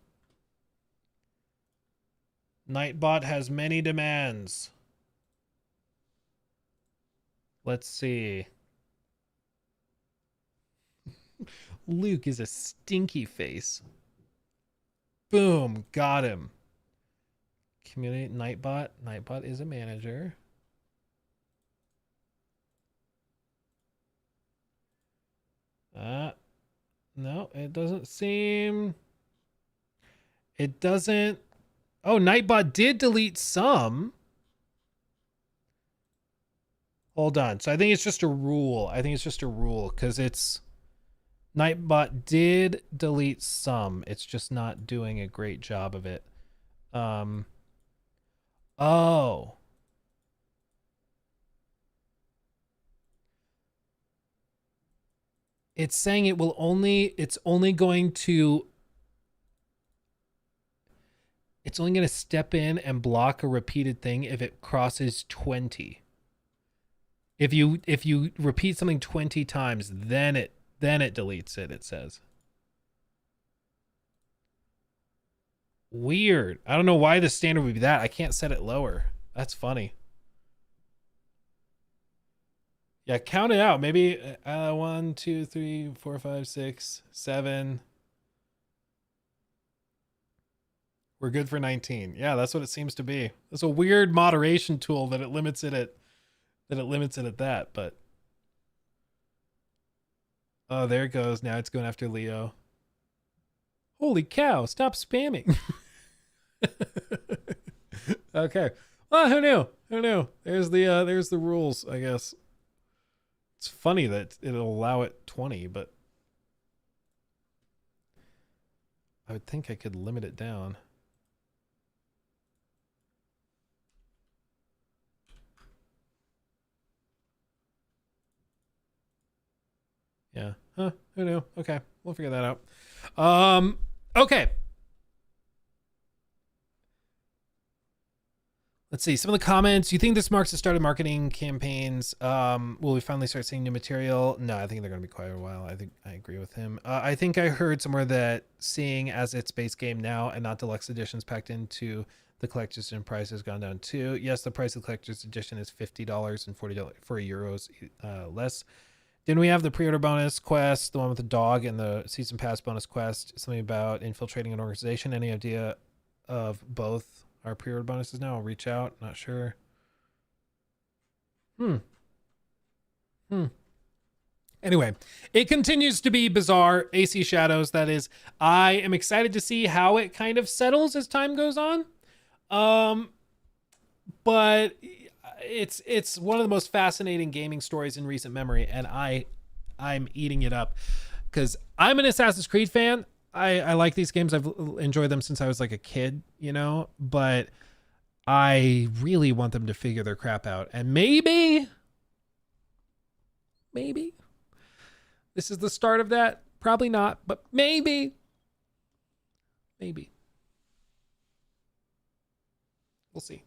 [SPEAKER 3] Nightbot has many demands. Let's see. Luke is a stinky face. Boom, got him. Community Nightbot. Nightbot is a manager. No, it doesn't seem. It doesn't. Oh, Nightbot did delete some. Hold on. So I think it's just a rule. Because it's Nightbot did delete some. It's just not doing a great job of it. Oh. It's saying it's only going to step in and block a repeated thing if it crosses 20. If you repeat something 20 times, then it deletes it, it says. Weird. I don't know why the standard would be that. I can't set it lower. That's funny. Yeah, count it out. Maybe 1, 2, 3, 4, 5, 6, 7. We're good for 19. Yeah, that's what it seems to be. It's a weird moderation tool that it limits it at that, but oh, there it goes. Now it's going after Leo. Holy cow, stop spamming. Okay. Well, who knew? There's the rules, I guess. It's funny that it'll allow it 20, but I would think I could limit it down. Yeah. Huh. Who knew? Okay. We'll figure that out. Okay. Let's see some of the comments. You think this marks the start of marketing campaigns? Will we finally start seeing new material? No, I think they're going to be quite a while. I think I agree with him. I think I heard somewhere that seeing as its base game now and not deluxe editions packed into the collector's edition price has gone down too. Yes, the price of the collector's edition is $50 and $40 for euros less. Didn't we have the pre-order bonus quest, the one with the dog, and the season pass bonus quest? Something about infiltrating an organization. Any idea of both our pre-order bonuses now? I'll reach out. Not sure. Anyway, it continues to be bizarre. AC Shadows, that is. I am excited to see how it kind of settles as time goes on. But it's one of the most fascinating gaming stories in recent memory, and I'm eating it up because I'm an Assassin's Creed fan. I like these games. I've enjoyed them since I was like a kid, but I really want them to figure their crap out. And maybe this is the start of that. Probably not, but maybe. We'll see.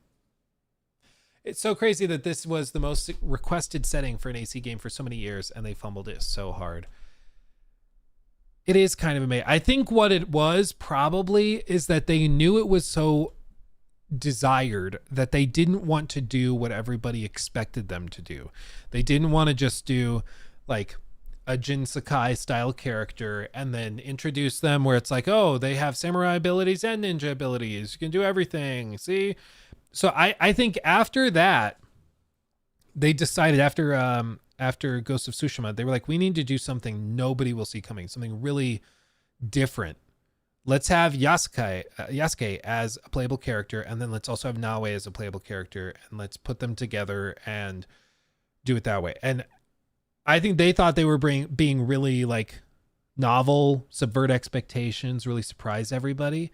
[SPEAKER 3] It's so crazy that this was the most requested setting for an AC game for so many years, and they fumbled it so hard. It is kind of amazing. I think what it was probably is that they knew it was so desired, that they didn't want to do what everybody expected them to do. They didn't want to just do like a Jin Sakai style character and then introduce them where it's like, oh, they have samurai abilities and ninja abilities. You can do everything. See? So I think after that, they decided after Ghost of Tsushima, they were like, we need to do something nobody will see coming, something really different. Let's have Yasuke as a playable character, and then let's also have Naoe as a playable character, and let's put them together and do it that way. And I think they thought they were being really like novel, subvert expectations, really surprise everybody.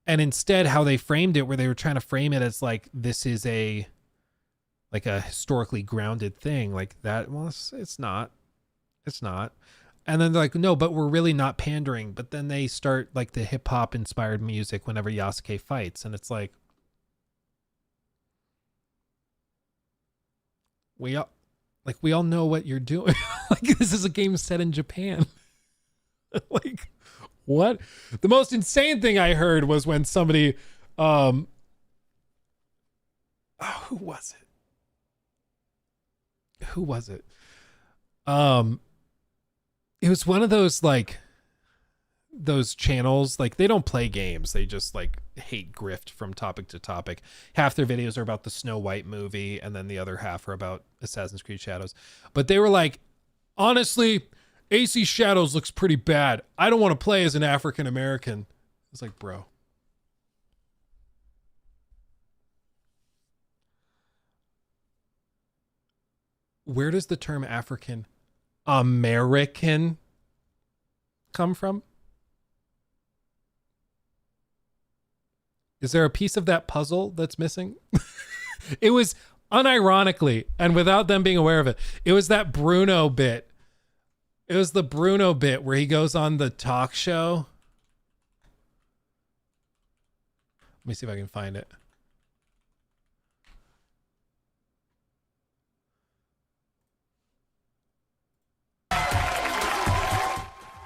[SPEAKER 3] And instead, how they framed it, where they were trying to frame it as like, this is a historically grounded thing like that. Well, it's not. And then they're like, no, but we're really not pandering. But then they start like the hip hop inspired music whenever Yasuke fights. And it's like, we all know what you're doing. Like, this is a game set in Japan. Like, what? The most insane thing I heard was when somebody, who was it? It was one of those like those channels, like they don't play games, they just like hate grift from topic to topic. Half their videos are about the Snow White movie, and then the other half are about Assassin's Creed Shadows. But they were like, honestly, AC Shadows looks pretty bad. I don't want to play as an African American. It's like, bro. Where does the term African American come from? Is there a piece of that puzzle that's missing? It was unironically, and without them being aware of it, it was that Bruno bit. It was the Bruno bit where he goes on the talk show. Let me see if I can find it.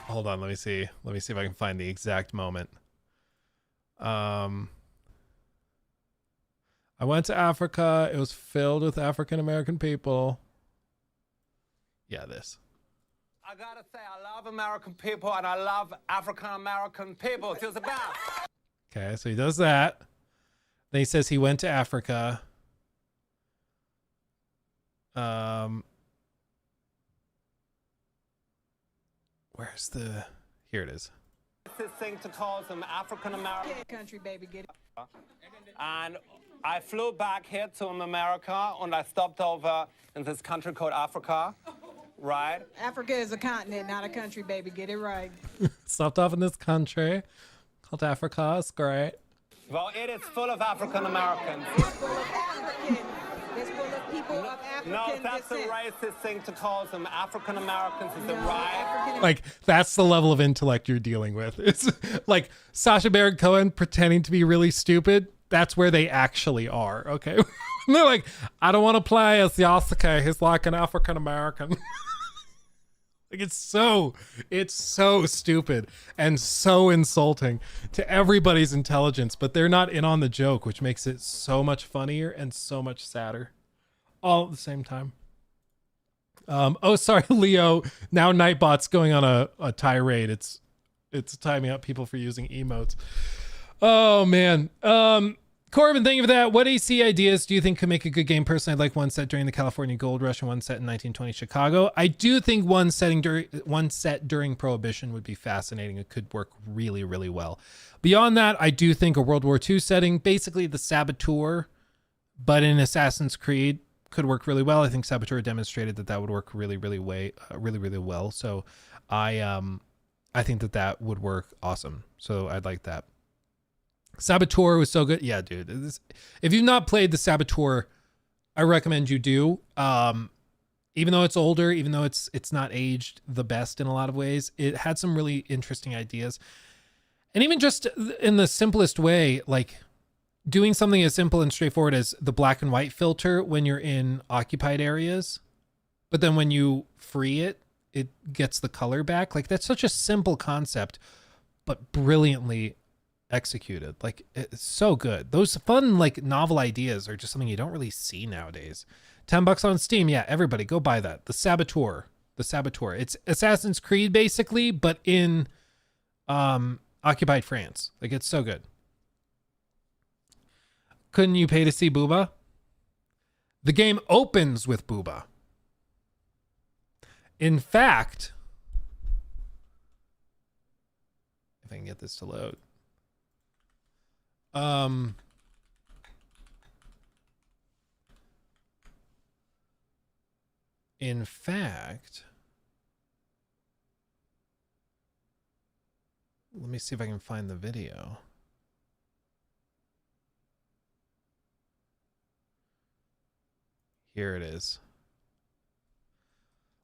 [SPEAKER 3] Hold on, let me see. Let me see if I can find the exact moment. I went to Africa. It was filled with African American people. Yeah, this.
[SPEAKER 13] I gotta say, I love American people and I love African American people. It's the best.
[SPEAKER 3] Okay, so he does that. Then he says he went to Africa. Where's the... Here it is.
[SPEAKER 13] This thing to call them African American country, baby, get it. And I flew back here to America and I stopped over in this country called Africa, right?
[SPEAKER 14] Africa is a continent, not a country, baby, get it right.
[SPEAKER 3] Stopped off in this country called Africa. It's great.
[SPEAKER 13] Well, it is full of African Americans.
[SPEAKER 14] It's full of Africans. It's full of people of African
[SPEAKER 13] No, that's
[SPEAKER 14] descent.
[SPEAKER 13] a racist thing to call them African Americans. Is it right?
[SPEAKER 3] Like, that's the level of intellect you're dealing with. It's like Sacha Baron Cohen pretending to be really stupid. That's where they actually are, okay? They're like, I don't want to play as Yasuke. He's like an African American. Like, it's so stupid and so insulting to everybody's intelligence, but they're not in on the joke, which makes it so much funnier and so much sadder all at the same time. Oh, sorry, Leo. Now Nightbot's going on a tirade. It's timing out people for using emotes. Oh, man. Corbin, thank you for that. What AC ideas do you think could make a good game? Personally, I'd like one set during the California Gold Rush and one set in 1920 Chicago. I do think one set during Prohibition would be fascinating. It could work really, really well. Beyond that, I do think a World War II setting, basically the Saboteur, but in Assassin's Creed, could work really well. I think Saboteur demonstrated that would work really, really well. So I think that would work awesome. So I'd like that. Saboteur was so good. Yeah, dude. If you've not played the Saboteur, I recommend you do. Even though it's older, even though it's not aged the best in a lot of ways, it had some really interesting ideas. And even just in the simplest way, like doing something as simple and straightforward as the black and white filter when you're in occupied areas, but then when you free it, it gets the color back. Like, that's such a simple concept, but brilliantly executed. Like, it's so good. Those fun, like, novel ideas are just something you don't really see nowadays. $10 on Steam. Yeah, everybody go buy that. The Saboteur. It's Assassin's Creed basically, but in occupied France. Like, it's so good. Couldn't you pay to see Booba? The game opens with Booba. In fact, if I can get this to load. In fact, let me see if I can find the video. Here it is.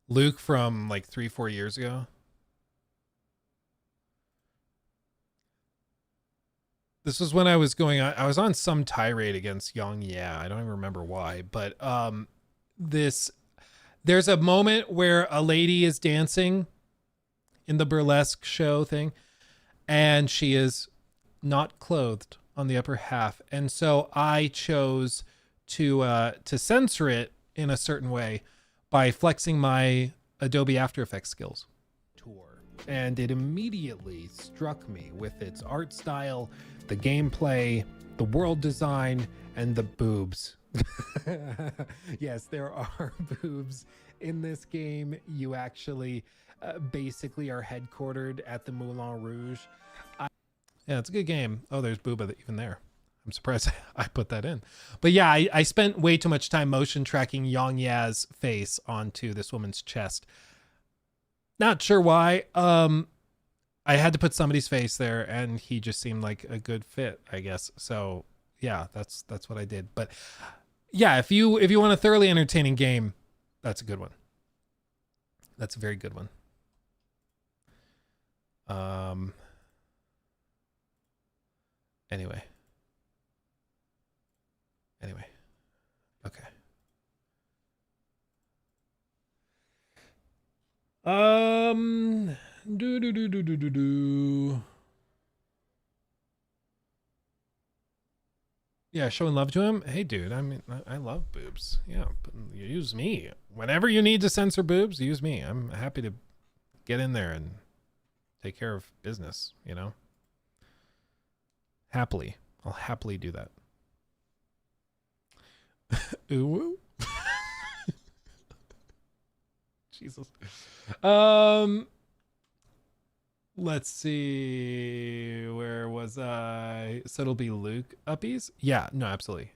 [SPEAKER 3] Luke from like 3-4 years ago. This was when I was on some tirade against Young. Yeah, I don't even remember why, but there's a moment where a lady is dancing in the burlesque show thing, and she is not clothed on the upper half. And so I chose to censor it in a certain way by flexing my Adobe After Effects skills. And it immediately struck me with its art style, the gameplay, the world design, and the boobs. Yes, there are boobs in this game. You actually basically are headquartered at the Moulin Rouge. Yeah, it's a good game. Oh, there's booba even there. I'm surprised I put that in. But yeah, I spent way too much time motion tracking Yang Ya's face onto this woman's chest. Not sure why. I had to put somebody's face there, and he just seemed like a good fit, I guess. So yeah, that's what I did. But yeah, if you want a thoroughly entertaining game, that's a good one. That's a very good one. Anyway. Okay. Yeah, showing love to him. Hey, dude, I mean, I love boobs. Yeah, but use me. Whenever you need to censor boobs, use me. I'm happy to get in there and take care of business, you know? Happily. I'll happily do that. Ooh. Jesus. Let's see. Where was I? So it'll be Luke uppies? Yeah, no, absolutely.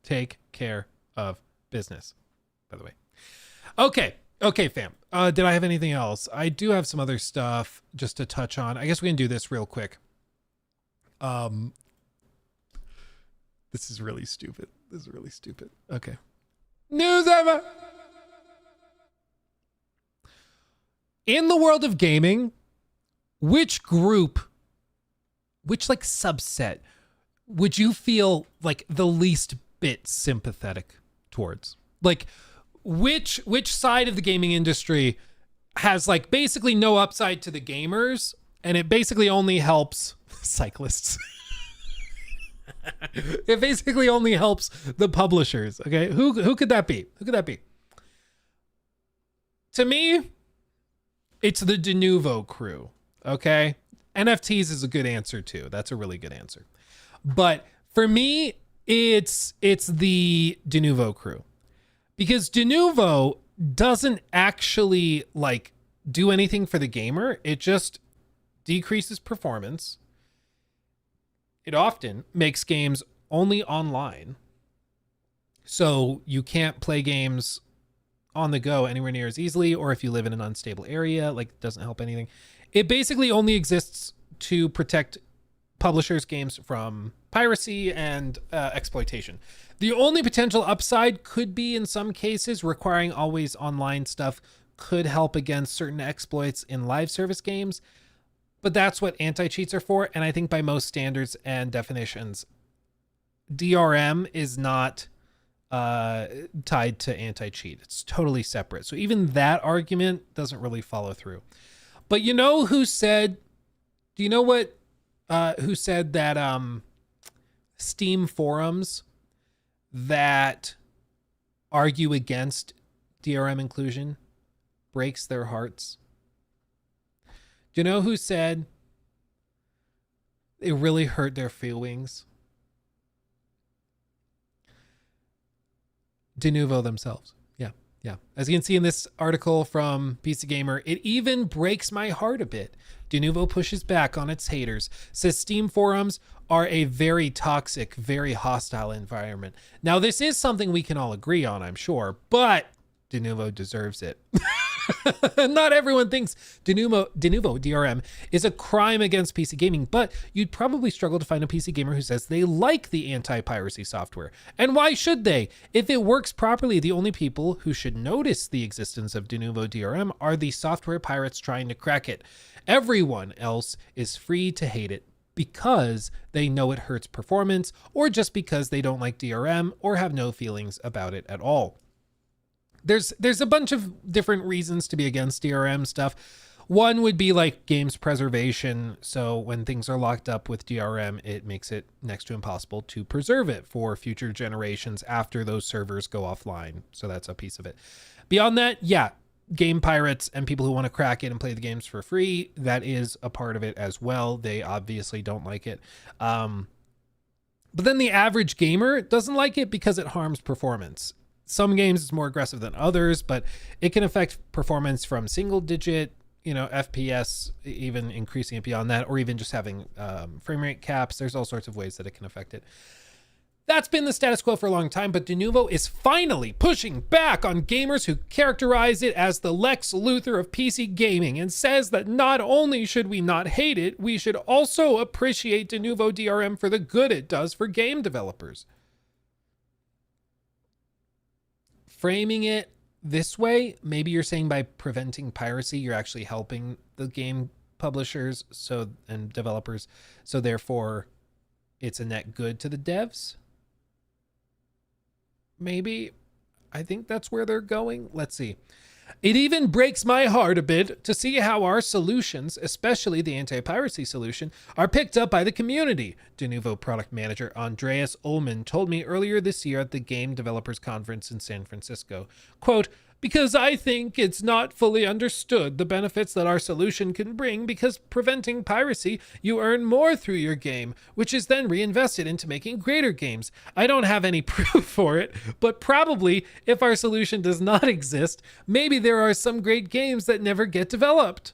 [SPEAKER 3] Take care of business, by the way. Okay, fam. Did I have anything else? I do have some other stuff just to touch on. I guess we can do this real quick. This is really stupid. Okay. News ever. In the world of gaming, which like subset would you feel like the least bit sympathetic towards? Like which side of the gaming industry has like basically no upside to the gamers, and it basically only helps cyclists? It basically only helps the publishers. Okay, who could that be? To me, it's the Denuvo crew. Okay, NFTs is a good answer too. That's a really good answer. But for me, it's the Denuvo crew, because Denuvo doesn't actually like do anything for the gamer. It just decreases performance. It often makes games only online, so you can't play games on the go anywhere near as easily, or if you live in an unstable area, like, it doesn't help anything. It basically only exists to protect publishers' games from piracy and exploitation. The only potential upside could be, in some cases, requiring always online stuff could help against certain exploits in live service games. But that's what anti-cheats are for. And I think by most standards and definitions, DRM is not tied to anti-cheat. It's totally separate. So even that argument doesn't really follow through. But you know who said, do you know what who said that Steam forums that argue against DRM inclusion breaks their hearts. Do you know who said it really hurt their feelings? Denuvo themselves. Yeah. As you can see in this article from PC Gamer, it even breaks my heart a bit. Denuvo pushes back on its haters, says Steam forums are a very toxic, very hostile environment. Now, this is something we can all agree on, I'm sure, but Denuvo deserves it. Not everyone thinks Denuvo DRM is a crime against PC gaming, but you'd probably struggle to find a PC gamer who says they like the anti-piracy software. And why should they? If it works properly, the only people who should notice the existence of Denuvo DRM are the software pirates trying to crack it. Everyone else is free to hate it because they know it hurts performance, or just because they don't like DRM or have no feelings about it at all. There's a bunch of different reasons to be against DRM stuff. One would be like games preservation. So when things are locked up with DRM, it makes it next to impossible to preserve it for future generations after those servers go offline. So that's a piece of it. Beyond that, yeah, game pirates and people who want to crack it and play the games for free, that is a part of it as well. They obviously don't like it. But then the average gamer doesn't like it because it harms performance. Some games it's more aggressive than others, but it can affect performance from single digit, FPS, even increasing it beyond that, or even just having frame rate caps. There's all sorts of ways that it can affect it. That's been the status quo for a long time, but Denuvo is finally pushing back on gamers who characterize it as the Lex Luthor of PC gaming, and says that not only should we not hate it, we should also appreciate Denuvo DRM for the good it does for game developers. Framing it this way, maybe you're saying by preventing piracy, you're actually helping the game publishers and developers, so therefore it's a net good to the devs. Maybe. I think that's where they're going. Let's see. It even breaks my heart a bit to see how our solutions, especially the anti-piracy solution, are picked up by the community, Denuvo product manager Andreas Ullman told me earlier this year at the Game Developers Conference in San Francisco. Quote, because I think it's not fully understood the benefits that our solution can bring, because preventing piracy, you earn more through your game, which is then reinvested into making greater games. I don't have any proof for it, but probably if our solution does not exist, maybe there are some great games that never get developed.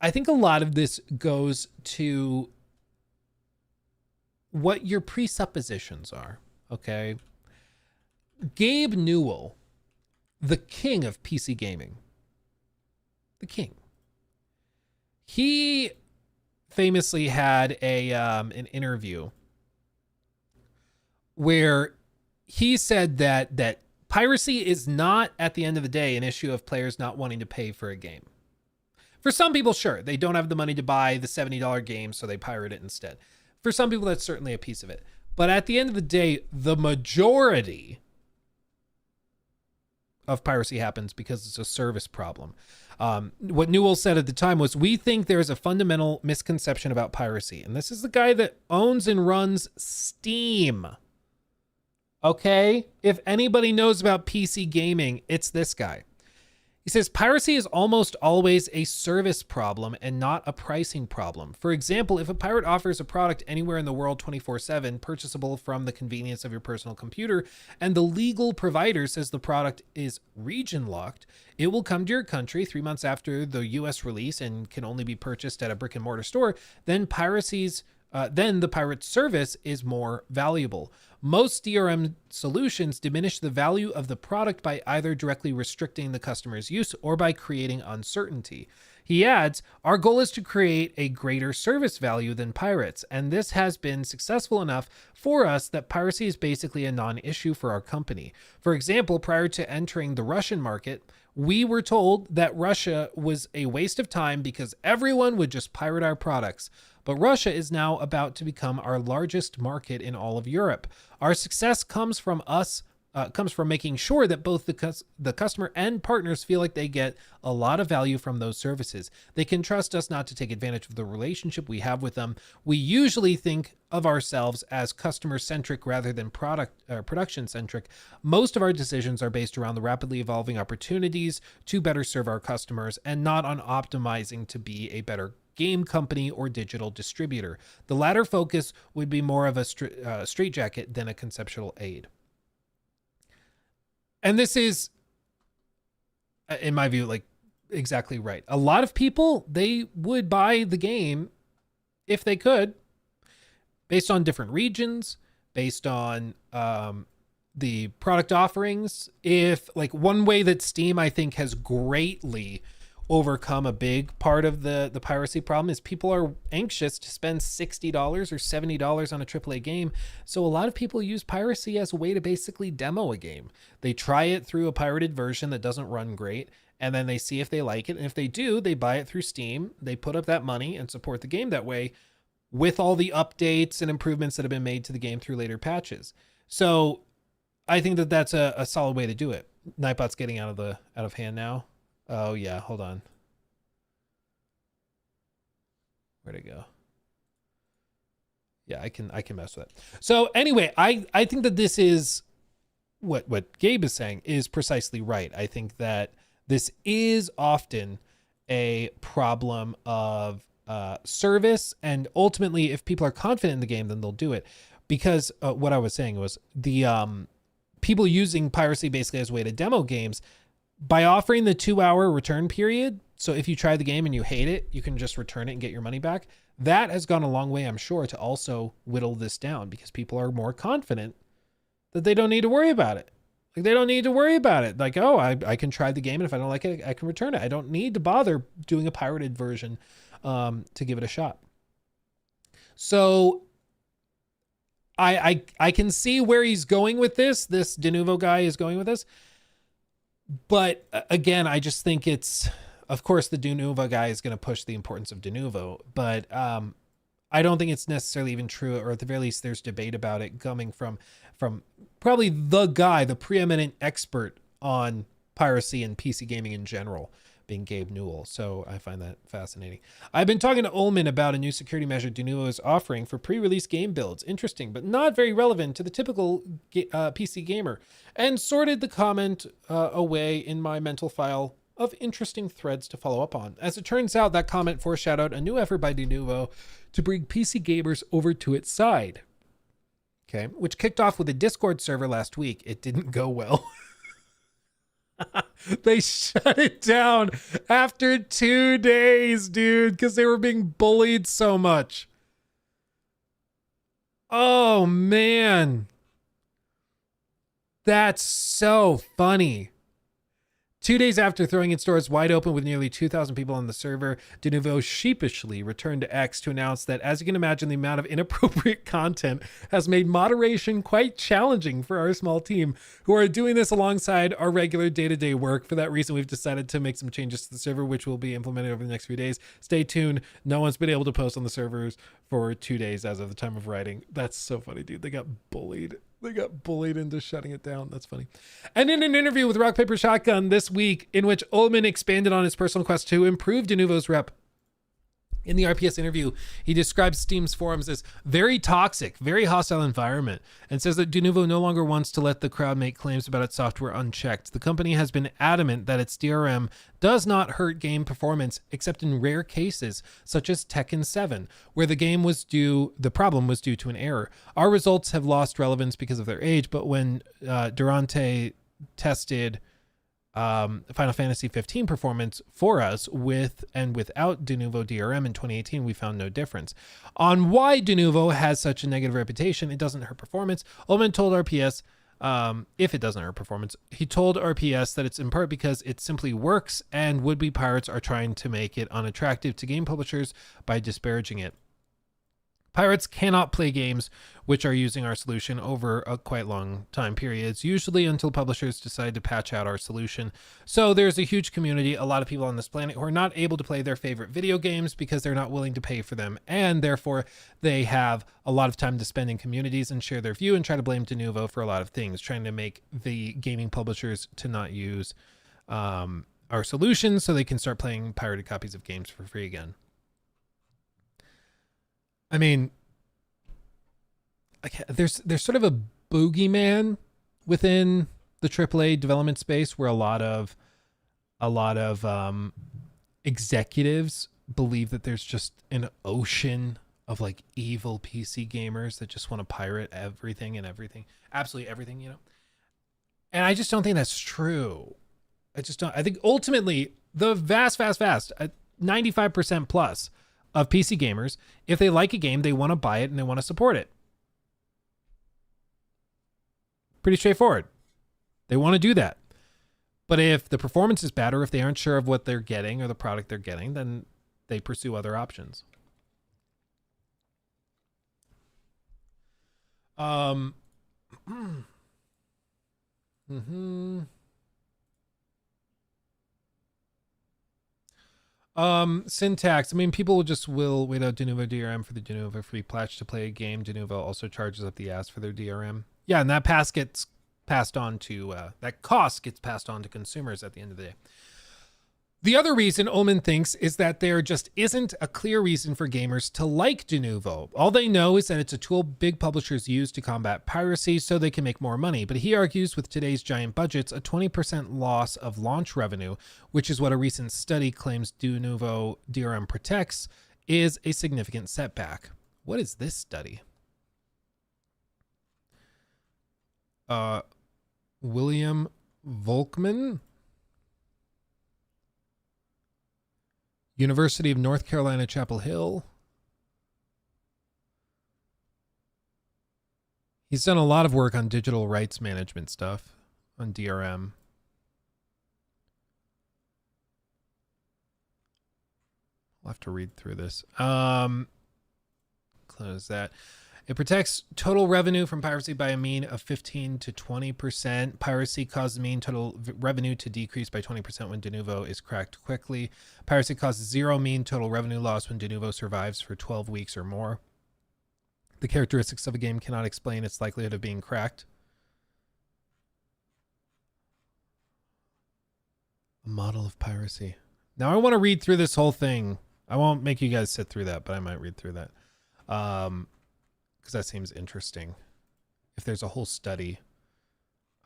[SPEAKER 3] I think a lot of this goes to what your presuppositions are. Okay. Gabe Newell, the king of PC gaming, the king, he famously had an interview where he said that piracy is not, at the end of the day, an issue of players not wanting to pay for a game. For some people, sure, they don't have the money to buy the $70 game, so they pirate it instead. For some people, that's certainly a piece of it. But at the end of the day, the majority of piracy happens because it's a service problem. What Newell said at the time was, we think there's a fundamental misconception about piracy. And this is the guy that owns and runs Steam. Okay? If anybody knows about PC gaming, it's this guy. He says, piracy is almost always a service problem and not a pricing problem. For example, if a pirate offers a product anywhere in the world 24/7, purchasable from the convenience of your personal computer, and the legal provider says the product is region locked, it will come to your country 3 months after the US release and can only be purchased at a brick and mortar store, then the pirate service is more valuable. Most DRM solutions diminish the value of the product by either directly restricting the customer's use or by creating uncertainty. He adds, our goal is to create a greater service value than pirates, and this has been successful enough for us that piracy is basically a non-issue for our company. For example, prior to entering the Russian market, we were told that Russia was a waste of time because everyone would just pirate our products. But Russia is now about to become our largest market in all of Europe. Our success comes from us comes from making sure that both the customer and partners feel like they get a lot of value from those services. They can trust us not to take advantage of the relationship we have with them. We usually think of ourselves as customer-centric rather than production-centric. Most of our decisions are based around the rapidly evolving opportunities to better serve our customers and not on optimizing to be a better game company or digital distributor. The latter focus would be more of a straitjacket than a conceptual aid. And this is, in my view, like exactly right. A lot of people, they would buy the game if they could, based on different regions, based on the product offerings. If like one way that Steam, I think, has greatly overcome a big part of the piracy problem is people are anxious to spend $60 or $70 on a AAA game. So a lot of people use piracy as a way to basically demo a game. They try it through a pirated version that doesn't run great, and then they see if they like it. And if they do, they buy it through Steam. They put up that money and support the game that way with all the updates and improvements that have been made to the game through later patches. So I think that that's a solid way to do it. Nightbot's getting out of hand now. Oh yeah, hold on. Where'd it go? Yeah, I can mess with it. So anyway, I think that this is what Gabe is saying is precisely right. I think that this is often a problem of service, and ultimately, if people are confident in the game, then they'll do it. Because what I was saying was the people using piracy basically as a way to demo games. By offering the 2-hour return period, so if you try the game and you hate it, you can just return it and get your money back. That has gone a long way, I'm sure, to also whittle this down because people are more confident that they don't need to worry about it. Like they don't need to worry about it. Like, oh, I can try the game, and if I don't like it, I can return it. I don't need to bother doing a pirated version to give it a shot. So I can see where he's going with this. This Denuvo guy is going with this. But again, I just think it's, of course, the Denuvo guy is going to push the importance of Denuvo, but I don't think it's necessarily even true, or at the very least, there's debate about it coming from probably the guy, the preeminent expert on piracy and PC gaming in general, being Gabe Newell. So I find that fascinating. I've been talking to Ullman about a new security measure Denuvo is offering for pre-release game builds. Interesting, but not very relevant to the typical PC gamer. And sorted the comment away in my mental file of interesting threads to follow up on. As it turns out, that comment foreshadowed a new effort by Denuvo to bring PC gamers over to its side. Okay, which kicked off with a Discord server last week. It didn't go well. They shut it down after 2 days, dude, because they were being bullied so much. Oh, man. That's so funny. 2 days after throwing its doors wide open with nearly 2,000 people on the server, Denuvo sheepishly returned to X to announce that, as you can imagine, the amount of inappropriate content has made moderation quite challenging for our small team, who are doing this alongside our regular day-to-day work. For that reason, we've decided to make some changes to the server, which will be implemented over the next few days. Stay tuned. No one's been able to post on the servers for 2 days as of the time of writing. That's so funny, dude. They got bullied. They got bullied into shutting it down. That's funny. And in an interview with Rock Paper Shotgun this week, in which Ullman expanded on his personal quest to improve Denuvo's rep. In the RPS interview, he describes Steam's forums as very toxic, very hostile environment, and says that Denuvo no longer wants to let the crowd make claims about its software unchecked. The company has been adamant that its DRM does not hurt game performance, except in rare cases, such as Tekken 7, where the problem was due to an error. Our results have lost relevance because of their age, but when Durante tested Final Fantasy 15 performance for us with and without Denuvo DRM in 2018, we found no difference. On why Denuvo has such a negative reputation, it doesn't hurt performance, Ullman told RPS, if it doesn't hurt performance, he told RPS that it's in part because it simply works and would-be pirates are trying to make it unattractive to game publishers by disparaging it. Pirates cannot play games which are using our solution over a quite long time periods, usually until publishers decide to patch out our solution. So there's a huge community, a lot of people on this planet who are not able to play their favorite video games because they're not willing to pay for them, and therefore they have a lot of time to spend in communities and share their view and try to blame Denuvo for a lot of things, trying to make the gaming publishers to not use our solution so they can start playing pirated copies of games for free again. I mean, there's sort of a boogeyman within the AAA development space where a lot of executives believe that there's just an ocean of like evil PC gamers that just want to pirate everything, absolutely everything, you know. And I just don't think that's true. I think ultimately the vast 95% plus of PC gamers, if they like a game, they want to buy it and they want to support it. Pretty straightforward. They want to do that. But if the performance is bad, or if they aren't sure of what they're getting or the product they're getting, then they pursue other options. Syntax. I mean, people will wait out Denuvo DRM for the Denuvo free patch to play a game. Denuvo also charges up the ass for their DRM. Yeah, and that pass gets passed on to, that cost gets passed on to consumers at the end of the day. The other reason Omen thinks is that there just isn't a clear reason for gamers to like Denuvo. All they know is that it's a tool big publishers use to combat piracy so they can make more money. But he argues with today's giant budgets, a 20% loss of launch revenue, which is what a recent study claims Denuvo DRM protects, is a significant setback. What is this study? William Volkman, University of North Carolina, Chapel Hill. He's done a lot of work on digital rights management stuff, on DRM. I'll have to read through this. Close that. It protects total revenue from piracy by a mean of 15 to 20%. Piracy causes mean total revenue to decrease by 20% when Denuvo is cracked quickly. Piracy causes zero mean total revenue loss when Denuvo survives for 12 weeks or more. The characteristics of a game cannot explain its likelihood of being cracked. A model of piracy. Now I want to read through this whole thing. I won't make you guys sit through that, but I might read through that. Because that seems interesting. If there's a whole study,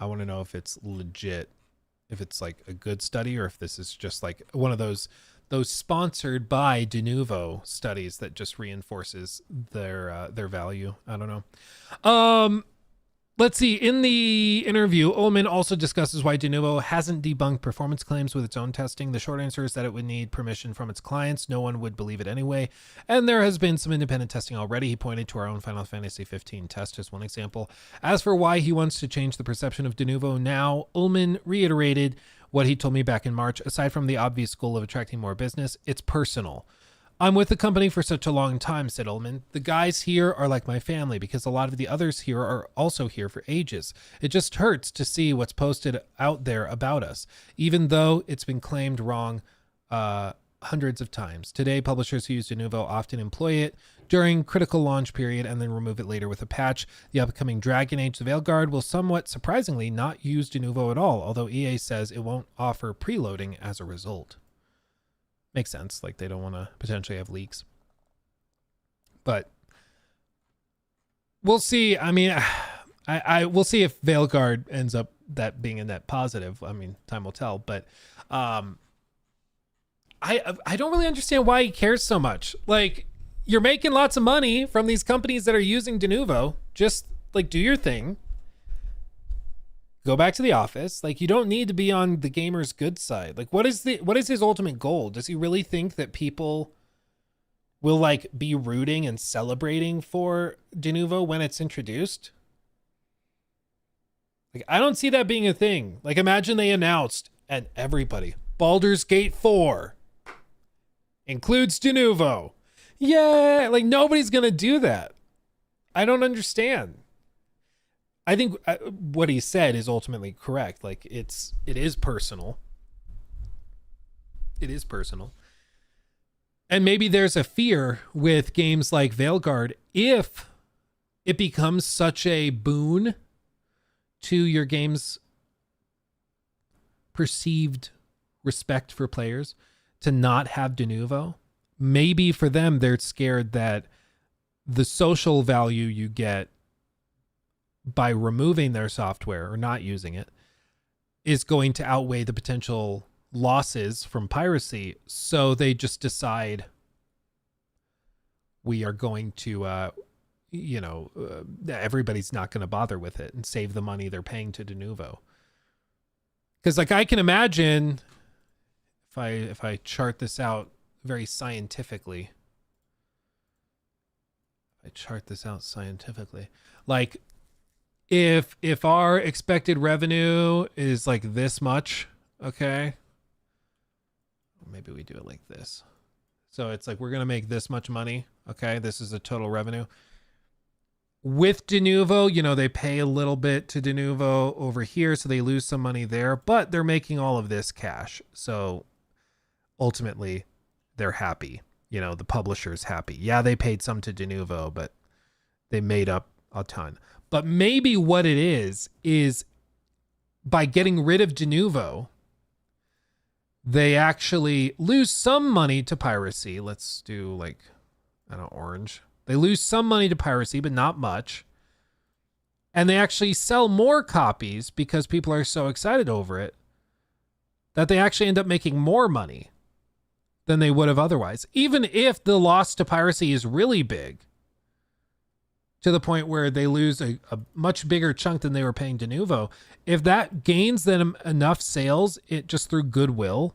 [SPEAKER 3] I want to know if it's legit, if it's like a good study, or if this is just like one of those sponsored by Denuvo studies that just reinforces their value. I don't know. Let's see. In the interview, Ullman also discusses why Denuvo hasn't debunked performance claims with its own testing. The short answer is that it would need permission from its clients. No one would believe it anyway. And there has been some independent testing already. He pointed to our own Final Fantasy 15 test as one example. As for why he wants to change the perception of Denuvo now, Ullman reiterated what he told me back in March. Aside from the obvious goal of attracting more business, it's personal. I'm with the company for such a long time, said Ullman. The guys here are like my family because a lot of the others here are also here for ages. It just hurts to see what's posted out there about us, even though it's been claimed wrong hundreds of times. Today, publishers who use Denuvo often employ it during critical launch period and then remove it later with a patch. The upcoming Dragon Age the Veilguard will somewhat surprisingly not use Denuvo at all, although EA says it won't offer preloading as a result. Makes sense. Like they don't want to potentially have leaks. But we'll see. I mean, we'll see if Veilguard ends up that being a net positive. I mean, time will tell. But I don't really understand why he cares so much. Like, you're making lots of money from these companies that are using Denuvo. Just like do your thing. Go back to the office. Like, you don't need to be on the gamer's good side. Like, what is his ultimate goal? Does he really think that people will like be rooting and celebrating for Denuvo when it's introduced? Like, I don't see that being a thing. Like, imagine they announced, and everybody, Baldur's Gate 4 includes Denuvo. Yeah, like nobody's gonna do that. I don't understand. I think what he said is ultimately correct. Like it is personal. It is personal. And maybe there's a fear with games like Veilguard, if it becomes such a boon to your game's perceived respect for players to not have Denuvo. Maybe for them, they're scared that the social value you get by removing their software or not using it is going to outweigh the potential losses from piracy. So they just decide we are going to, everybody's not going to bother with it and save the money they're paying to Denuvo. Because like I can imagine if I chart this out very scientifically, like if our expected revenue is like this much, okay, maybe we do it like this. So it's like we're going to make this much money. Okay, this is the total revenue. With Denuvo, they pay a little bit to Denuvo over here, so they lose some money there, but they're making all of this cash. So ultimately, they're happy. The publisher's happy. Yeah, they paid some to Denuvo, but they made up a ton. But maybe what it is by getting rid of Denuvo, they actually lose some money to piracy. Let's do like, orange. They lose some money to piracy, but not much. And they actually sell more copies because people are so excited over it that they actually end up making more money than they would have otherwise. Even if the loss to piracy is really big, to the point where they lose a much bigger chunk than they were paying Denuvo, if that gains them enough sales, it just through goodwill,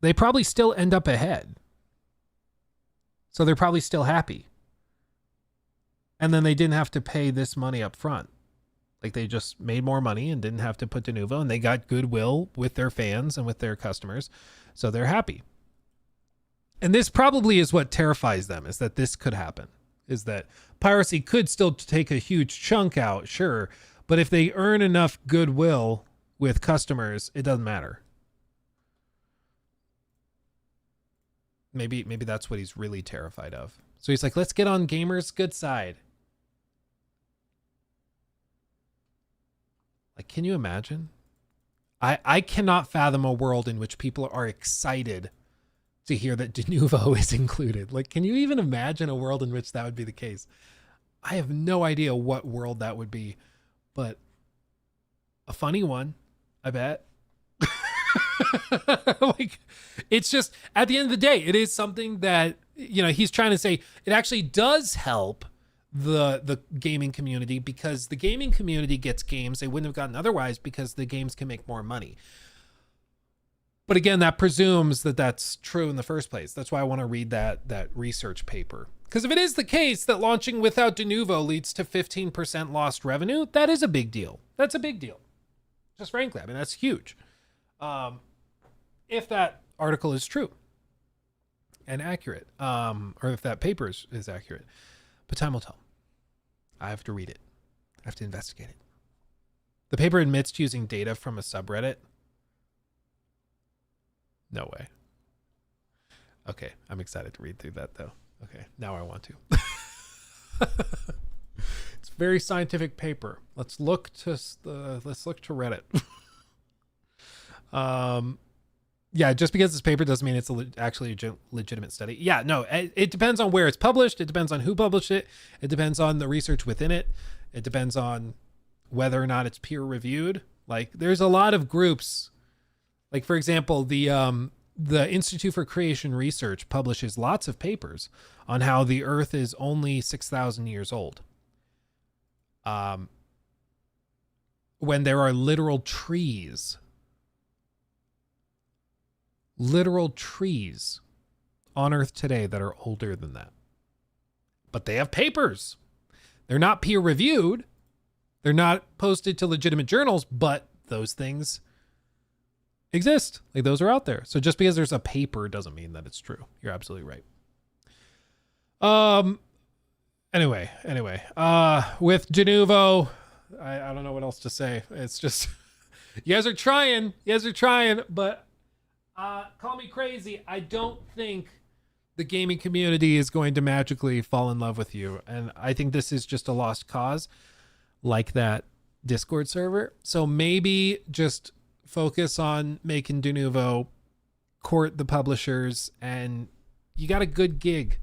[SPEAKER 3] they probably still end up ahead. So they're probably still happy. And then they didn't have to pay this money up front. Like they just made more money and didn't have to put Denuvo, and they got goodwill with their fans and with their customers. So they're happy. And this probably is what terrifies them, is that this could happen. Is that piracy could still take a huge chunk out, sure. But if they earn enough goodwill with customers, it doesn't matter. Maybe that's what he's really terrified of. So he's like, let's get on gamers' good side. Like, can you imagine? I cannot fathom a world in which people are excited to hear that Denuvo is included. Like, can you even imagine a world in which that would be the case? I have no idea what world that would be, but a funny one, I bet. Like, it's just, at the end of the day, it is something that, he's trying to say it actually does help the gaming community, because the gaming community gets games they wouldn't have gotten otherwise because the games can make more money. But again, that presumes that that's true in the first place. That's why I want to read that research paper. Because if it is the case that launching without Denuvo leads to 15% lost revenue, that is a big deal. That's a big deal. Just frankly, that's huge. If that article is true and accurate, or if that paper is accurate. But time will tell. I have to read it. I have to investigate it. The paper admits to using data from a subreddit. No way. Okay, I'm excited to read through that though. Okay, now I want to. It's a very scientific paper. Let's look to Reddit. Yeah, just because this paper doesn't mean it's actually a legitimate study. Yeah, no, it depends on where it's published. It depends on who published it. It depends on the research within it. It depends on whether or not it's peer reviewed. Like, there's a lot of groups. Like, for example, the Institute for Creation Research publishes lots of papers on how the Earth is only 6,000 years old. When there are literal trees on Earth today that are older than that. But they have papers. They're not peer reviewed. They're not posted to legitimate journals, but those things exist. Like those are out there. So just because there's a paper doesn't mean that it's true. You're absolutely right. Anyway, with Denuvo, I don't know what else to say. It's just, you guys are trying, but call me crazy. I don't think the gaming community is going to magically fall in love with you. And I think this is just a lost cause, like that Discord server. So maybe just focus on making Denuvo, court the publishers, and you got a good gig.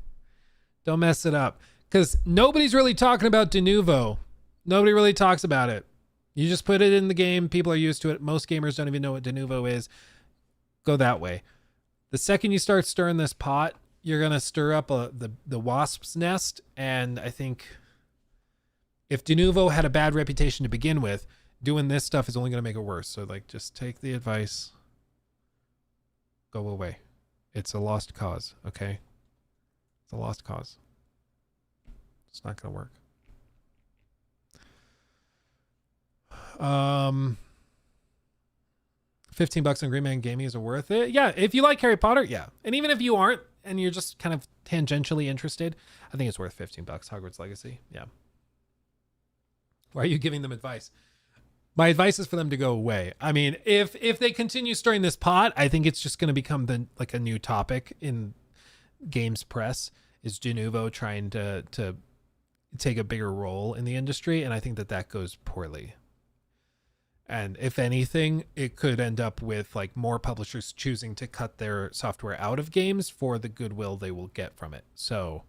[SPEAKER 3] Don't mess it up. Because nobody's really talking about Denuvo. Nobody really talks about it. You just put it in the game. People are used to it. Most gamers don't even know what Denuvo is. Go that way. The second you start stirring this pot, you're going to stir up the wasp's nest. And I think if Denuvo had a bad reputation to begin with, doing this stuff is only going to make it worse. So like, just take the advice. Go away. It's a lost cause. Okay. It's a lost cause. It's not going to work. $15 on Green Man Gaming is it worth it? Yeah, if you like Harry Potter, yeah. And even if you aren't and you're just kind of tangentially interested, I think it's worth $15. Hogwarts Legacy. Yeah. Why are you giving them advice? My advice is for them to go away. I mean, if they continue stirring this pot, I think it's just going to become like a new topic in games press, is Denuvo trying to take a bigger role in the industry, and I think that goes poorly. And if anything, it could end up with like more publishers choosing to cut their software out of games for the goodwill they will get from it. So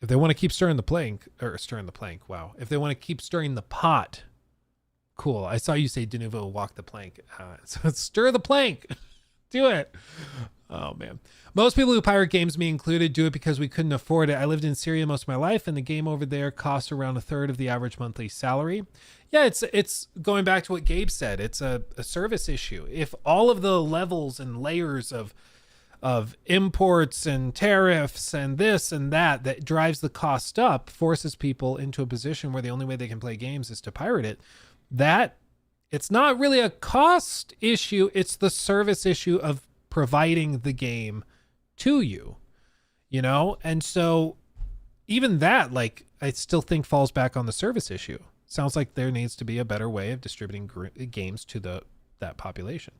[SPEAKER 3] if they want to keep stirring the plank, wow. If they want to keep stirring the pot, cool. I saw you say Denuvo walk the plank. So stir the plank. Do it. Oh, man. Most people who pirate games, me included, do it because we couldn't afford it. I lived in Syria most of my life, and the game over there costs around a third of the average monthly salary. Yeah, it's going back to what Gabe said. It's a service issue. If all of the levels and layers of imports and tariffs and this and that drives the cost up, forces people into a position where the only way they can play games is to pirate it, that it's not really a cost issue. It's the service issue of providing the game to you, you know? And so even that, like, I still think falls back on the service issue. Sounds like there needs to be a better way of distributing games to that population.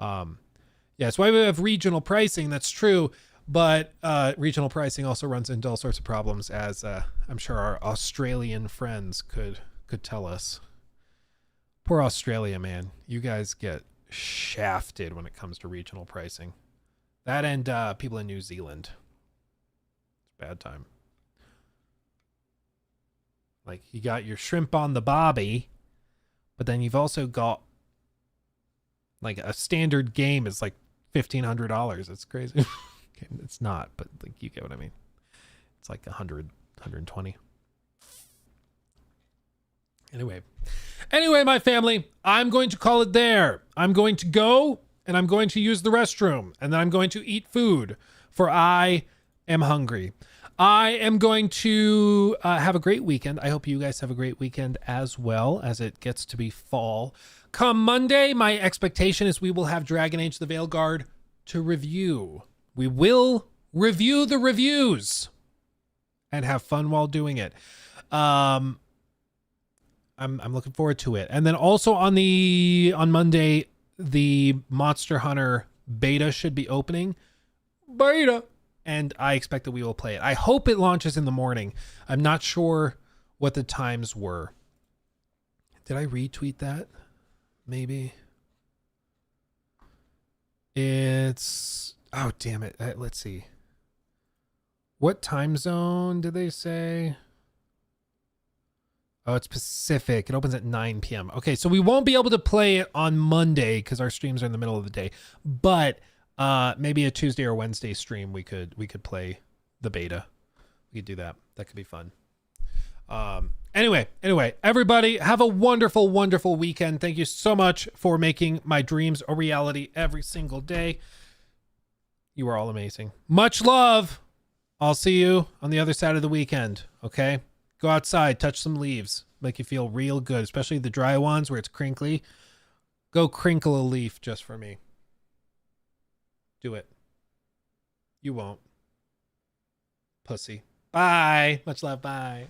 [SPEAKER 3] Yeah, that's why we have regional pricing. That's true. But regional pricing also runs into all sorts of problems, as I'm sure our Australian friends could tell us. Poor Australia, man. You guys get shafted when it comes to regional pricing. That and people in New Zealand. It's a bad time. Like, you got your shrimp on the bobby, but then you've also got like a standard game is like $1,500. It's crazy. Okay, it's not, but like, you get what I mean. It's like 100, 120. Anyway, my family, I'm going to call it there. I'm going to go and I'm going to use the restroom, and then I'm going to eat food, for I am hungry. I am going to have a great weekend. I hope you guys have a great weekend as well, as it gets to be fall. Come Monday, my expectation is we will have Dragon Age the Veilguard to review. We will review the reviews and have fun while doing it. I'm looking forward to it. And then also on Monday, the Monster Hunter beta should be opening. Beta. And I expect that we will play it. I hope it launches in the morning. I'm not sure what the times were. Did I retweet that? Maybe. It's... Oh, damn it. Let's see. What time zone did they say? Oh, it's Pacific. It opens at 9 p.m. Okay, so we won't be able to play it on Monday because our streams are in the middle of the day. But maybe a Tuesday or Wednesday stream, we could play the beta. We could do that. That could be fun. Anyway, everybody have a wonderful, wonderful weekend. Thank you so much for making my dreams a reality every single day. You are all amazing. Much love. I'll see you on the other side of the weekend. Okay. Go outside, touch some leaves, make you feel real good, especially the dry ones where it's crinkly. Go crinkle a leaf just for me. Do it. You won't. Pussy. Bye. Much love. Bye.